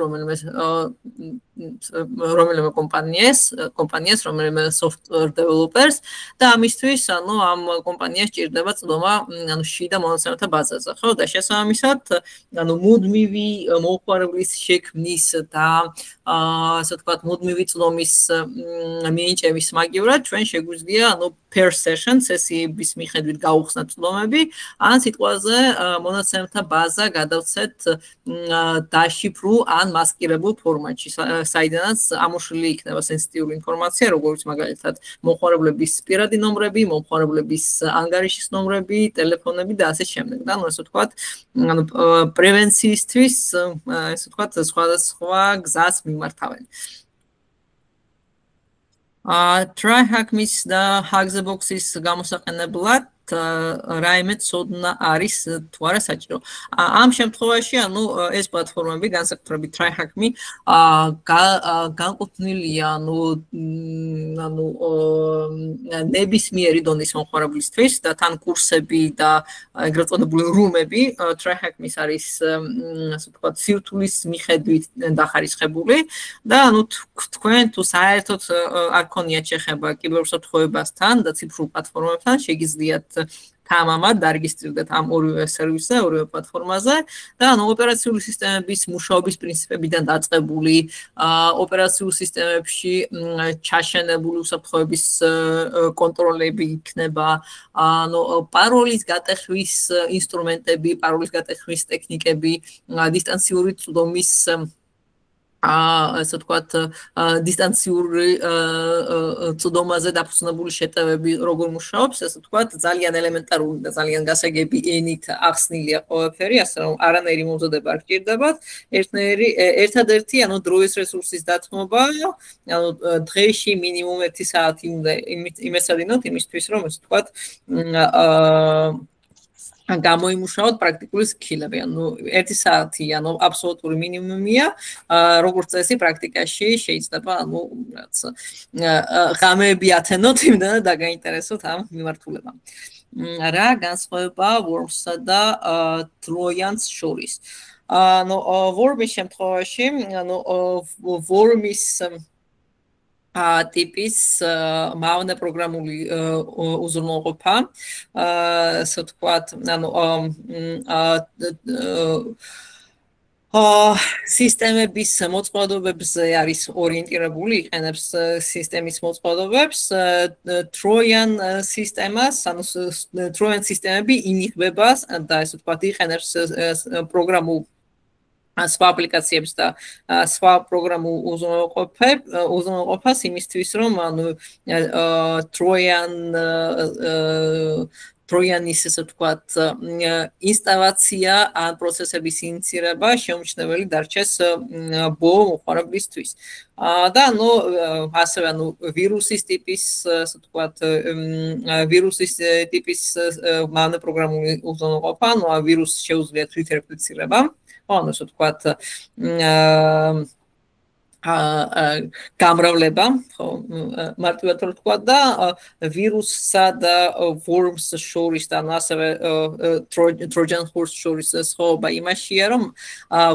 რომელიმე კომპანიას, რომელიმე software developers და ამისთვის, ანუ ამ კომპანიას ჭირდება წვდომა, ანუ შიდა მონაცემთა ბაზაზე, ხო, და შესაბამისად, ანუ მუდმივი მომხმარებლის შექმნის და ასე ვთქვათ, მუდმივი წვდომის მინიჭების მაგივრად ჩვენ შეგვიძლია, ანუ per session სესიების მიხედვით გაუხსნათ წვდომები, ან სიტყვაზე მონაცემთა ბაზა გადავცეთ დაშიფრულ ან მასკირებულ ფორმატში, საიდანაც ამოშლილი იქნება სენსიტიური ინფორმაცია, როგორც მაგალითად მომხმარებლების პირადი ნომრები, მომხმარებლების ანგარიშის ნომრები, ტელეფონები და ასე შემდეგ. და ანუ ასე ვთქვათ, ანუ პრევენციისთვის, ასე ვთქვათ, სხვადასხვა გზას მიმართავენ. TryHackMe-ს და HackTheBox-ის გამოსაყენებლად რაიმე ცოდნა არის თუ არა საჭირო. ამ შემთხვევაში, ანუ ეს პლატფორმები, განსაკუთრებით TryHackMe, განკუთვნილია, ანუ ნებისმიერი დონის მომხმარებლისთვის და თან კურსები და ეგრეთ წოდებული რუმები TryHackMe-ს არის, ასე ვთქვათ, სირთულის მიხედვით დახარისხებული და ანუ თქვენ თუ საერთოდ არ გქონიათ შეხება კიბერუსაფრთხოებასთან და ციფრულ პლატფორმებთან, შეგიძლიათ თამამად დარეგისტრირდეთ ამ ორივე სერვისზე, ორივე პლატფორმაზე და ანუ ოპერაციული სისტემების მუშაობის პრინციპებიდან დაწყებული, ოპერაციული სისტემებში ჩაშენებული უსაფრთხოების კონტროლები იქნება, ანუ პაროლის გატეხვის ინსტრუმენტები, პაროლის გატეხვის ტექნიკები, დისტანციური წვდომის ასე ვთქვათ, დისტანციური წვდომაზე დაფუძნებული შეტევები როგორ მუშაობს, ასე ვთქვათ, ძალიან ელემენტარული და ძალიან გასაგები ენით ახსნილია ყველაფერი, ასე რომ არანაირი მომზადება არ გჭირდებათ. ერთადერთი, ანუ დროის რესურსის დათმობა, ანუ დღეში მინიმუმ 1 საათი უნდა იმესადინოთ იმისთვის, რომ ასე ვთქვათ, გამოიმუშაოთ პრაქტიკული სკილები, ანუ 1 საათი, ანუ აბსოლუტური მინიმუმია, როგორც წესი პრაქტიკაში შეიძლება, ანუ რაც ღამეები ათენოთ, იმდანაც დაგაინტერესოთ ამ მიმართულებამ. რა განსხვავება Worms-სა და Trojans შორის? ანუ Worms-ის შემთხვევაში, ანუ Worms-ის ტიპის მავნე პროგრამული უზრუნველყოფა, ასე ვთქვათ, ანუ სისტემების მოწყობილობებზე არის ორიენტირებული, იყენებს სისტემის მოწყობილობებს, Trojan სისტემას, ანუ Trojan სისტემები ინიღბება და ასე ვთქვათ, იყენებს პროგრამულ სხვა აპლიკაციებს და სხვა პროგრამულ უზრუნველყოფას იმისთვის, რომ ანუ Trojan-ის ასე ვთქვათ, ინსტალაცია ან პროცესების ინიციირება შეუმჩნეველი დარჩეს ბოლო მომხმარებლისთვის. და ანუ ასევე ანუ ვირუსის ტიპის, ასე ვთქვათ, ვირუსის ტიპის მავნე პროგრამული უზრუნველყოფა, ანუ ვირუსს შეუძლია თვითრეპლიცირება. ანუ ასე ვთქვათ, გამრავლება, ხო, მარტივად რო ვთქვა და ვირუსსა და Worms შორის და ასევე Trojan horse შორის სხვაობა იმაშია, რომ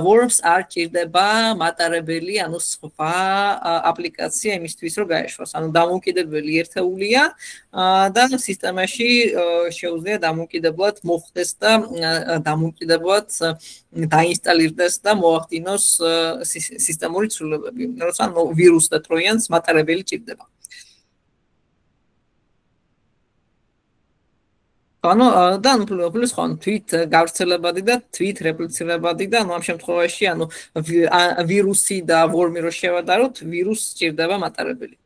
Worms არ ჭირდება მატარებელი, ანუ სხვა აპლიკაცია იმისთვის, რომ გაეშვას. ანუ დამოუკიდებელი ერთეულია და სისტემაში შეუძლია დამოუკიდებლად მოხდეს და დამოუკიდებლად დაინსტალირდეს და მოახდინოს სისტემური ცვლილებები. როცა ვირუსს და ტროიანს მატარებელი ჭირდება. ანუ და პლუს ხო თვით გავრცელებადი და თვით რეპლიცირებადი და ამ შემთხვევაში ანუ ვირუსი და ვორმი რო შევადაროთ, ვირუსს ჭირდება მატარებელი.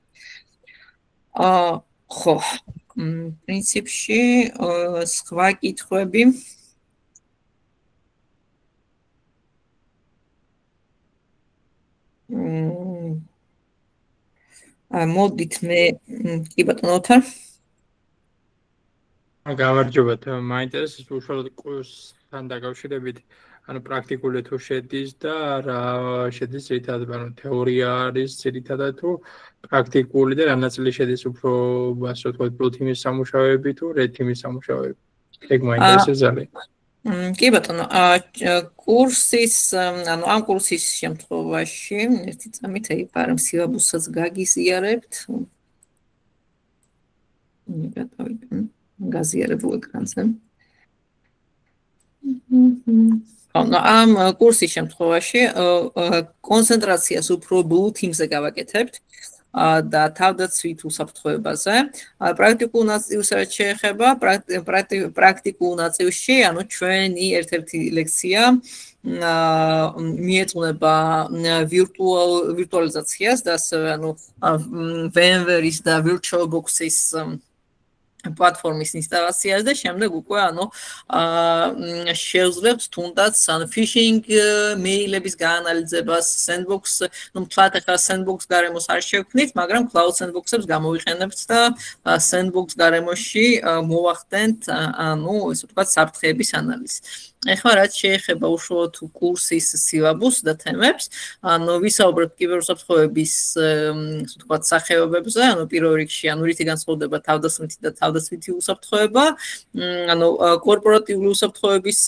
ხო, პრინციპში სხვა კითხვები მოდით მე კი ბატონო ოთარ გამარჯობათ, მაინტერესებს უშუალოდ კურსთან დაკავშირებით ანუ პრაქტიკული თუ შედის და რა შედის ძირითადად, ანუ თეორია არის ძირითადად თუ პრაქტიკული და რა ნაწილი შედის უფრო ასე ვთქვათ, blue team-ის სამუშაოები თუ red team-ის სამუშაოები. ეგ მაინტერესებს ძალიან. კი ბატონო, კურსის, ანუ ამ კურსის შემთხვევაში ერთი წამით ეიფარ სილაბუსსაც გაგიზიარებთ. გაზიარებულ ეკრანზე. ანუ ამ კურსის შემთხვევაში კონცენტრაციას უფრო blue team-ზე გავაკეთებთ. და თავდაცვით უსაფრთხოებაზე. პრაქტიკულ ნაწილს რაც შეეხება, პრაქტიკულ ნაწილში, ანუ ჩვენი ერთ-ერთი ლექცია მიეძღვნება ვირტუალიზაციას და ასევე ანუ VMware-ის და VirtualBox-ის პლატფორმის ინსტალაციას და შემდეგ უკვე ანუ შევძლებთ თუნდაც ან phishing მეილების გაანალიზებას, sandbox, ну მთლად ახლა sandbox გარემოს არ შევქმნით, მაგრამ cloud sandbox-ებს გამოვიყენებთ და sandbox გარემოში მოვახდენთ ანუ ესე ვთქვათ საფრთხეების ანალიზს. ეხლა რაც შეეხება უშუალოდ კურსის სილაბუსს და თემებს, ანუ ვისაუბრებთ კიბერუსაფრთხოების ასე ვთქვათ სახეობებზე, ანუ პირველ რიგში ანუ რითი განსხვავდება თავდასხმითი და თავდაცვითი უსაფრთხოება, ანუ კორპორატიული უსაფრთხოების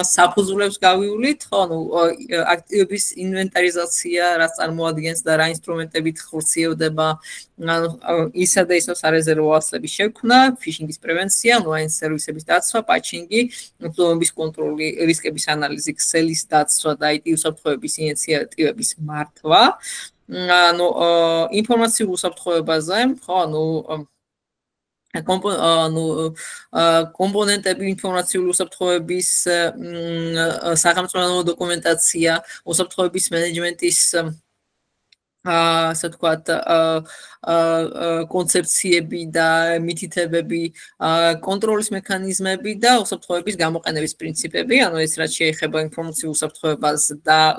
საფუძვლებს გავივლით, ხო, ანუ აქტივების ინვენტარიზაცია, რაც წარმოადგენს და რა ინსტრუმენტებით ხორციელდება, ანუ ისა და ისა სარეზერვო ასლების შექმნა, phishing-ის პრევენცია, online სერვისების დაცვა, patching-ი, პრობლემების კონტროლი, რისკების ანალიზი, ქსელის დაცვა და IT უსაფრთხოების ინიციატივების მართვა. ანუ ინფორმაციულ უსაფრთხოებაზე, ხო, ანუ კომპონენტები ინფორმაციული უსაფრთხოების სახელმწიფო დოკუმენტაცია, უსაფრთხოების მენეჯმენტის ასე ვთქვათ კონცეფციები და მითითებები, კონტროლის მექანიზმები და უსაფრთხოების გამოყენების პრინციპები, ანუ ეს რაც შეეხება ინფორმაციულ უსაფრთხოებას და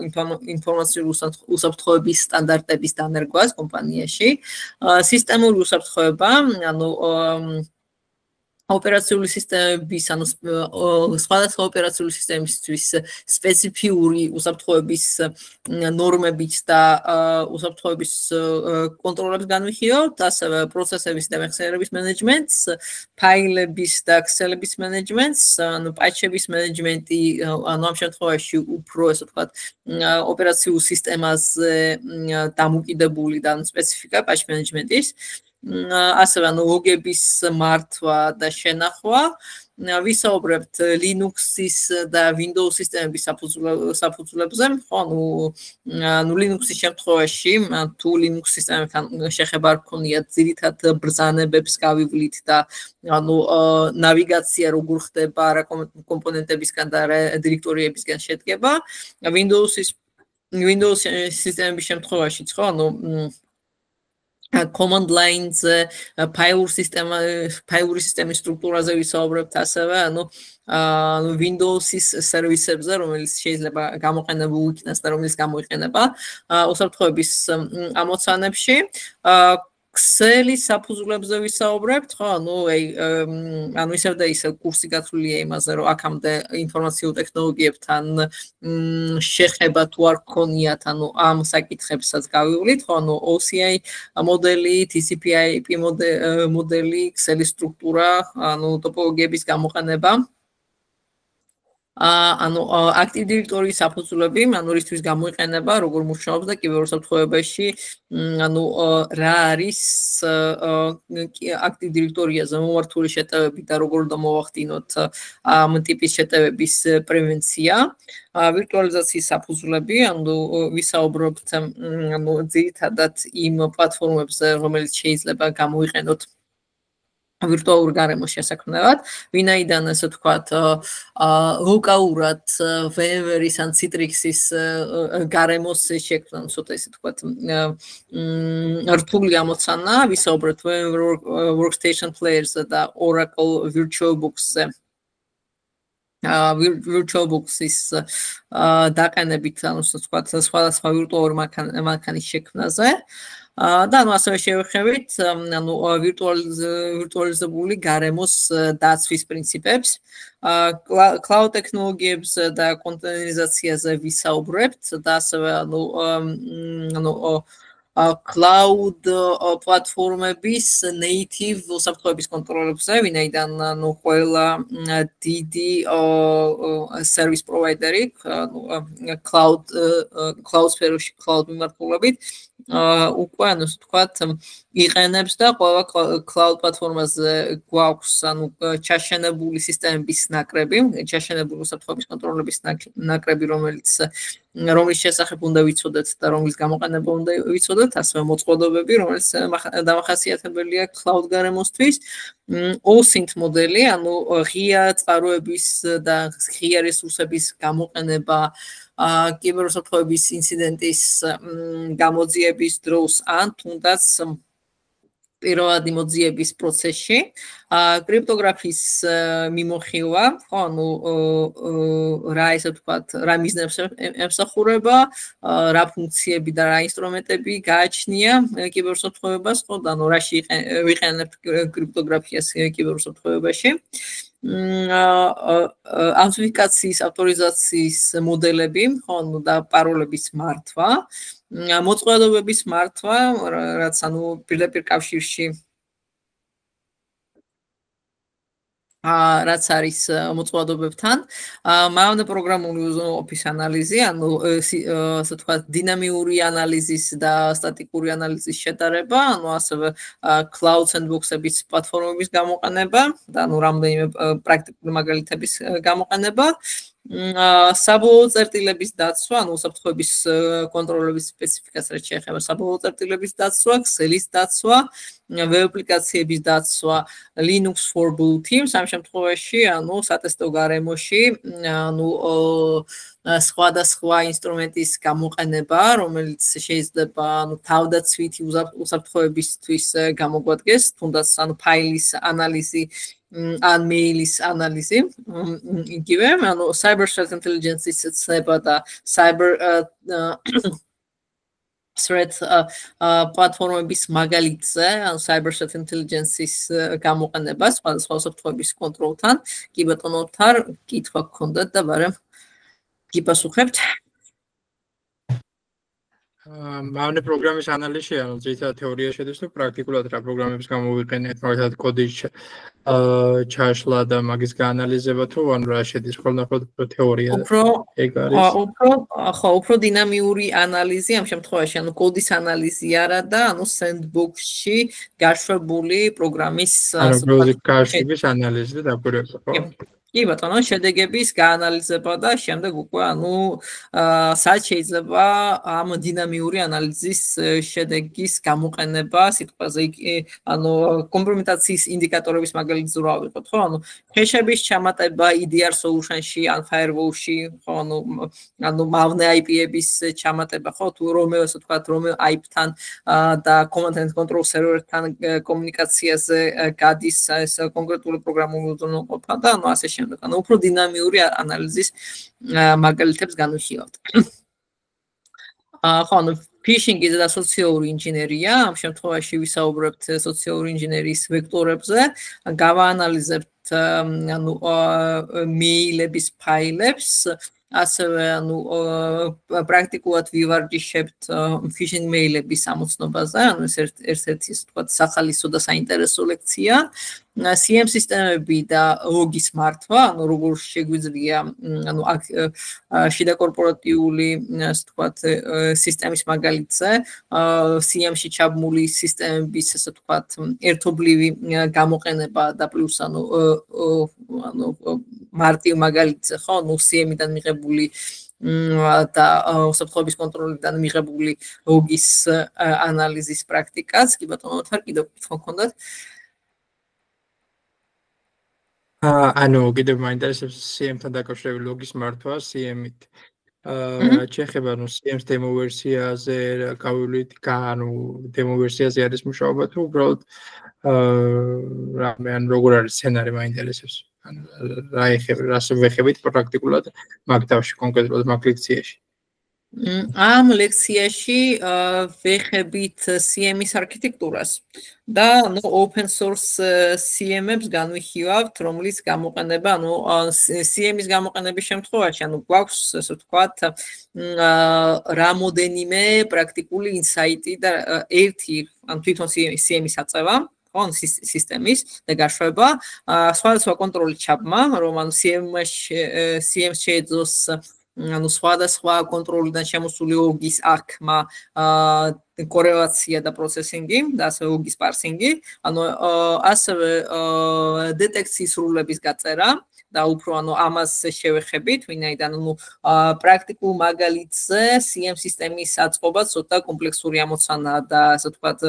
ინფორმაციულ უსაფრთხოების სტანდარტების დანერგვას კომპანიაში, სისტემური უსაფრთხოება, ანუ ოპერაციული სისტემების, ანუ სხვადასხვა ოპერაციული სისტემისთვის სპეციფიური უსაფრთხოების ნორმებით და უსაფრთხოების კონტროლებს განვიხილავთ, ასევე პროცესების და მეხსიერების მენეჯმენტს, ფაილების და ქსელების მენეჯმენტს, ანუ პატჩების მენეჯმენტი, ანუ ამ შემთხვევაში უფრო ესე ვთქვათ, ოპერაციულ სისტემაზე დამოკიდებული და სპეციფიკა პატჩ მენეჯმენტის. ასევე ანუ ლოგების მართვა და შენახვა, ვისაუბრებთ Linux-ის და Windows სისტემების საფუძვლებზე, ხო, ანუ Linux-ის შემთხვევაში, თუ Linux სისტემებთან შეხება გქონიათ, ძირითად ბრძანებებს გავივლით და ანუ ნავიგაცია როგორ ხდება რა კომპონენტებისგან და რა დირექტორიებისგან შედგება. Windows სისტემების შემთხვევაში, ხო, ანუ command lines, ფაილური სისტემის სტრუქტურაზე ვისაუბრებთ ასევე, ანუ Windows-ის სერვისებზე, რომელიც შეიძლება გამოყენებულ იქნას და რომელიც გამოიყენება უსაფრთხოების ამოცანებში. ქსელის საფუძვლებზე ვისაუბრებთ, ხო, ანუ ისევ და ისევ კურსი გათვლილია იმაზე, რომ აქამდე ინფორმაციულ ტექნოლოგიებთან შეხება თუ არ გქონიათ, ანუ ამ საკითხებსაც გავივლით, ხო, ანუ OCI მოდელი, TCP/IP მოდელი, ქსელის სტრუქტურა, ანუ ტოპოლოგიების გამოყენება. ანუ აქტივ დირექტორიის საფუძვლები, ანუ რისთვის გამოიყენება, როგორ მუშაობს და კიბერუსაფრთხოებაში, ანუ რა არის აქტივ დირექტორიაზე მომართული შეტევები და როგორ უნდა მოვახდინოთ ამ ტიპის შეტევების პრევენცია, ვირტუალიზაციის საფუძვლები, ანუ ვისაუბრობთ ანუ ძირითადად იმ პლატფორმებზე, რომელიც შეიძლება გამოიყენოთ ვირტუალურ გარემოს შესაქმნელად, ვინაიდან ასე ვთქვათ, ლოკალურად VMware-ის ან Citrix-ის გარემოს შექმნა, ცოტა ესე ვთქვათ, რთული ამოცანა, ვისაუბრებთ VMware Workstation Player-ზე და Oracle VirtualBox-ზე. VirtualBox-ის დაყენებით, ანუ ასე ვთქვათ, სხვადასხვა ვირტუალური მანქანის შექმნაზე. და ანუ ასევე შევეხებით ანუ ვირტუალიზებული გარემოს დაცვის პრინციპებს. Cloud ტექნოლოგიებს და კონტეინერიზაციაზე ვისაუბრებთ და ასევე ანუ cloud პლატფორმების native უსაფრთხოების კონტროლებზე, ვინაიდან ანუ ყველა დიდი service provider-ი cloud სფეროში cloud მიმართულებით უკვე ანუ ვთქვათ იყენებს და ყველა cloud პლატფორმაზე გვაქვს ანუ ჩაშენებული სისტემების ნაკრები, ჩაშენებული უსაფრთხოების კონტროლების ნაკრები, რომლის შესახებ უნდა ვიცოდეთ და რომლის გამოყენება უნდა ვიცოდეთ, ასევე მოწყობილობები, რომელიც დამახასიათებელია cloud გარემოსთვის. OSINT მოდელი, ანუ ღია წყაროების და ღია რესურსების გამოყენება კიბერუსაფრთხოების ინციდენტის გამოძიების დროს ან თუნდაც პირველადი მოძიების პროცესში კრიპტოგრაფიის მიმოხილვა, ხო, ანუ რა ესე ვთქვათ, რა მიზნებს ემსახურება, რა ფუნქციები და რა ინსტრუმენტები გააჩნია კიბერუსაფრთხოებას, ხო, და ანუ რაში ვიყენებთ კრიპტოგრაფიას კიბერუსაფრთხოებაში. ავთენტიფიკაციის, ავტორიზაციის მოდელები, ხო, და პაროლების მართვა, მოწყობილობების მართვა, რაც ანუ პირდაპირ კავშირში რაც არის მოწყობილობებთან, მავნე პროგრამული უზრუნველყოფის ანალიზი, ანუ ასე ვთქვათ, დინამიური ანალიზის და სტატიკური ანალიზის შედარება, ანუ ასევე cloud sandbox-ების პლატფორმების გამოყენება და ანუ რამდენიმე პრაქტიკული მაგალითების გამოყენება. საბოლოო წერტილების დაცვა, ანუ უსაფრთხოების კონტროლების სპეციფიკას რაც შეეხება საბოლოო წერტილების დაცვა, ქსელის დაცვა, ვებ აპლიკაციების დაცვა, Linux for Blue Teams, ამ შემთხვევაში, ანუ სატესტო გარემოში, ანუ სხვადასხვა ინსტრუმენტის გამოყენება, რომელიც შეიძლება ანუ თავდაცვითი უსაფრთხოებისთვის გამოგვადგეს, თუნდაც ანუ ფაილის ანალიზი ან მეილის ანალიზი, იგივე, ანუ cyber threat intelligence-ის ცნება და cyber threat პლატფორმების მაგალითზე, ანუ cyber threat intelligence-ის გამოყენება სხვადასხვა უსაფრთხოების კონტროლთან, კი ბატონო თარ, კითხვა გქონდათ და ბარემ გიპასუხებთ. მავნე პროგრამის ანალიზი, ანუ ძირითადად თეორია შედის თუ პრაქტიკულად რა პროგრამებს გამოვიყენეთ, მაგალითად კოდის ჩაშლა და მაგის გაანალიზება თუ ანუ რა შედის ხოლმე თეორია ეგ არის. უფრო დინამიური ანალიზი ამ შემთხვევაში, ანუ კოდის ანალიზი არა და ანუ sandbox-ში გაშვებული პროგრამის გაშვების ანალიზი და დაკვირვება, ხო? კი ბატონო, შედეგების გაანალიზება და შემდეგ უკვე ანუ სად შეიძლება ამ დინამიური ანალიზის შედეგის გამოყენება სიტყვაზე ანუ კომპრომიტაციის ინდიკატორების მაგალითზე რა ვიყოთ, ხო? ანუ ჰეშების ჩამატება EDR solution-ში ან firewall-ში, ხო, ანუ მავნე IP-ების ჩამატება, ხო, თუ რომელ ასე ვთქვათ, რომელ IP-თან და command and control server-თან კომუნიკაციაზე გადის ეს კონკრეტული პროგრამული უზრუნველყოფა და ანუ ასე ანუ უფრო დინამიური ანალიზის მაგალითებს განვიხილავთ. ხო, ანუ ფიშინგი და სოციალური ინჟინერია, ამ შემთხვევაში ვისაუბრებთ სოციალური ინჟინერიის ვექტორებზე, გავაანალიზებთ ანუ მეილების ფაილებს, ასევე ანუ პრაქტიკულად ვივარჯიშებთ ფიშინგ მეილების ამოცნობაზე, ანუ ეს ერთ-ერთი ისე ვთქვათ სახალისო და საინტერესო ლექცია. CM სისტემები და ლოგის მართვა, ანუ როგორ შეგვიძლია ანუ შიდა კორპორატიული ასე ვთქვათ სისტემის მაგალითზე CM-ში ჩაბმული სისტემების ასე ვთქვათ ერთობლივი გამოყენება და პლუს ანუ მარტივ მაგალითზე, ხო, ну CM-დან მიღებული და უსაფრთხოების კონტროლიდან მიღებული ლოგის ანალიზის პრაქტიკაც. კი ბატონო, თარ კიდევ კითხვა გქონდათ? ანუ კიდევ მაინტერესებს CM-თან დაკავშირებული ლოგის მართვა CM-ით. ჩეხება ნუ CM-ს დემო ვერსიაზე გავივლით, ანუ დემო ვერსიაზე არის მუშაობა თუ უბრალოდ რამე ან როგორ არის სცენარი მაინტერესებს. რა ეხება, რას ვეხებით პრაქტიკულად მაგ თავში კონკრეტულად მაგ ლექციაში. ამ ლექციაში ვეხებით CM-ის არქიტექტურას და open source CM-ებს განვიხილავთ, რომლის გამოყენება, CM-ის გამოყენების შემთხვევაში, გვაქვს, ასე ვთქვათ, რამოდენიმე პრაქტიკული ინსაიტი და ერთი, თვითონ CM-ის აწევა, სისტემის და გაშვება, სხვადასხვა კონტროლის ჩაბმა, რომ CM-ს შეეძლოს სხვადასხვა კონტროლიდან შემოსული ოგის აღქმა, კორელაცია და პროცესინგი და ასევე ოგის პარსინგი, ასევე დეტექციის სრულების გაწერა და უფრო ამას შევეხებით, ვინაიდან პრაქტიკულ მაგალითზე CM სისტემის აწყობა ცოტა კომპლექსური ამოცანაა და ასე ვთქვათ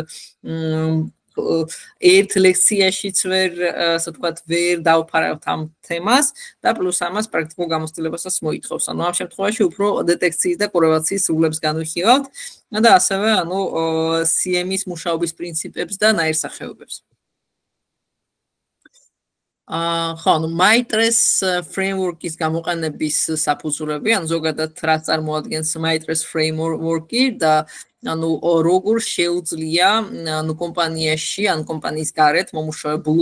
ერთ ლექციაშიც ასე ვთქვათ ვერ დავფარავთ ამ თემას და პლუს ამას პრაქტიკულ გამოცდილებასაც მოითხოვს. ამ შემთხვევაში უფრო დეტექციის და კორელაციის სრულებს განვიხილავთ და ასევე CM-ის მუშაობის პრინციპებს და ნაირსახეობებს. MyTrace framework-ის გამოყენების საფუძვლები, ზოგადად რა წარმოადგენს MyTrace framework-ი და როგორ შეუძლია კომპანიაში, კომპანიის გარეთ მომუშავებულ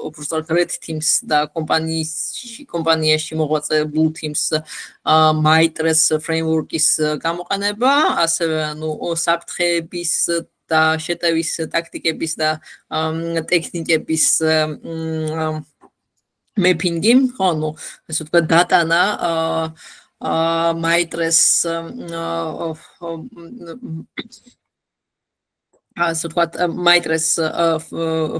უბრალოდ Red Teams და კომპანიაში მოღვაწე Blue Teams MyTrace framework-ის გამოყენება, ასევე საფრთხეების და შეტევის ტაქტიკების და ტექნიკების mapping-ი, ასე ვთქვათ, დატანა MyTrace ასე ვთქვათ, MyTrace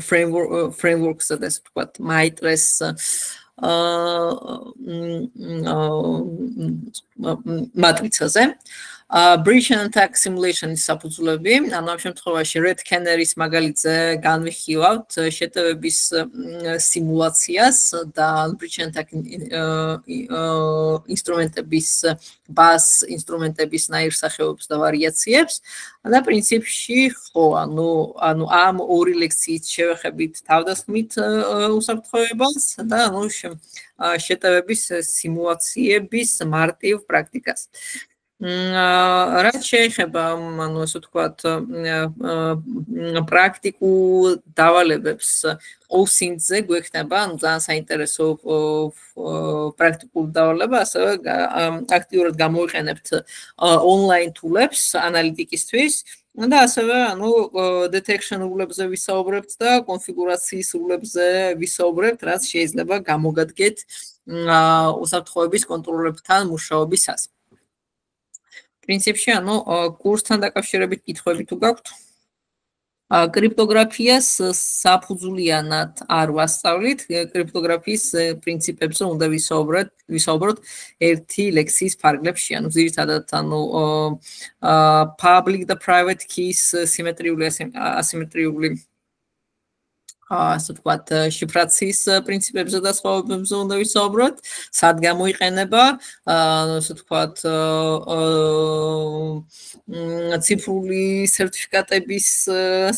frameworks და ასე ვთქვათ, MyTrace მატრიცაზე. Breach and attack simulation-ის საფუძვლები, ამ შემთხვევაში Red Canary-ის მაგალითზე განვიხილავთ შეტევების სიმულაციას და breach and attack ინსტრუმენტების ინსტრუმენტების ნაირსახეობებს და ვარიაციებს და პრინციპში ამ ორი ლექციით შევეხებით თავდასხმით უსაფრთხოებას და შეტევების სიმულაციების მარტივ პრაქტიკას. რაც შეეხება, ასე ვთქვათ, პრაქტიკულ დავალებებს OSINT-ზე გვექნება, ძალიან საინტერესო პრაქტიკულ დავალება, ასევე აქტიურად გამოვიყენებთ online tool-ებს ანალიტიკისთვის და ასევე detection rule-ებზე ვისაუბრებთ და კონფიგურაციის rule-ებზე ვისაუბრებთ, რაც შეიძლება გამოგადგეთ უსაფრთხოების კონტროლებთან მუშაობისას. პრინციპში, კურსთან დაკავშირებით კითხვები თუ გაქვთ? კრიპტოგრაფიას საფუძვლიანად არ ვასწავლით, კრიპტოგრაფიის პრინციპებზე უნდა ვისაუბროთ ერთი ლექციის ფარგლებში, ძირითადად public და private keys სიმეტრიული ასიმეტრიული ასე ვთქვათ, შიფრაციის პრინციპებზე და სხვაობებზე უნდა ვისაუბროთ, სად გამოიყენება, ასე ვთქვათ, ციფრული სერტიფიკატების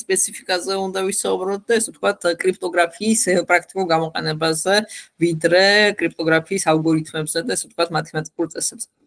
სპეციფიკაზე უნდა ვისაუბროთ და ასე ვთქვათ, კრიპტოგრაფიის პრაქტიკულ გამოყენებაზე, ვიდრე კრიპტოგრაფიის ალგორითმებზე და ასე ვთქვათ, მათემატიკურ წესებზე.